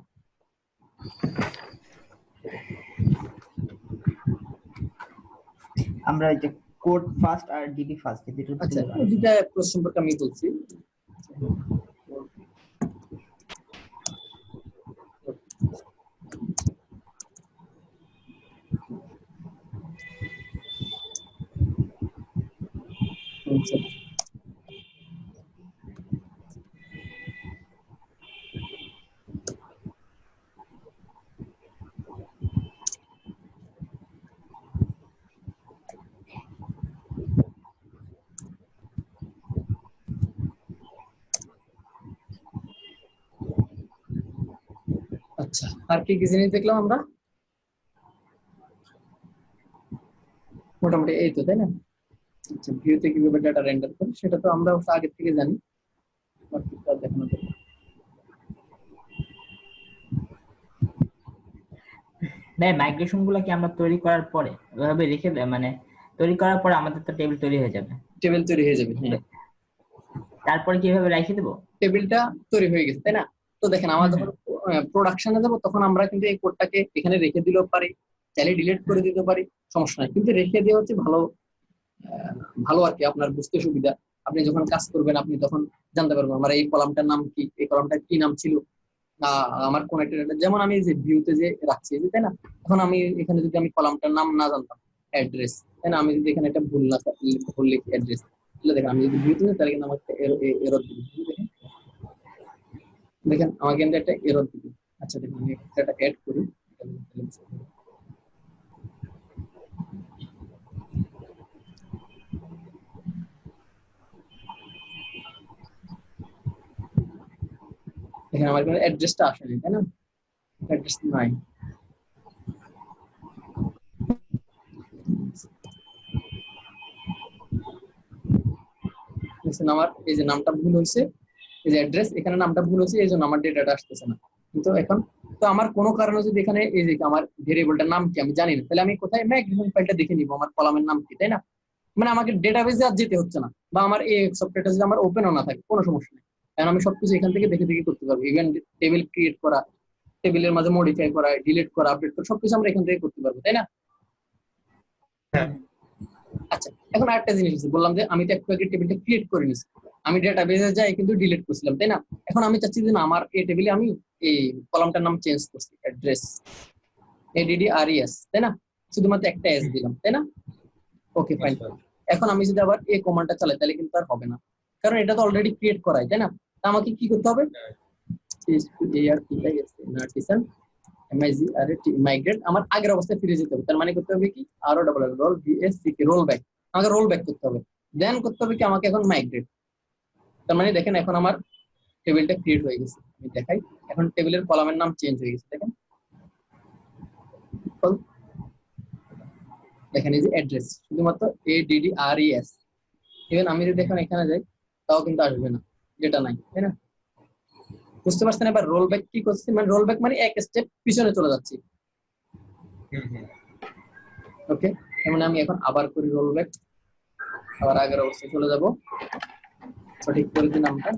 Speaker 3: আমরা এই যে কোড ফাস্ট আর ডিবি ফাস্ট
Speaker 2: আচ্ছা, এই দুটা প্রশ্ন সম্পর্কে আমি বলছি। আচ্ছা, আর কি কি জিনিস দেখলাম আমরা? মোটামুটি এই তো, তাই না? আচ্ছা, ভিউতে কিভাবে ডাটা রেন্ডার করে সেটা তো আমরা আগে থেকে জানি। দেখানো যাবে।
Speaker 3: মাইগ্রেশন গুলো কি আমরা তৈরি করার পরে ওইভাবে রেখে দেয়, মানে তৈরি করার পরে আমাদের তো টেবিল তৈরি হয়ে যাবে?
Speaker 2: টেবিল তৈরি হয়ে যাবে, হ্যাঁ।
Speaker 3: তারপরে কিভাবে রেখে দেবো?
Speaker 2: টেবিলটা তৈরি হয়ে গেছে, তাই না? তো দেখেন আমরা যখন প্রোডাকশনে যাব তখন আমরা কিন্তু এই কোডটাকে এখানে রেখে দিলেও পারি, চাইলে ডিলিট করে দিতে পারি, সমস্যা নাই। কিন্তু রেখে দেওয়া হচ্ছে ভালো, ভালো আর কি, আপনার বুঝতে সুবিধা। আপনি যখন কাজ করবেন আপনি তখন জানতে পারবেন আমার এই কলামটার নাম কি, এই কলামটার কি নাম ছিল, আমার কোন একটা ডেটা। যেমন আমি যে ভিউতে যে রাখছি, তাই না? এখন আমি এখানে যদি আমি কলামটার নাম না জানতাম, অ্যাড্রেস, তাই না? আমি যদি এখানে একটা ভুল লিখি অ্যাড্রেস, তাহলে দেখেন আমি যদি ভিউতে যাই তাহলে কিন্তু আমাকে এরর দিবে। দেখেন আমাকে কিন্তু একটা এরর দিবে। আচ্ছা, দেখুন আমি একটা অ্যাড করি, এখানে আমার কিন্তু অ্যাড্রেসটা আসেনি, তাই না? অ্যাড্রেস নাই। আমার এই যে নামটা ভুল হয়েছে, এই যে অ্যাড্রেস এখানে নামটা ভুল হয়েছে, এই জন্য আমার ডেটাটা আসতেছে না। কিন্তু এখন তো আমার কোনো কারণে যদি এখানে এই যে আমার ভেরিয়েবলটার নাম কি আমি জানি না, তাহলে আমি কোথায় মাইগ্রেশন ফাইলটা দেখে নিব আমার কলামের নাম কি, তাই না? মানে আমাকে ডেটাবেজে আর যেতে হচ্ছে না, বা আমার এই সফটওয়্যারটা যদি আমার ওপেনও না থাকে কোনো সমস্যা নেই, কারণ আমি সবকিছু এখান থেকে দেখে দেখে করতে পারবো। ইভেন টেবিল ক্রিয়েট করা, টেবিলের মাঝে মডিফাই করা, ডিলিট করা, আপডেট করা, সবকিছু আমরা এখান থেকে করতে পারবো, তাই না? আচ্ছা, এখন আরেকটা জিনিস আছে, বললাম যে আমি তো একটু আগে টেবিলটা ক্রিয়েট করে নিছি, আমি ডেটাবেজে যাই কিন্তু ডিলিট করছিলাম, তাই না? এখন আমি চাচ্ছি যে না, আমার এই টেবিলে আমি এই কলামটার নাম চেঞ্জ করছি, অ্যাড্রেস ADDRES, তাই না? শুধুমাত্র একটা এস দিলাম, তাই না? ওকে, ফাইন। এখন আমি যদি আবার এই কমান্ডটা চালাই তাহলে কিন্তু আর হবে না, কারণ এটা তো অলরেডি ক্রিয়েট করাই, তাই না? তা আমাকে কি করতে হবে? মাইগ্রেট, আমার আগের অবস্থায় ফিরে যেতে হবে। তার মানে করতে হবে কি, আরো রোল ব্যাক, আমাকে রোল ব্যাক করতে হবে। দেন করতে হবে কি, আমাকে এখন মাইগ্রেট। তার মানে দেখেন এখন আমার টেবিলটা ক্রিয়েট হয়ে গেছে, আমি দেখাই। এখন টেবিলের কলামের নাম চেঞ্জ হয়ে গেছে, দেখেন দেখেন এই যে অ্যাড্রেস, শুধুমাত্র ADDRES। ইভেন আমি যদি এখন এখানে যাই তাও কিন্তু আসবে না, যেটা নাই, তাই না? বুঝতে পারছেন? এবার রোল ব্যাক কি করছি, মানে রোল ব্যাক মানে এক স্টেপ পিছনে চলে যাচ্ছি। ওকে, যেমন আমি এখন আবার করি রোল ব্যাক, আবার আগের অবস্থায় চলে যাব, সঠিক করে দিই নামটা,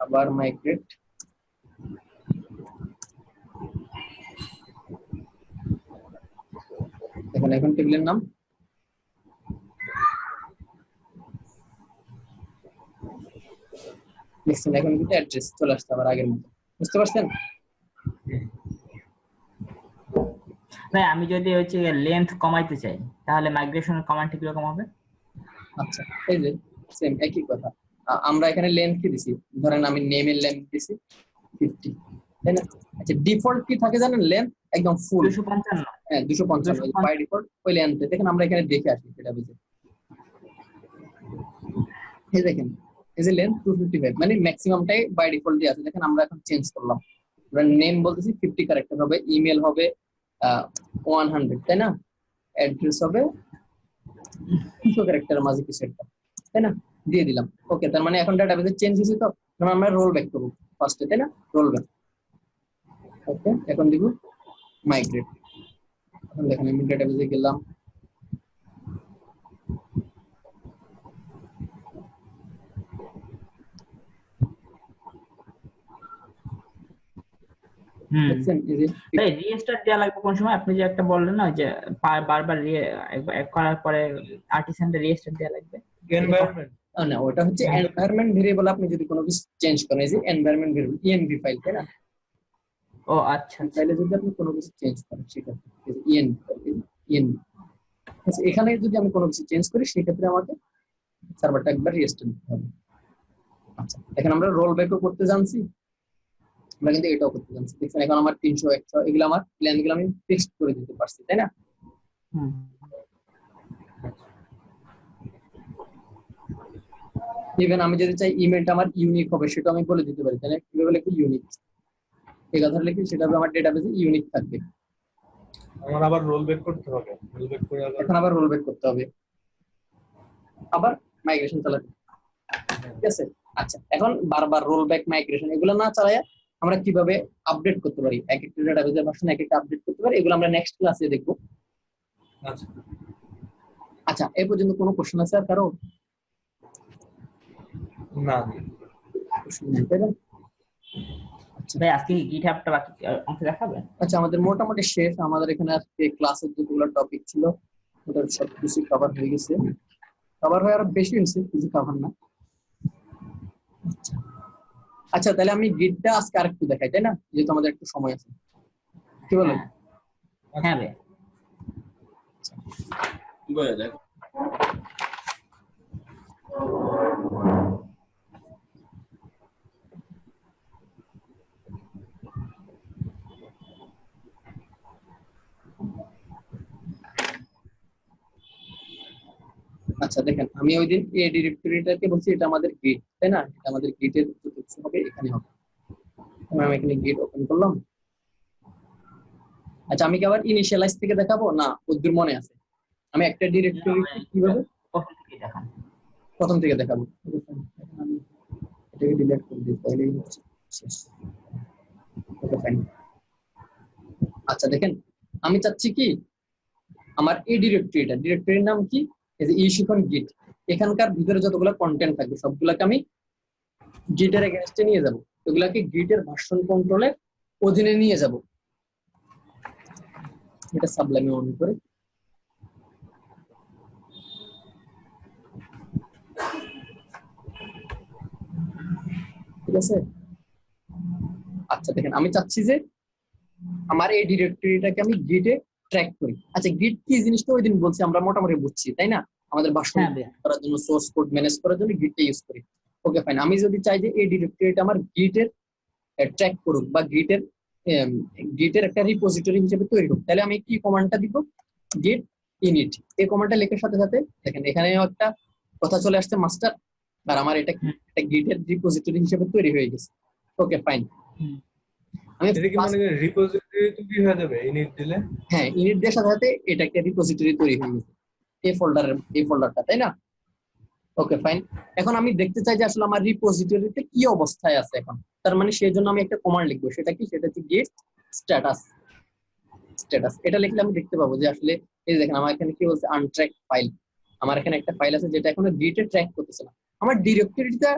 Speaker 2: আবার মাইগ্রেট, দেখেন এখন টেবিলের নাম লিখছেন, এখন কিন্তু অ্যাড্রেস চলে আসছে আবার আগের মতো। বুঝতে পারছেন?
Speaker 3: ভাই আমি যদি হচ্ছে লেন্থ কমাইতে চাই তাহলে মাইগ্রেশনের কমান্ডটা কিরকম হবে?
Speaker 2: আচ্ছা, এই যে সেম একই কথা, আমরা এখানে লেন্থ কি দিছি, ধরেন আমি নেমের লেন্থ দিছি 50, তাই না? আচ্ছা, ডিফল্ট কি থাকে জানেন? লেন্থ একদম ফুল
Speaker 3: 255।
Speaker 2: হ্যাঁ 255 বাই ডিফল্ট ওই লেন্থ। দেখেন আমরা এখানে দেখে আসি সেটা বুঝে, এই দেখেন এই যে লেন্থ 255, মানে ম্যাক্সিমামটাই বাই ডিফল্ট দিয়ে আছে। দেখেন আমরা এখন চেঞ্জ করলাম, আমরা নেম বলতেছি 50 ক্যারেক্টার হবে, ইমেল হবে 100, তাই না? অ্যাড্রেস হবে 200 ক্যারেক্টারের মাঝে কিছু একটা, তাই না? দিয়ে দিলাম। ওকে, তার মানে এখন ডাটাবেসে চেঞ্জ হয়েছে, তো আমরা রোল ব্যাক করব ফার্স্টে, তাই না? Roll back. ওকে, এখন দিব মাইগ্রেট। এখন দেখেন আমি ডাটাবেসে গেলাম, দেখছেন এই যে
Speaker 3: তাই রিস্টার্ট দেওয়া লাগবে কোন সময়? আপনি যে একটা বললেন না যে বারবার এক করার পরে আর্টিসানটা রিস্টার্ট দেওয়া লাগবে।
Speaker 6: এনভায়রনমেন্ট
Speaker 2: না, ওটা হচ্ছে এনভায়রনমেন্ট ভেরিয়েবল। আপনি যদি কোনো কিছু চেঞ্জ করেন, এই যে এনভায়রনমেন্ট ভেরিয়েবল env ফাইল, তাই না?
Speaker 3: ও আচ্ছা,
Speaker 2: ফাইলে যদি আপনি কোনো কিছু চেঞ্জ করেন সেক্ষেত্রে env ফাইল, env, আচ্ছা, এখানে যদি আমি কোনো কিছু চেঞ্জ করি সেক্ষেত্রে আমাকে সার্ভারটা একবার রিস্টার্ট দিতে হবে। আচ্ছা, এখন আমরা রোল ব্যাকও করতে জানছি, আমরা কিন্তু এটাও করতে জানছি। দেখছেন এখন আমার 300 100 এগুলো আমার প্ল্যান গুলো আমি ফিক্সড করে দিতে পারছি, তাই না? ইভেন আমি যদি চাই ইমেলটা আমার ইউনিক হবে সেটা আমি বলে দিতে পারি, তাই না? কিভাবে লিখি? ইউনিক, এই কথা লিখি, সেটা হবে আমার ডেটাবেসে ইউনিক থাকবে।
Speaker 6: আমার আবার রোল ব্যাক করতে হবে, রোল ব্যাক করে
Speaker 2: এখন আবার রোল ব্যাক করতে হবে, আবার মাইগ্রেশন চালাতে, ঠিক আছে? আচ্ছা, এখন বারবার রোল ব্যাক মাইগ্রেশন এগুলো না চালায় আমরা কিভাবে আপডেট করতে পারি, এক একটা ডেটাবেসের ভার্সন এক একটা আপডেট করতে পারি, এগুলো আমরা নেক্সট ক্লাসে দেখবো।
Speaker 6: আচ্ছা
Speaker 2: আচ্ছা, এই পর্যন্ত কোনো কোশ্চেন আছে আর কারো?
Speaker 6: না
Speaker 2: কোশ্চেন নেই, তাই না?
Speaker 3: ভাই আজকে গিটহাবটা বাকি অংশ দেখাবেন?
Speaker 2: আচ্ছা, আমাদের মোটামুটি শেষ। আমাদের এখানে আজকে ক্লাসের যতগুলো টপিক ছিল ওটার সবকিছু কভার হয়ে গেছে, কভার হয়ে আরো বেশি হয়েছে, কিছু কভার না। আচ্ছা, তাহলে আমি গিটটা আজকে আরেকটু দেখাই, তাই না? যেহেতু আমাদের একটু সময় আছে, কি বলেন?
Speaker 3: হ্যাঁ ভাই,
Speaker 1: বলে দেখ।
Speaker 2: আচ্ছা দেখেন, আমি ওই দিন এই ডিরেক্টরিটাকে বলছি এটা আমাদের গিট, তাই না? এটা আমাদের গিটের যত কিছু হবে এখানে হবে। আমি এখানে গিট ওপেন করলাম। আচ্ছা, আমি কি আবার ইনিশিয়ালাইজ থেকে দেখাবো না ওদের মনে আছে? আমি একটা ডিরেক্টরি কিভাবে
Speaker 3: দেখান
Speaker 2: প্রথম থেকে দেখাবো? আমি এটাকে ডিলিট করে দিই, তাহলেই হচ্ছে শেষ। Okay fine. আচ্ছা দেখেন, আমি চাচ্ছি কি আমার এই ডিরেক্টরির নাম কি? এই যে ইশিখন গিট, এখানকার ভিতরে যতগুলো কন্টেন্ট থাকবে সবগুলোকে আমি গিটের এগেইনস্টে নিয়ে যাব, এগুলাকে গিটের ভার্সন কন্ট্রোলের অধীনে নিয়ে যাব। এটা সাবলাইমে অন করে ঠিক আছে। আচ্ছা দেখেন, আমি চাচ্ছি যে আমার এই ডিরেক্টরিটাকে আমি গিটে ট্র্যাক করি। আচ্ছা, গিট কি জিনিসটা ওই দিন বলছি, আমরা মোটামুটি বুঝছি, তাই না? আমাদের ভার্সন করার জন্য, সোর্স কোড ম্যানেজ করার জন্য গিটটা ইউজ করি। ওকে ফাইন। আমি যদি চাই যে এই ডিরেক্টরিটা আমার গিটের ট্র্যাক করুক বা গিটের একটা রিপোজিটরি হিসেবে তৈরি হোক, তাহলে আমি কি কমান্ডটা দিব? গিট ইনিট। এই কমান্ডটা লেখার সাথে সাথে দেখেন এখানে একটা কথা চলে আসছে মাস্টার, আর আমার এটা একটা গিটের রিপোজিটরি হিসেবে তৈরি হয়ে গেছে। ওকে ফাইন। আমি
Speaker 6: এটা কি মানে রিপোজিটরি তৈরি হয়ে যাবে ইনিট দিলে?
Speaker 2: হ্যাঁ, ইনিট দেওয়ার সাথে সাথে এটা একটা রিপোজিটরি তৈরি হয়ে গেছে, এই ফোল্ডারটা, তাই না? Okay fine. এখন আমি দেখতে চাই যে আসলে আমার রিপোজিটরিতে কি অবস্থায় আছে এখন। তার মানে সেই জন্য আমি একটা কমান্ড লিখবো, সেটা কি, সেটা হচ্ছে গেট স্ট্যাটাস। স্ট্যাটাস এটা লিখলে আমি দেখতে পাবো যে আসলে এই দেখেন আমার এখানে কি বলছে, আনট্র্যাক ফাইল। আমার এখানে একটা ফাইল আছে যেটা এখনো গিটে ট্র্যাক করতেছে না। আমার ডিরেক্টরিটা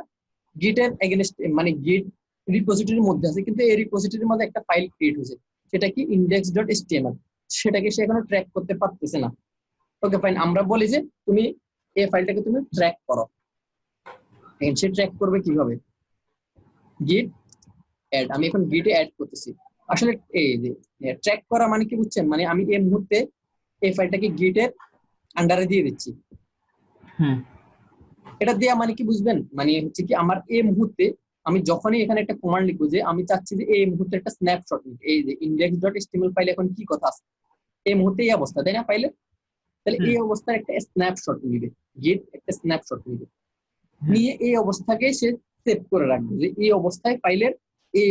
Speaker 2: গিটের এগেইনস্ট মানে গিট রিপোজিটরির মধ্যে আছে, কিন্তু এই রিপোজিটরির মধ্যে একটা ফাইল ক্রিয়েট হয়েছে, সেটা কি index.html, সেটাকে সে এখনো ট্র্যাক করতে পারতেছে না। ওকে ফাইন, আমরা বলি যে তুমি এই ফাইলটাকে তুমি ট্র্যাক করো। সে ট্র্যাক করবে কিভাবে, গিট অ্যাড। আমি এখন গিটে অ্যাড করতেছি। আসলে এই যে ট্র্যাক করা মানে কি বুঝছেন, মানে আমি এই মুহূর্তে এই ফাইলটাকে গিটের আন্ডারে দিয়ে দিচ্ছি।
Speaker 3: হুম
Speaker 2: এটা দেয়া মানে কি বুঝবেন, মানে হচ্ছে কি আমার এই মুহূর্তে আমি যখনই এখানে একটা কমান্ড লিখবো যে আমি চাচ্ছি যে এই মুহূর্তে একটা স্ন্যাপশট নিতে, এই যে index.html ফাইলে এখন কি কথা আছে, এই মুহূর্তে এই অবস্থা, তাই না ফাইলে, তাহলে এই অবস্থার একটা স্ন্যাপশট নিবে, গিট একটা স্ন্যাপশট নিবে, নিয়ে এই অবস্থাকে সে সেভ করে রাখবে যে এই অবস্থায় ফাইলের এই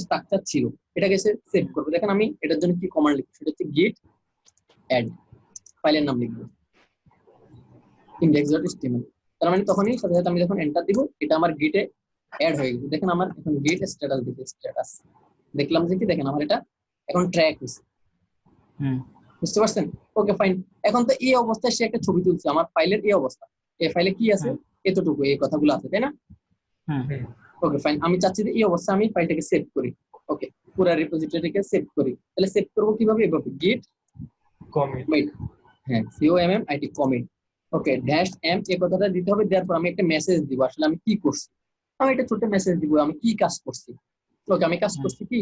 Speaker 2: স্ট্রাকচার ছিল, এটাকে সে সেভ করবে। দেখেন আমি এটার জন্য কি কমান্ড লিখবো, সেটা হচ্ছে গিট অ্যাড, ফাইলের নাম লিখবো index.html। তার মানে তখনই সাথে সাথে আমি যখন এন্টার দিব এটা আমার গিটে অ্যাড হয়ে গেছে। দেখেন আমার এখন গিট স্ট্যাটাস দেখে, স্ট্যাটাস দেখলাম যে কি, দেখেন আমার এটা এখন ট্র্যাক হয়েছে, বুঝতে পারছেন? Okay fine. এখন তো এই অবস্থায় সে একটা ছবি তুলছে আমার ফাইলের এই অবস্থা, এই ফাইলে কি আছে, এতটুকু এই কথাগুলো আছে, তাই না? ওকে ফাইন, আমি চাচ্ছি যে এই অবস্থায় আমি ফাইলটাকে সেভ করি। ওকে, পুরো রিপোজিটরিকে সেভ করি। তাহলে সেভ করব কিভাবে, এভাবে গিট
Speaker 6: কমিট।
Speaker 2: হ্যাঁ, COMMIT কমিট। ওকে, ড্যাশ এম এই কথাটা দিতে হবে, দেওয়ার পর আমি একটা মেসেজ দিব আসলে আমি কি করছি। আমি একটা ছোট মেসেজ দিব আমি কি কাজ করছি। ওকে, আমি কাজ করছি কি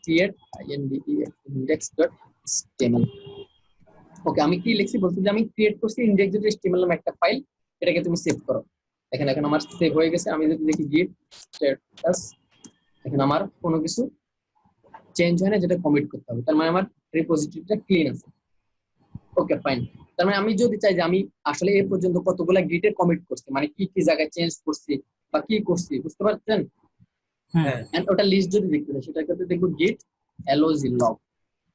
Speaker 2: create index.html। ওকে, আমি কি লিখছি বলছি যে আমি ক্রিয়েট করছি index.html নামে একটা ফাইল, এটাকে তুমি সেভ করো। দেখেন এখন আমার সেভ হয়ে গেছে। আমি যদি দেখি গিট স্ট্যাটাস, এখন আমার কোনো কিছু চেঞ্জ হয় না, যেটা কমিট করতে হবে, তার মানে আমার রিপোজিটরিটা ক্লিন আছে। Okay fine. তার মানে আমি যদি চাই যে আমি আসলে এই পর্যন্ত কতগুলা গিটে কমিট করছি, মানে কি কি জায়গায় চেঞ্জ করছি বা কি করছি, বুঝতে পারছেন?
Speaker 6: হ্যাঁ,
Speaker 2: এন্ড ওটা লিস্ট যদি দেখতে চাই সেটা ক্ষেত্রে দেখবো গিট log log।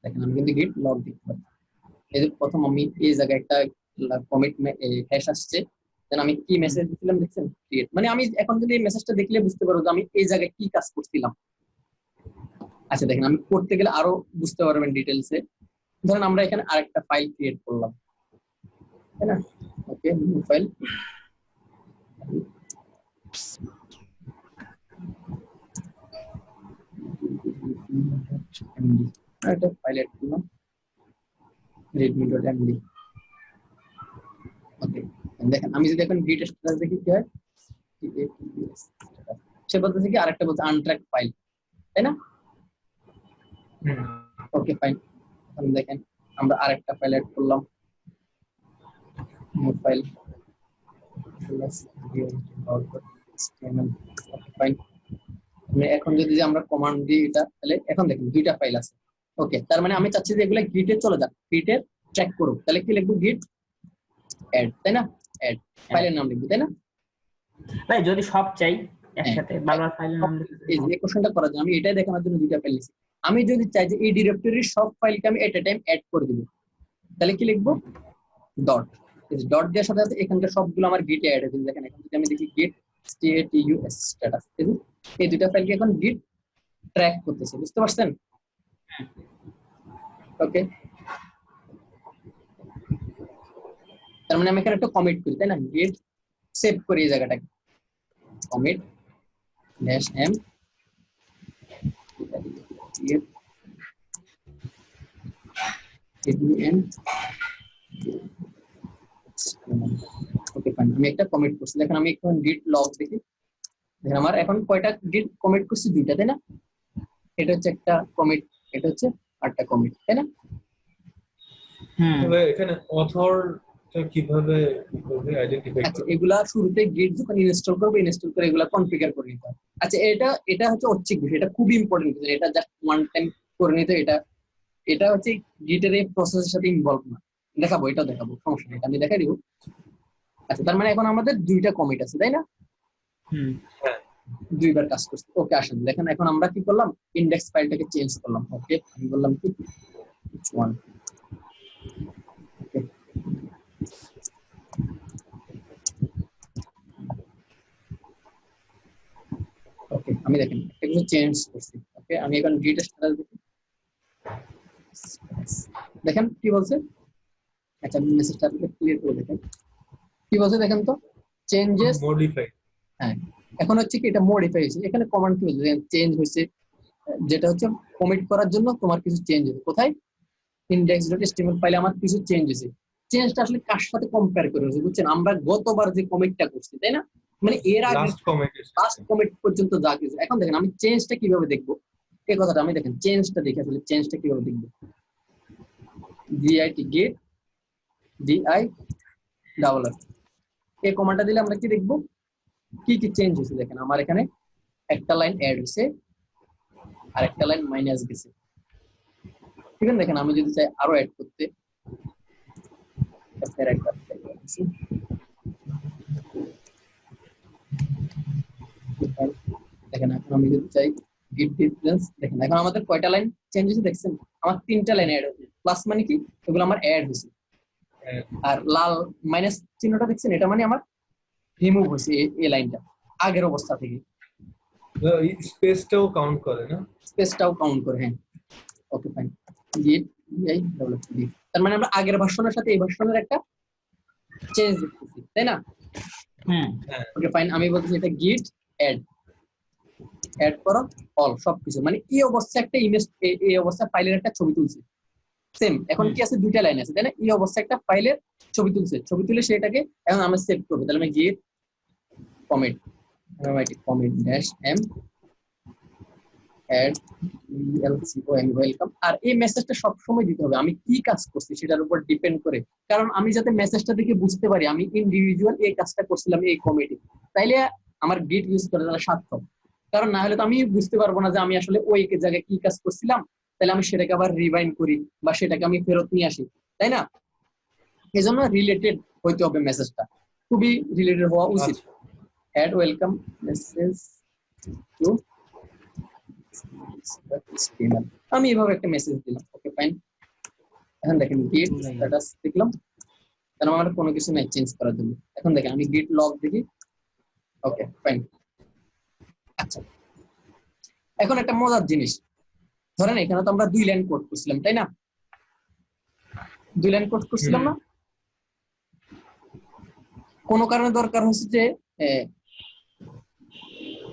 Speaker 2: দেখেন আমি কিন্তু গিট লগ দেখতে পাচ্ছি। এই যে প্রথম আমি এই জায়গায় একটা কমিট হ্যাশ আসছে, দেন আমি কি মেসেজ দিছিলাম দেখছেন, ক্রিয়েট। মানে আমি এখন যদি এই মেসেজটা দেখলে বুঝতে পারবো যে আমি এই জায়গায় কি কাজ করছিলাম। আচ্ছা দেখেন, আমি করতে গেলে আরো বুঝতে পারবেন ডিটেলসে। ধরেন আমরা এখানে আরেকটা ফাইল ক্রিয়েট করলাম, তাই না? ওকে, নিউ ফাইল, একটা ফাইল এড করলাম redmi.md। ওকে, দেখেন আমি যদি এখন গিট স্ট্যাটাস দেখি কি হয়, সে বলতেছে কি আরেকটা বলছে আনট্র্যাক ফাইল, তাই না? ওকে ফাইন, এখন দেখেন আমরা আরেকটা ফাইল এড করলাম, নিউ ফাইল ফাইন। এখন যদি আমরা কমান্ড দিই এটা, তাহলে এখন দেখেন দুইটা ফাইল আছে। ওকে, তার মানে আমি চাচ্ছি যে এগুলা গিটে চলে যাক, গিটে ট্র্যাক করুক। তাহলে কি লিখবো, গিট অ্যাড, তাই না? অ্যাড ফাইলের নাম লিখবো, তাই না?
Speaker 3: ভাই যদি সব চাই একসাথে বারবার ফাইলের নাম
Speaker 2: এই যে কোশ্চেনটা করার জন্য আমি এটাই দেখানোর জন্য দুইটা ফাইল লিখছি। আমি যদি চাই যে এই ডিরেক্টরির সব ফাইলকে আমি এট এ টাইম অ্যাড করে দিব, তাহলে কি লিখবো, ডট। ডট দেওয়ার সাথে সাথে এখানকার সবগুলো আমার গিটে অ্যাড হয়ে যাবে। দেখেন এখন যদি আমি দেখি গিট স্ট্যাটাস, এই দুইটা ফাইলকে এখন গিট ট্র্যাক করতেছে, বুঝতে পারছেন? ওকে, তার মানে আমি এখানে একটা কমিট করি, তাই না? গিট সেভ করি এই জায়গাটাকে, commit dash M okay fine, আমি একটা কমিট করছি। দেখেন আমি এখন গিট লগ দেখি, দেখেন আমার এখন কয়টা গিট কমিট করছি, দুইটা, তাই না? এটা হচ্ছে একটা কমিট, এটা হচ্ছে আরেকটা কমিট, তাই না?
Speaker 6: তবে এখানে অথর কিভাবে আইডেন্টিফাই
Speaker 2: আচ্ছা,
Speaker 6: করবে?
Speaker 2: এগুলা শুরুতে গিট যখন ইনস্টল করবে, ইনস্টল করে এগুলা কনফিগার করে নিতে হবে। আচ্ছা, এটা হচ্ছে ঐচ্ছিক বিষয়, এটা খুবই ইম্পর্টেন্ট বিষয়, এটা জাস্ট ওয়ান টাইম করে নিতে। এটা হচ্ছে গিটের এই প্রসেসের সাথে ইনভলভ না। দেখাবো, এটা দেখাবো, সমস্যা নেই, আমি দেখাই দিব। আচ্ছা, তার মানে এখন আমাদের দুইটা কমিট আছে, তাই না? দুইবার কাজ করছে। ওকে, আসেন দেখেন এখন আমরা কি করলাম, ইন্ডেক্স ফাইলটাকে চেঞ্জ করলাম। ওকে, আমি বললাম কি ওয়ান, ওকে ওকে আমি দেখেন একটা কিছু চেঞ্জ করছি। ওকে আমি এখন গিট স্ট্যাটাস দেখি, দেখেন কি বলছে। আচ্ছা আমি মেসেজটা ক্লিয়ার করে দেখেন কি বলছে, দেখেন তো চেঞ্জেস।
Speaker 6: মডিফাই।
Speaker 2: হ্যাঁ এখন হচ্ছে কি এটা মডিফাই হয়েছে, এখানে কমান্ড কি বলছে চেঞ্জ হয়েছে, যেটা হচ্ছে কমিট করার জন্য তোমার কিছু চেঞ্জ হয়েছে। কোথায়? index.html ফাইলে আমার কিছু চেঞ্জ হয়েছে। চেঞ্জটা আসলে কার সাথে কম্পেয়ার করে হয়েছে বুঝছেন? আমরা গতবার যে কমিটটা করছি তাই না, মানে এর আগে লাস্ট কমিট পর্যন্ত যা কিছু। এখন দেখেন আমি চেঞ্জটা কিভাবে দেখবো এই কথাটা, আমি দেখেন চেঞ্জটা দেখে আসলে চেঞ্জটা কিভাবে দেখবো। git get di ডাবল আর এই কমান্ডটা দিলে আমরা কি দেখবো কি কি চেঞ্জ হয়েছে। দেখেন আমার এখানে একটা লাইন অ্যাড হয়েছে আর একটা লাইন মাইনাস গেছে, ঠিক আছে? দেখেন আমি যদি চাই আরো অ্যাড করতে, দেখেন এখন আমি যদি চাই গিট ডিফারেন্স, দেখেন এখন আমাদের কয়টা লাইন চেঞ্জ হয়েছে দেখছেন? আমার 3টা লাইন অ্যাড হয়েছে, প্লাস মানে কি এগুলো আমার অ্যাড হয়েছে। আর লাল মাইনাস চিহ্নটা দেখছেন, এটা মানে আমার রিমুভ হয়েছে এই লাইনটা আগের অবস্থা থেকে।
Speaker 6: স্পেসটাও কাউন্ট করে না?
Speaker 2: স্পেসটাও কাউন্ট করে, হ্যাঁ। ওকে ফাইন, গিট এই ডেভেলপ গিট, তার মানে আমরা আগের ভার্সনের সাথে এই ভার্সনের একটা চেঞ্জ দেখতেছি তাই না?
Speaker 3: হ্যাঁ
Speaker 2: ওকে ফাইন, আমি বলতেছি এটা গিট অ্যাড করো অল সবকিছু, মানে এই অবস্থায় একটা ইমেজ, এই অবস্থায় ফাইলের একটা ছবি তুলছে সেম। এখন কি আছে দুইটা লাইন আছে তাই না, এই অবস্থায় একটা ফাইলের ছবি তুলছে, ছবি তুলে সেটাকে এখন আমরা সেভ করব। তাহলে আমি git commit commit dash M add welcome. আর এই মেসেজটা সবসময় দিতে হবে আমি কি কাজ করছি সেটার উপর ডিপেন্ড করে, কারণ আমি যাতে মেসেজটা দেখে বুঝতে পারি আমি ইন্ডিভিজুয়াল এই কাজটা করছিলাম এই কমিটি, তাইলে আমার গিট ইউজ করে তারা সার্থক। কারণ না হলে তো আমি বুঝতে পারবো না যে আমি আসলে ওই জায়গায় কি কাজ করছিলাম, তাহলে আমি সেটাকে আবার রিভাইন্ড করি বা সেটাকে আমি ফেরত নিয়ে আসি তাই না? এই জন্য রিলেটেড হইতে হবে, মেসেজটা খুবই রিলেটেড হওয়া উচিত। অ্যাড ওয়েলকাম মেসেজ টু আমি এভাবে একটা মেসেজ দিলাম। ওকে ফাইন, এখন দেখেন গিট স্ট্যাটাস দেখলাম, তাহলে আমার কোনো কিছু নাই চেঞ্জ করার জন্য। এখন দেখেন আমি গিট লগ দেখি। Okay fine. আচ্ছা এখন একটা মজার জিনিস, ধরেন এখানে তো আমরা 2 লাইন কোড করছিলাম তাই না, 2 লাইন কোড করছিলাম না? কোনো কারণে দরকার হচ্ছে যে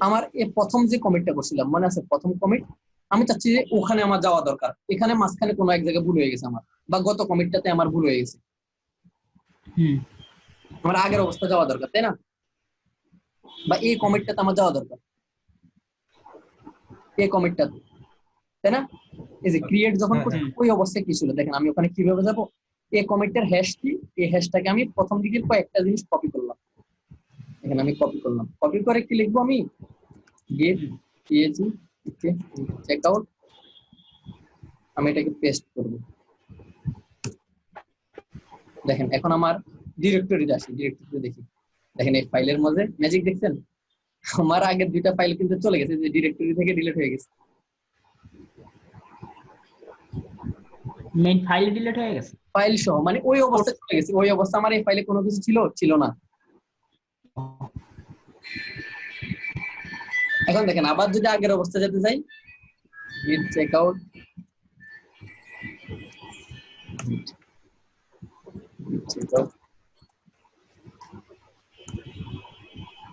Speaker 2: আমার এই প্রথম যে কমিটটা করছিলাম মনে আছে, প্রথম কমিট আমি চাচ্ছি যে ওখানে আমার যাওয়া দরকার, এখানে মাঝখানে কোনো এক জায়গায় ভুল হয়ে গেছে আমার, বা গত কমিটটাতে আমার ভুল হয়ে গেছে, আমার আগের অবস্থা যাওয়া দরকার তাই না, বা এই কমিটটাতে আমার যাওয়া দরকার, এই কমিটটাতে তাই না? এই যে ক্রিয়েট যখন ওই অবস্থায় কি ছিল দেখেন, আমি ওখানে কিভাবে যাব, এই কমিটটার হ্যাশ কি, এই হ্যাশটাকে আমি প্রথম দিকের কয়েকটা জিনিস কপি করলাম, এখানে আমি কপি করলাম, কপি করে কি লিখবো আমি গেট পিএইচপি চেকআউট, আমি এটাকে পেস্ট করব। দেখেন এখন আমার ডিরেক্টরিতে আসি, ডিরেক্টরিতে দেখি, দেখেন এই ফাইলের মধ্যে ম্যাজিক দেখছেন, আমার আগের 2টা ফাইল কিন্তু চলে গেছে, যে ডিরেক্টরি থেকে ডিলিট হয়ে গেছে,
Speaker 3: মেইন ফাইল ডিলিট হয়ে গেছে,
Speaker 2: ফাইল সহ, মানে ওই অবস্থায় চলে গেছে, ওই অবস্থা আমার এই ফাইলে কোনো কিছু ছিল না। এখন দেখেন আবার যদি আগের অবস্থা যেতে চাই, git checkout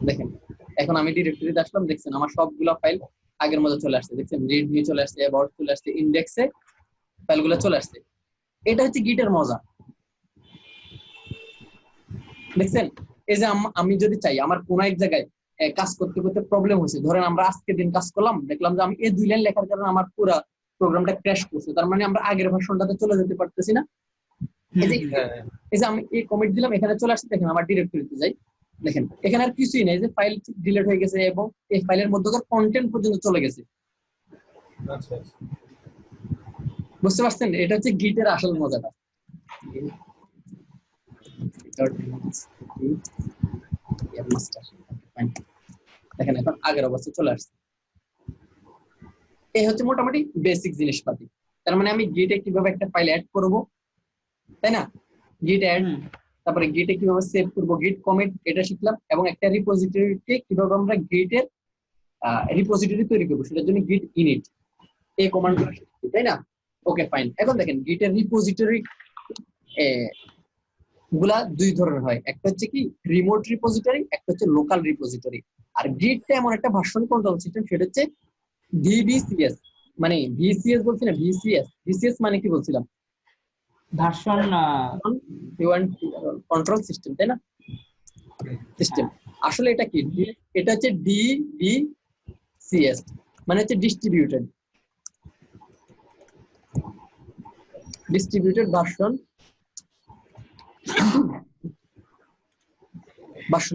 Speaker 2: দেখেন এখন আমি ডিরেক্টরিতে আসলাম, দেখছেন আমার সবগুলো ফাইল আগের মতো চলে আসছে, দেখছেন রিডমি চলে আসছে, অ্যাবাউট চলে আসছে, ইন্ডেক্সে ফাইলগুলো চলে আসছে। এটা হচ্ছে গিটের মজা, দেখছেন? এই যে আমি যদি চাই আমার কোন এক জায়গায় কাজ করতে করতে প্রবলেম হয়েছে, ধরেন আমরা আজকে দিন কাজ করলাম, দেখলাম যে আমি এই 2 লাইন লেখার কারণে আমার পুরো প্রোগ্রামটা ক্র্যাশ করছে, তার মানে আমরা আগের ভার্সনটাতে চলে যেতে পারতেছি না। এই যে আমি এই কমিট দিলাম, এখানে চলে আসছে, দেখেন আমার ডিরেক্টরিতে যাই, দেখেন এখানে আর কিছুই নাই, যে ফাইল ডিলিট হয়ে গেছে এবং এই ফাইলের মধ্যকার কন্টেন্ট পর্যন্ত চলে গেছে। বুঝতে পারছেন? এটা হচ্ছে গিটের আসল মজাটা। দেখেন এখন আগের অবস্থায় চলে আসছে। এই হচ্ছে মোটামুটি বেসিক জিনিসপাতি। তার মানে আমি গিটে কিভাবে একটা ফাইল অ্যাড করব তাই না, গিট অ্যাড, তারপরে গিটে কিভাবে সেভ করব, গিট কমিট এটা শিখলাম, এবং একটা রিপোজিটরিতে কিভাবে আমরা গিটের রিপোজিটরি তৈরি করবো, সেটার জন্য গিট ইনিট এই কমান্ড, তাই না? Okay fine. এখন দেখেন গিটের রিপোজিটরি গুলা দুই ধরনের হয়, একটা হচ্ছে কি রিমোট রিপোজিটরি, একটা হচ্ছে লোকাল রিপোজিটরি। আর গিটটা এমন একটা ভার্সন কন্ট্রোল সিস্টেম, সেটা হচ্ছে ভিবিসিএস, মানে ভিসিএস বলছি না, ভিসিএস। ভিসিএস মানে কি বলছিলাম?
Speaker 3: ভার্সন
Speaker 2: কন্ট্রোল সিস্টেম, তাই না? সিস্টেম আসলে এটা কি? এটা হচ্ছে ডিভিসিএস, মানে হচ্ছে distributed version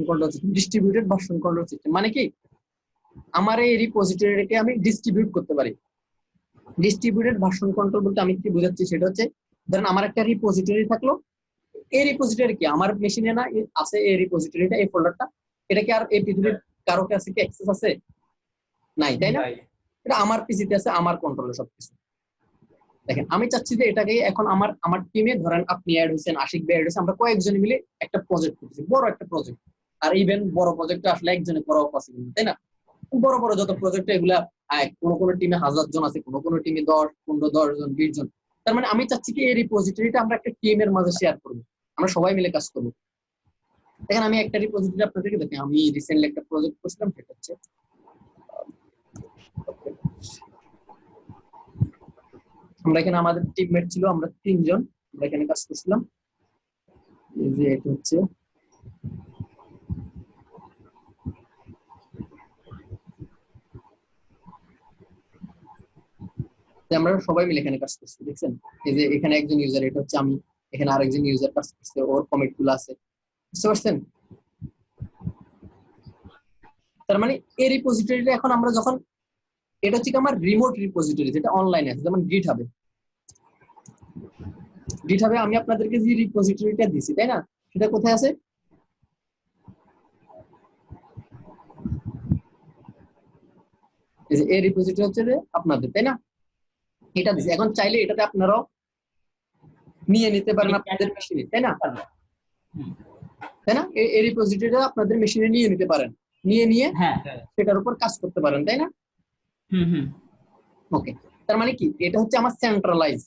Speaker 2: control system. Distributed version control system মানে কি, আমার এই রিপোজিটরিটাকে আমি ডিস্ট্রিবিউট করতে পারি। ডিস্ট্রিবিউটেড ভার্সন কন্ট্রোল বলতে আমি কি বোঝাচ্ছি, সেটা হচ্ছে ধরেন আমার একটা রিপোজিটরি থাকলো, এই রিপোজিটরি কি আমার মেশিনে না আছে, এই রিপোজিটরিটা, এই ফোল্ডারটা, এটা কি আর এই পৃথিবীর কারো কাছে কি অ্যাক্সেস আছে? নাই, তাই না? এটা আমার পিসিতে আছে, আমার কন্ট্রোলে সবকিছু। দেখেন আমি চাচ্ছি যে এটাকে এখন আমার টিমে, ধরেন আপনি অ্যাড হয়েছেন, আশিক ভাই অ্যাড হয়েছে, আমরা কয়েকজন মিলে একটা প্রজেক্ট করতেছি, বড় একটা প্রজেক্ট। আর ইভেন বড় প্রজেক্টটা আসলে একজনে করাও পসিবল, তাই না? বড় বড় যত প্রজেক্ট এগুলা কোনো টিমে 1000 জন আছে, কোনো টিমে 10, 15, 10 জন, 20 জন। তার মানে আমি চাচ্ছি কি এই রিপোজিটরিটা আমরা একটা টিমের মাঝে শেয়ার করবো, আমরা সবাই মিলে কাজ করবো। দেখেন আমি একটা রিপোজিটরি আপনাদেরকে দেখেন, আমি রিসেন্টলি একটা প্রজেক্ট করছিলাম, সেটা হচ্ছে আমরা এখানে, আমাদের টিমমেট ছিল আমরা 3 জন, আমরা এখানে কাজ করছিলাম। এই যে এটা হচ্ছে আমরা সবাই মিলে এখানে কাজ করছি, দেখছেন? এই যে এখানে একজন ইউজার, এটা হচ্ছে আমি, এখানে আরেকজন ইউজার কাজ করছে, ওর কমিট গুলো আছে, বুঝতে পারছেন? তার মানে এই রিপোজিটরিটা এখন আমরা যখন, এটা হচ্ছে আমার রিমোট রিপোজিটরি, যেটা অনলাইনে আছে, যেমন গিটহাবে আমি আপনাদেরকে যে রিপোজিটরিটা দিছি, তাই না? সেটা কোথায় আছে? এই যে এই রিপোজিটরি হচ্ছে যে আপনাদের, তাই না? এটা দিছি, এখন চাইলে এটাতে আপনারাও নিয়ে নিতে পারেন আপনাদের মেশিনে, তাই না? তাই না? এই রিপোজিটরিটা আপনাদের মেশিনে নিয়ে নিতে পারেন, নিয়ে সেটার উপর কাজ করতে পারেন, তাই না? ওকে, তার মানে কি এটা হচ্ছে আমার সেন্ট্রালাইজ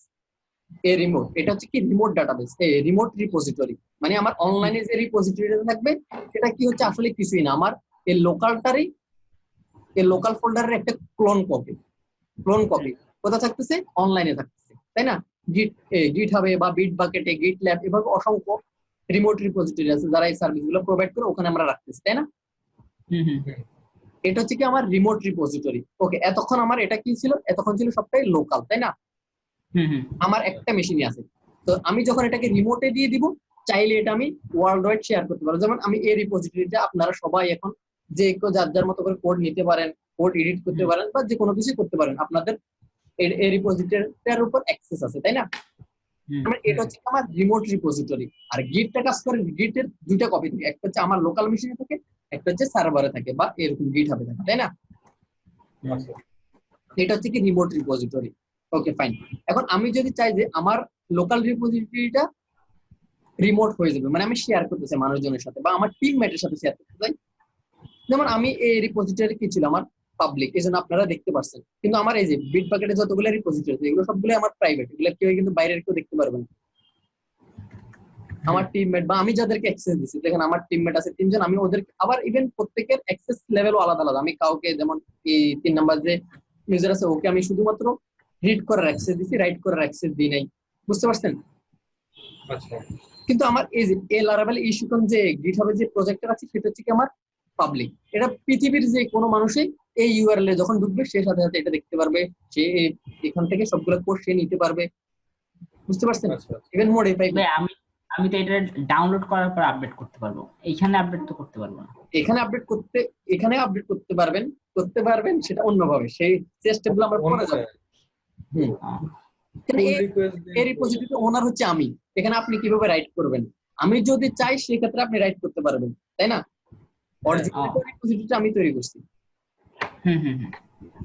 Speaker 2: এই রিমোট, এটা হচ্ছে কি রিমোট ডাটাবেস, এই রিমোট রিপোজিটরি। মানে আমার অনলাইনে যে রিপোজিটরিটা থাকবে সেটা কি হচ্ছে, আসলে কিছুই না, আমার এই লোকালটারই, এই লোকাল ফোল্ডারের একটা ক্লোন কপি কোথায় থাকতেছে? অনলাইনে থাকতেছে, তাই না? গিটহাবে বা বিটবাকেটে, গিটল্যাব, এভাবে অসংখ্য রিমোট রিপোজিটরি আছে যারা এই সার্ভিস গুলো প্রোভাইড করে, ওখানে আমরা রাখতেছি, তাই না? এটা হচ্ছে কি আমার রিমোট রিপোজিটরি। ওকে, এতক্ষণ আমার এটা কি ছিল? এতক্ষণ ছিল সবটাই লোকাল, তাই না? আমার একটা মেশিনই আছে, তো আমি যখন এটাকে রিমোটে দিয়ে দিব, চাইলে এটা আমি ওয়ার্ল্ড ওয়াইড শেয়ার করতে পারবো। যেমন আমি এই রিপোজিটরিটা, আপনারা সবাই এখন যে কেউ যার মতো করে কোড নিতে পারেন, কোড এডিট করতে পারেন, বা যে কোনো কিছু করতে পারেন, আপনাদের এই রিপোজিটরিটার উপর অ্যাক্সেস আছে, তাই না? এটা হচ্ছে আমার রিমোট রিপোজিটরি। আর গিটটা কাজ করে, গিটের দুইটা কপি থাকে, একটা হচ্ছে আমার লোকাল মেশিনে থাকে, একটা হচ্ছে সার্ভারে থাকে, বা এরকম গিটহাবে থাকে, তাই না? এটা হচ্ছে কি রিমোট রিপোজিটরি। Okay fine. এখন আমি যদি চাই যে আমার লোকাল রিপোজিটরিটা রিমোট হয়ে যাবে, মানে আমি শেয়ার করতে চাই মানুষজনের সাথে, বা আমার টিমমেটের সাথে শেয়ার করতে চাই, যেমন আমি এই রিপোজিটরি কি ছিল আমার পাবলিক, এই জন্য আপনারা দেখতে পাচ্ছেন, কিন্তু আমার এই যে বিটবাকেটে যতগুলো রিপোজিটরি আছে, এগুলো সবগুলো আমার প্রাইভেট, এগুলো কেউ কিন্তু বাইরের কেউ দেখতে পারবে না। আমার টিমমেট বা আমি যাদেরকে অ্যাক্সেস দিচ্ছি, দেখেন আমার টিমমেট আছে 3 জন, আমি ওদের আবার ইভেন প্রত্যেকের অ্যাক্সেস লেভেলও আলাদা আলাদা। আমি কাউকে, যেমন এই 3 নাম্বার যে ইউজার আছে, ওকে আমি শুধুমাত্র রিড করার অ্যাক্সেস দিছি, রাইট করার অ্যাক্সেস দিই নাই, বুঝতে পারছেন? কিন্তু আমার এই যে লারাভেল ইস্যুকন যে গিটহাবে যে প্রজেক্টটা আছে, সেটা হচ্ছে কি আমার পাবলিক। এটা পৃথিবীর যে কোনো মানুষই এই ইউআরএল এ যখন ঢুকবে, সে সাথে সাথে এটা দেখতে পারবে, সে এখান থেকে সবগুলো কোড সে নিতে পারবে, বুঝতে পারছেন? ইভেন মডিফাই,
Speaker 3: আমি তো এটা ডাউনলোড করার পর আপডেট করতে পারবো, এইখানে আপডেট তো করতে পারবো না।
Speaker 2: এখানে আপডেট করতে পারবেন সেটা অন্যভাবে, সেই সিস্টেমগুলো আমরা পরে যাব। এই রিপোজিটরির ওনার হচ্ছে আমি, এখানে আপনি কিভাবে রাইট করবেন, আমি যদি চাই সেক্ষেত্রে আপনি রাইট করতে পারবেন, তাই না? অরিজিনাল রিপোজিটরিটা আমি তৈরি করছি।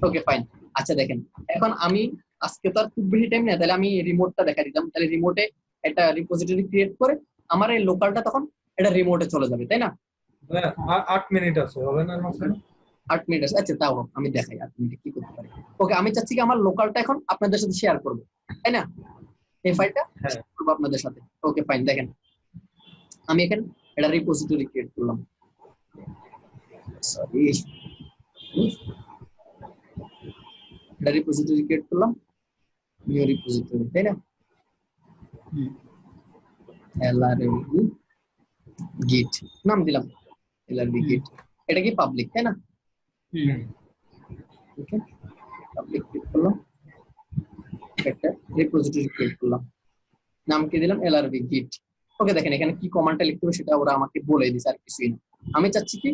Speaker 2: Okay fine. আচ্ছা দেখেন, এখন আমি আজকে তো আর খুব বেশি টাইম নেই, তাহলে আমি রিমোটটা দেখা দিতাম। তাহলে রিমোটে একটা রিপোজিটরি ক্রিয়েট করে আমার এই লোকালটা তখন এটা রিমোটে চলে যাবে, তাই না?
Speaker 6: 8 মিনিট আছে, হবে না?
Speaker 2: 8 মিনিট আছে, আচ্ছা তাও আমি দেখাই 8 মিনিটে কি করতে পারি। ওকে, আমি চাচ্ছি কি আমার লোকালটা এখন আপনাদের সাথে শেয়ার করব, তাই না? এই ফাইলটা
Speaker 6: হ্যাঁ।
Speaker 2: শেয়ার করব আপনাদের সাথে। ওকে ফাইন, দেখেন আমি এখানে একটা রিপোজিটরি ক্রিয়েট করলাম। সরি, একটা রিপোজিটরি ক্রিয়েট করলাম, নিউ রিপোজিটরি, তাই না? LRV গিট নাম দিলাম, LRV গিট। এটা কি পাবলিক, তাই না? ওকে, পাবলিক ক্রিয়েট করলাম, একটা রিপোজিটরি ক্রিয়েট করলাম, নাম কি দিলাম LRV গিট। ওকে, দেখেন এখানে কি কমান্ডটা লিখতে হবে সেটা ওরা আমাকে বলে দিয়েছে, আর কিছুই না। আমি চাচ্ছি কি,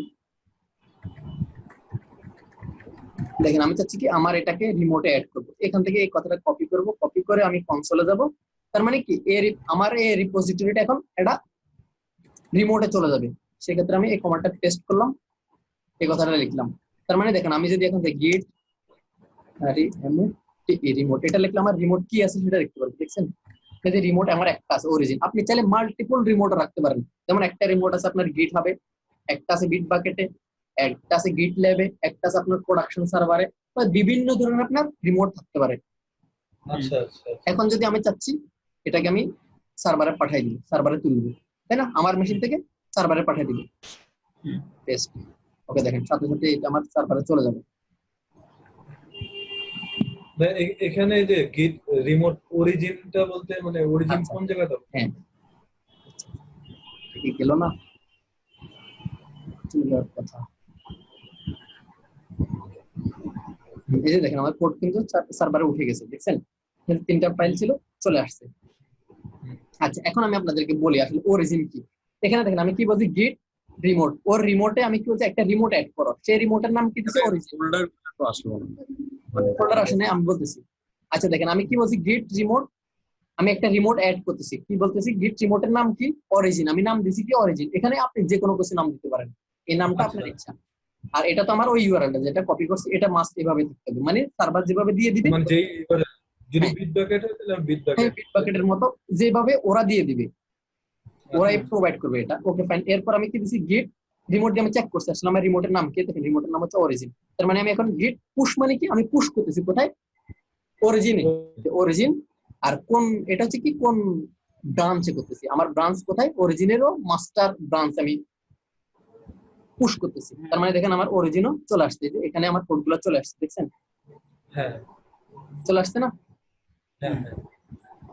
Speaker 2: দেখেন আমি চাচ্ছি কি আমার এটাকে রিমোটে অ্যাড করব। এখান থেকে এই কথাটা কপি করব, কপি করে আমি কনসোলে যাব। তার মানে কি আমার এই রিপোজিটরিটা এখন এটা রিমোটে চলে যাবে। সেক্ষেত্রে আমি এই কমান্ডটা পেস্ট করলাম, এই কথাটা লিখলাম। তার মানে দেখেন আমি যদি এখন গিট রিমোট এটা লিখলে আমার রিমোট কি আছে সেটা দেখতে পারবো, দেখছেন? যদি রিমোট আমার একটা আছে অরিজিন, আপনি চাইলে মাল্টিপল রিমোট রাখতে পারেন। যেমন একটা রিমোট আছে আপনার গিট হবে, একটা আছে বিট বাকেটে, একটা আছে গিট ল্যাবে, একটা আছে আপনার প্রোডাকশন সার্ভারে, বিভিন্ন ধরনের আপনার রিমোট থাকতে পারে।
Speaker 6: আচ্ছা আচ্ছা।
Speaker 2: এখন যদি আমি চাচ্ছি এটাকে আমি সার্ভারে পাঠিয়ে দিব, সার্ভারে তুলব, তাই না? আমার মেশিন থেকে সার্ভারে পাঠিয়ে দিব, পেস্ট। ওকে, দেখেন সাথে সাথে এটা আমার সার্ভারে চলে যাবে।
Speaker 6: এখানে যে গিট রিমোট অরিজিনটা বলতে মানে অরিজিন
Speaker 2: আচ্ছা।
Speaker 6: কোন জায়গাটা?
Speaker 2: হ্যাঁ, কি গেল না কথা। এই যে দেখেন আমার কোড কিন্তু সার্ভারে উঠে গেছে, দেখছেন? 3টা ফাইল ছিল, চলে আসছে। আচ্ছা, এখন আমি আপনাদেরকে বলি আসলে অরিজিন কি। এখানে দেখেন আমি কি বলছি, গিট রিমোট, ওর রিমোটে আমি কি বলছি একটা রিমোট অ্যাড করো, সেই রিমোটের নাম কি দিছি অরিজিন।
Speaker 1: ফোল্ডার তো আসলো না,
Speaker 2: ফোল্ডার আসে না, আমি বলতেছি। আচ্ছা দেখেন আমি কি বলছি, গিট রিমোট, আমি একটা রিমোট অ্যাড করতেছি, কি বলতেছি, গিট রিমোটের নাম কি অরিজিন, আমি নাম দিছি কি অরিজিন। এখানে আপনি যে কোনো কিছু নাম দিতে পারেন, এই নামটা আপনার ইচ্ছা। আর এটা তো আমার ওই ইউআরএলটা যেটা কপি করছি, এটা মাস্ট এভাবে থাকতে হবে, মানে সার্ভার যেভাবে দিয়ে দিবে,
Speaker 6: মানে যেই যদি বিট বাকেট হয় তাহলে বিট বাকেট,
Speaker 2: বিট বাকেটের মতো যেভাবে ওরা দিয়ে দিবে ওরাই প্রোভাইড করবে এটা। ওকে ফাইন, এরপর আমি কি দিছি, গিট রিমোট দিয়ে আমি চেক করছি আসলে আমার রিমোটের নাম কি। দেখেন রিমোটের নাম হচ্ছে অরিজিন। তার মানে আমি এখন গিট পুশ মানে কি, আমি পুশ করতেছি কোথায়, অরিজিনে। অরিজিন আর কোন, এটা হচ্ছে কি কোন ব্রাঞ্চে করতেছি, আমার ব্রাঞ্চ কোথায়, অরিজিনেরও মাস্টার ব্রাঞ্চ আমি পুশ করতেছি। তার মানে দেখেন আমার অরিজিনও চলে আসছে, যে এখানে আমার কোডগুলো চলে আসছে, দেখছেন?
Speaker 6: হ্যাঁ
Speaker 2: চলে আসছে না?
Speaker 6: হ্যাঁ।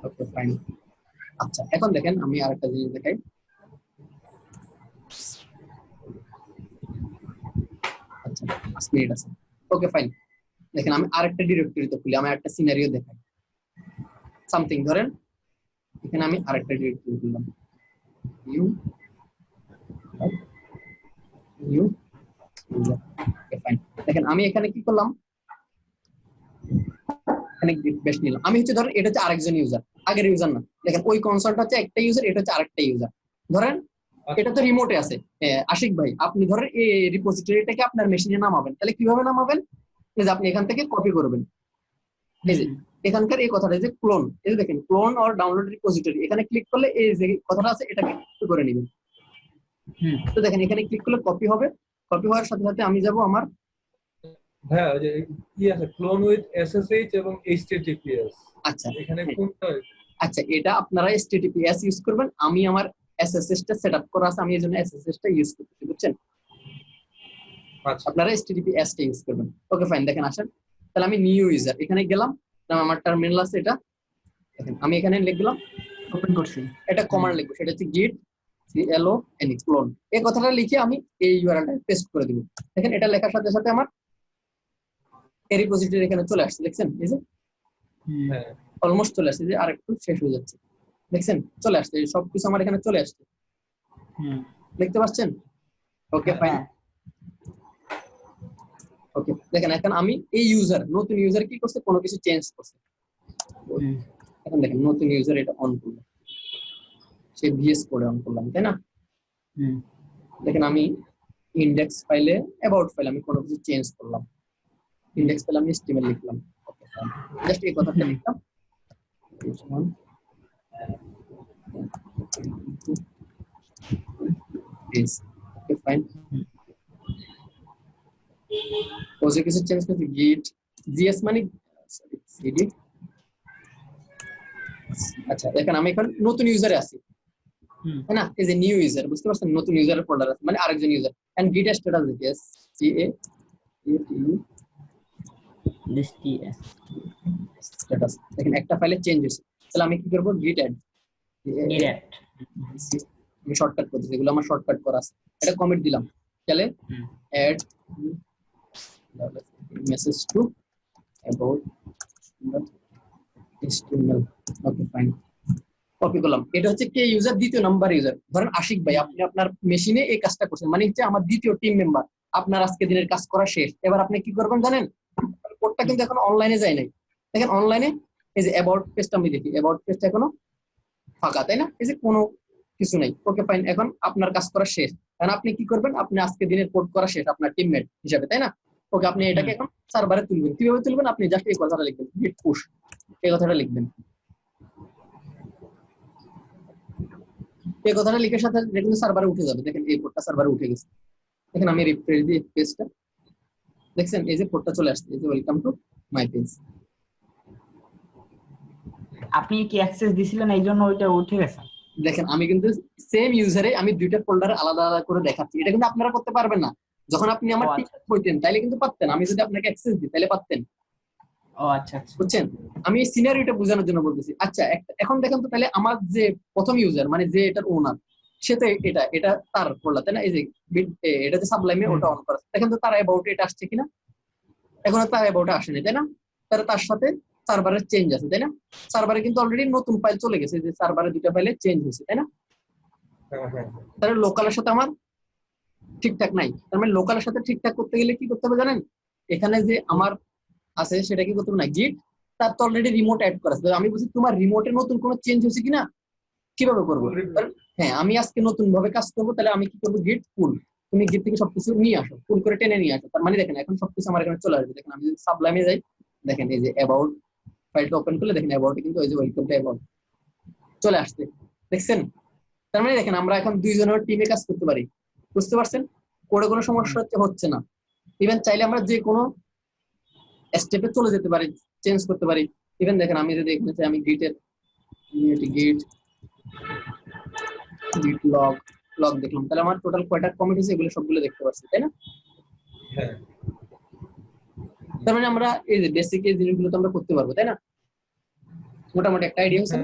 Speaker 2: Okay fine. আচ্ছা এখন দেখেন আমি আরেকটা জিনিস দেখাই। আচ্ছা 5 মিনিট আছে, ওকে ফাইন। দেখেন আমি আরেকটা ডিরেক্টরিতে খুলি, আমি আরেকটা সিনারিও দেখাই। সামথিং ধরেন এখানে আমি আরেকটা ডিরেক্টরি খুললাম, new new user. Okay fine, দেখেন আমি এখানে কি করলাম, এখানে বেশ নিলাম আমি, হচ্ছে ধরেন এটা হচ্ছে আরেকজন ইউজার, আগের ইউজার না। দেখেন ওই কনসোলটা হচ্ছে একটা ইউজার, এটা হচ্ছে আরেকটা ইউজার। ধরেন এটা তো রিমোটে আছে, আশিক ভাই আপনি ধরেন এই রিপোজিটরিটাকে আপনার মেশিনে নামাবেন, তাহলে কিভাবে নামাবেন, এই যে আপনি এখান থেকে কপি করবেন, এই যে এখানকার এই কথাটা যে ক্লোন, এই যে দেখেন ক্লোন অর ডাউনলোড রিপোজিটরি, এখানে ক্লিক করলে এই যে কথাটা আছে এটাকে কপি করে নেবেন। তো দেখেন এখানে ক্লিক করলে কপি হবে, কপি হওয়ার সাথে সাথে আমি যাব আমার,
Speaker 6: হ্যাঁ ওই যে কি আছে ক্লোন উইথ এসএসএইচ এবং এইচটিটিপিএস।
Speaker 2: আচ্ছা
Speaker 6: এখানে কোনটা?
Speaker 2: আচ্ছা এটা আপনারা HTTPS ইউজ করবেন, আমি আমার SSH টা সেটআপ করা আছে, আমি এজন্য SSH টা ইউজ করতেছি, বুঝছেন?
Speaker 6: আচ্ছা
Speaker 2: আপনারা HTTPS টা ইউজ করবেন। ওকে ফাইন, দেখেন আসেন তাহলে আমি নিউ ইউজার এখানে গেলাম, আমার টার্মিনাল আছে এটা, দেখেন আমি এখানে লিখলাম,
Speaker 3: ওপেন করছি,
Speaker 2: এটা কমান্ড লিখবো, সেটা হচ্ছে git clone ক্লোন, এই কথাটা লিখে আমি এই ইউআরএলটা পেস্ট করে দিব। দেখেন এটা লেখার সাথে সাথে আমার এই রিপোজিটরি এখানে চলে আসছে, দেখছেন? এই যে
Speaker 6: হ্যাঁ
Speaker 2: অলমোস্ট চলে আসছে, যে আরেকটু শেষ হয়ে যাচ্ছে, দেখছেন? চলে আসছে সবকিছু আমার এখানে চলে আসছে, দেখতে পাচ্ছেন? Okay fine. ওকে দেখেন এখন আমি এই ইউজার, নতুন ইউজার কি করছে, কোনো কিছু চেঞ্জ করছে। এখন দেখেন নতুন ইউজার এটা অন করলাম, সে ভিএস কোডে অন করলাম, তাই না? দেখেন আমি ইন্ডেক্স ফাইলে, অ্যাবাউট ফাইলে আমি কোনো কিছু চেঞ্জ করলাম, ইন্ডেক্স ফাইলে আমি HTML লিখলাম, ওকে ফাইন, জাস্ট এই কথাটা লিখলাম, ওকে ফাইন। ওজে কিছু চেঞ্জ করতে গিট জিএস মানে সিডি। আচ্ছা দেখেন আমি এখন নতুন ইউজারে আছি, তাই না? এই যে নিউ ইউজার, বুঝতে পারছেন? নতুন ইউজারের ফোল্ডার আছে মানে আরেকজন ইউজার। এন্ড গিট স্ট্যাটাস দেখি এস জি এ স্ট্যাটাস। দেখেন একটা ফাইলে চেঞ্জ হয়েছে, তাহলে আমি কি করব? গিট অ্যাড। আমি শর্টকাট করতেছি, এগুলো আমার শর্টকাট করা আছে। এটা কমিট দিলাম, তাহলে add message to about HTML। Okay fine, copy করলাম। এটা হচ্ছে কে ইউজার? দ্বিতীয় নাম্বার ইউজার। ধরেন আশিক ভাই, আপনি আপনার মেশিনে এই কাজটা করছেন, মানে হচ্ছে আমার দ্বিতীয় টিম মেম্বার। আপনার আজকে দিনের কাজ করা শেষ, এবার আপনি কি করবেন জানেন? কোডটা কিন্তু এখন অনলাইনে যায় নাই। দেখেন অনলাইনে এই যে অ্যাবাউট পেজটা আমি দেখি, অ্যাবাউট পেজটা এখনো ফাঁকা, তাই না? এই যে কোনো কিছু নাই। ওকে ফাইন, এখন আপনার কাজ করা শেষ। এখন আপনি কি করবেন? আপনি আজকে দিনের কোড করা শেষ আপনার টিমমেট হিসাবে, তাই না? ওকে, আপনি এটাকে এখন সার্ভারে তুলবেন। কিভাবে তুলবেন? আপনি জাস্ট এই কথাটা লিখবেন, গিট পুশ, এই কথাটা লিখবেন। এই কথাটা লিখে সাথে দেখুন সার্ভারে উঠে যাবে। দেখেন এই কোডটা সার্ভারে উঠে গেছে। দেখেন আমি রিফ্রেশ দিই পেজটা, দেখছেন এই যে কোডটা চলে আসছে, এই যে ওয়েলকাম টু মাই পেজ।
Speaker 3: আপনি কি অ্যাক্সেস দিছিলেন এই জন্য ওইটা উঠে গেছে?
Speaker 2: দেখেন আমি কিন্তু সেম ইউজারে আমি দুইটা ফোল্ডার আলাদা আলাদা করে দেখাচ্ছি, এটা কিন্তু আপনারা করতে পারবেন না। যখন আপনি আমার টিম হইতেন তাইলে কিন্তু পারতেন, আমি যদি আপনাকে অ্যাক্সেস দিই তাহলে পারতেন।
Speaker 3: ও আচ্ছা আচ্ছা,
Speaker 2: বুঝছেন? আমি সিনারিওটা বোঝানোর জন্য বলতেছি। আচ্ছা এখন দেখেন তো, তাহলে আমার যে প্রথম ইউজার মানে যে এটার ওনার, সে তো এটা তার ফোল্ডার, তাই না? এই যে এটা যে সাবলাইমে ওটা অন করা, দেখেন তো তার অ্যাবাউট এটা আসছে কিনা? এখন তার অ্যাবাউট আসেনি, তাই না? তার সাথে সার্ভারের চেঞ্জ আছে, তাই না? সার্ভারে কিন্তু অলরেডি নতুন ফাইল চলে গেছে, যে সার্ভারে দুটো ফাইলে চেঞ্জ হয়েছে, তাই না? তাহলে লোকালের সাথে আমার ঠিকঠাক নাই। তার মানে লোকালের সাথে ঠিকঠাক করতে গেলে কি করতে হবে জানেন? এখানে যে আমার আছে সেটা কি করতে হবে না, গিট তার তো অলরেডি রিমোট অ্যাড করা আছে। আমি বলছি তোমার রিমোটে নতুন কোনো চেঞ্জ হয়েছে কিনা, কিভাবে করবো? হ্যাঁ, আমি আজকে নতুন ভাবে কাজ করবো, তাহলে আমি কি করবো? গিট পুল। তুমি গিট থেকে সবকিছু নিয়ে আসো, পুল করে টেনে নিয়ে আসো। তার মানে দেখেন এখন সবকিছু আমার এখানে চলে আসবে। দেখেন আমি যদি সাবলাইমে যাই, দেখেন এই যে অ্যাবাউট ফাইলটা ওপেন করলে দেখেন অ্যাবাউটে কিন্তু ওই যে ওয়েলকাম টু অ্যাবাউট চলে আসছে, দেখছেন? তার মানে দেখেন আমরা এখন দুইজনের টিমে কাজ করতে পারি, বুঝতে পারছেন? কোডে কোনো সমস্যা হচ্ছে না। ইভেন চাইলে আমরা যে কোনো স্টেপে চলে যেতে পারি, চেঞ্জ করতে পারি। ইভেন দেখেন আমি যদি এখানে চাই, আমি গিট লগ দেখলাম, তাহলে আমার টোটাল কয়টা কমিট হয়েছে এগুলো সবগুলো দেখতে পাচ্ছি, তাই না? তার মানে আমরা এই যে বেসিক এই জিনিসগুলো তো আমরা করতে পারবো, তাই না? মোটামুটি একটা আইডিয়া হচ্ছে।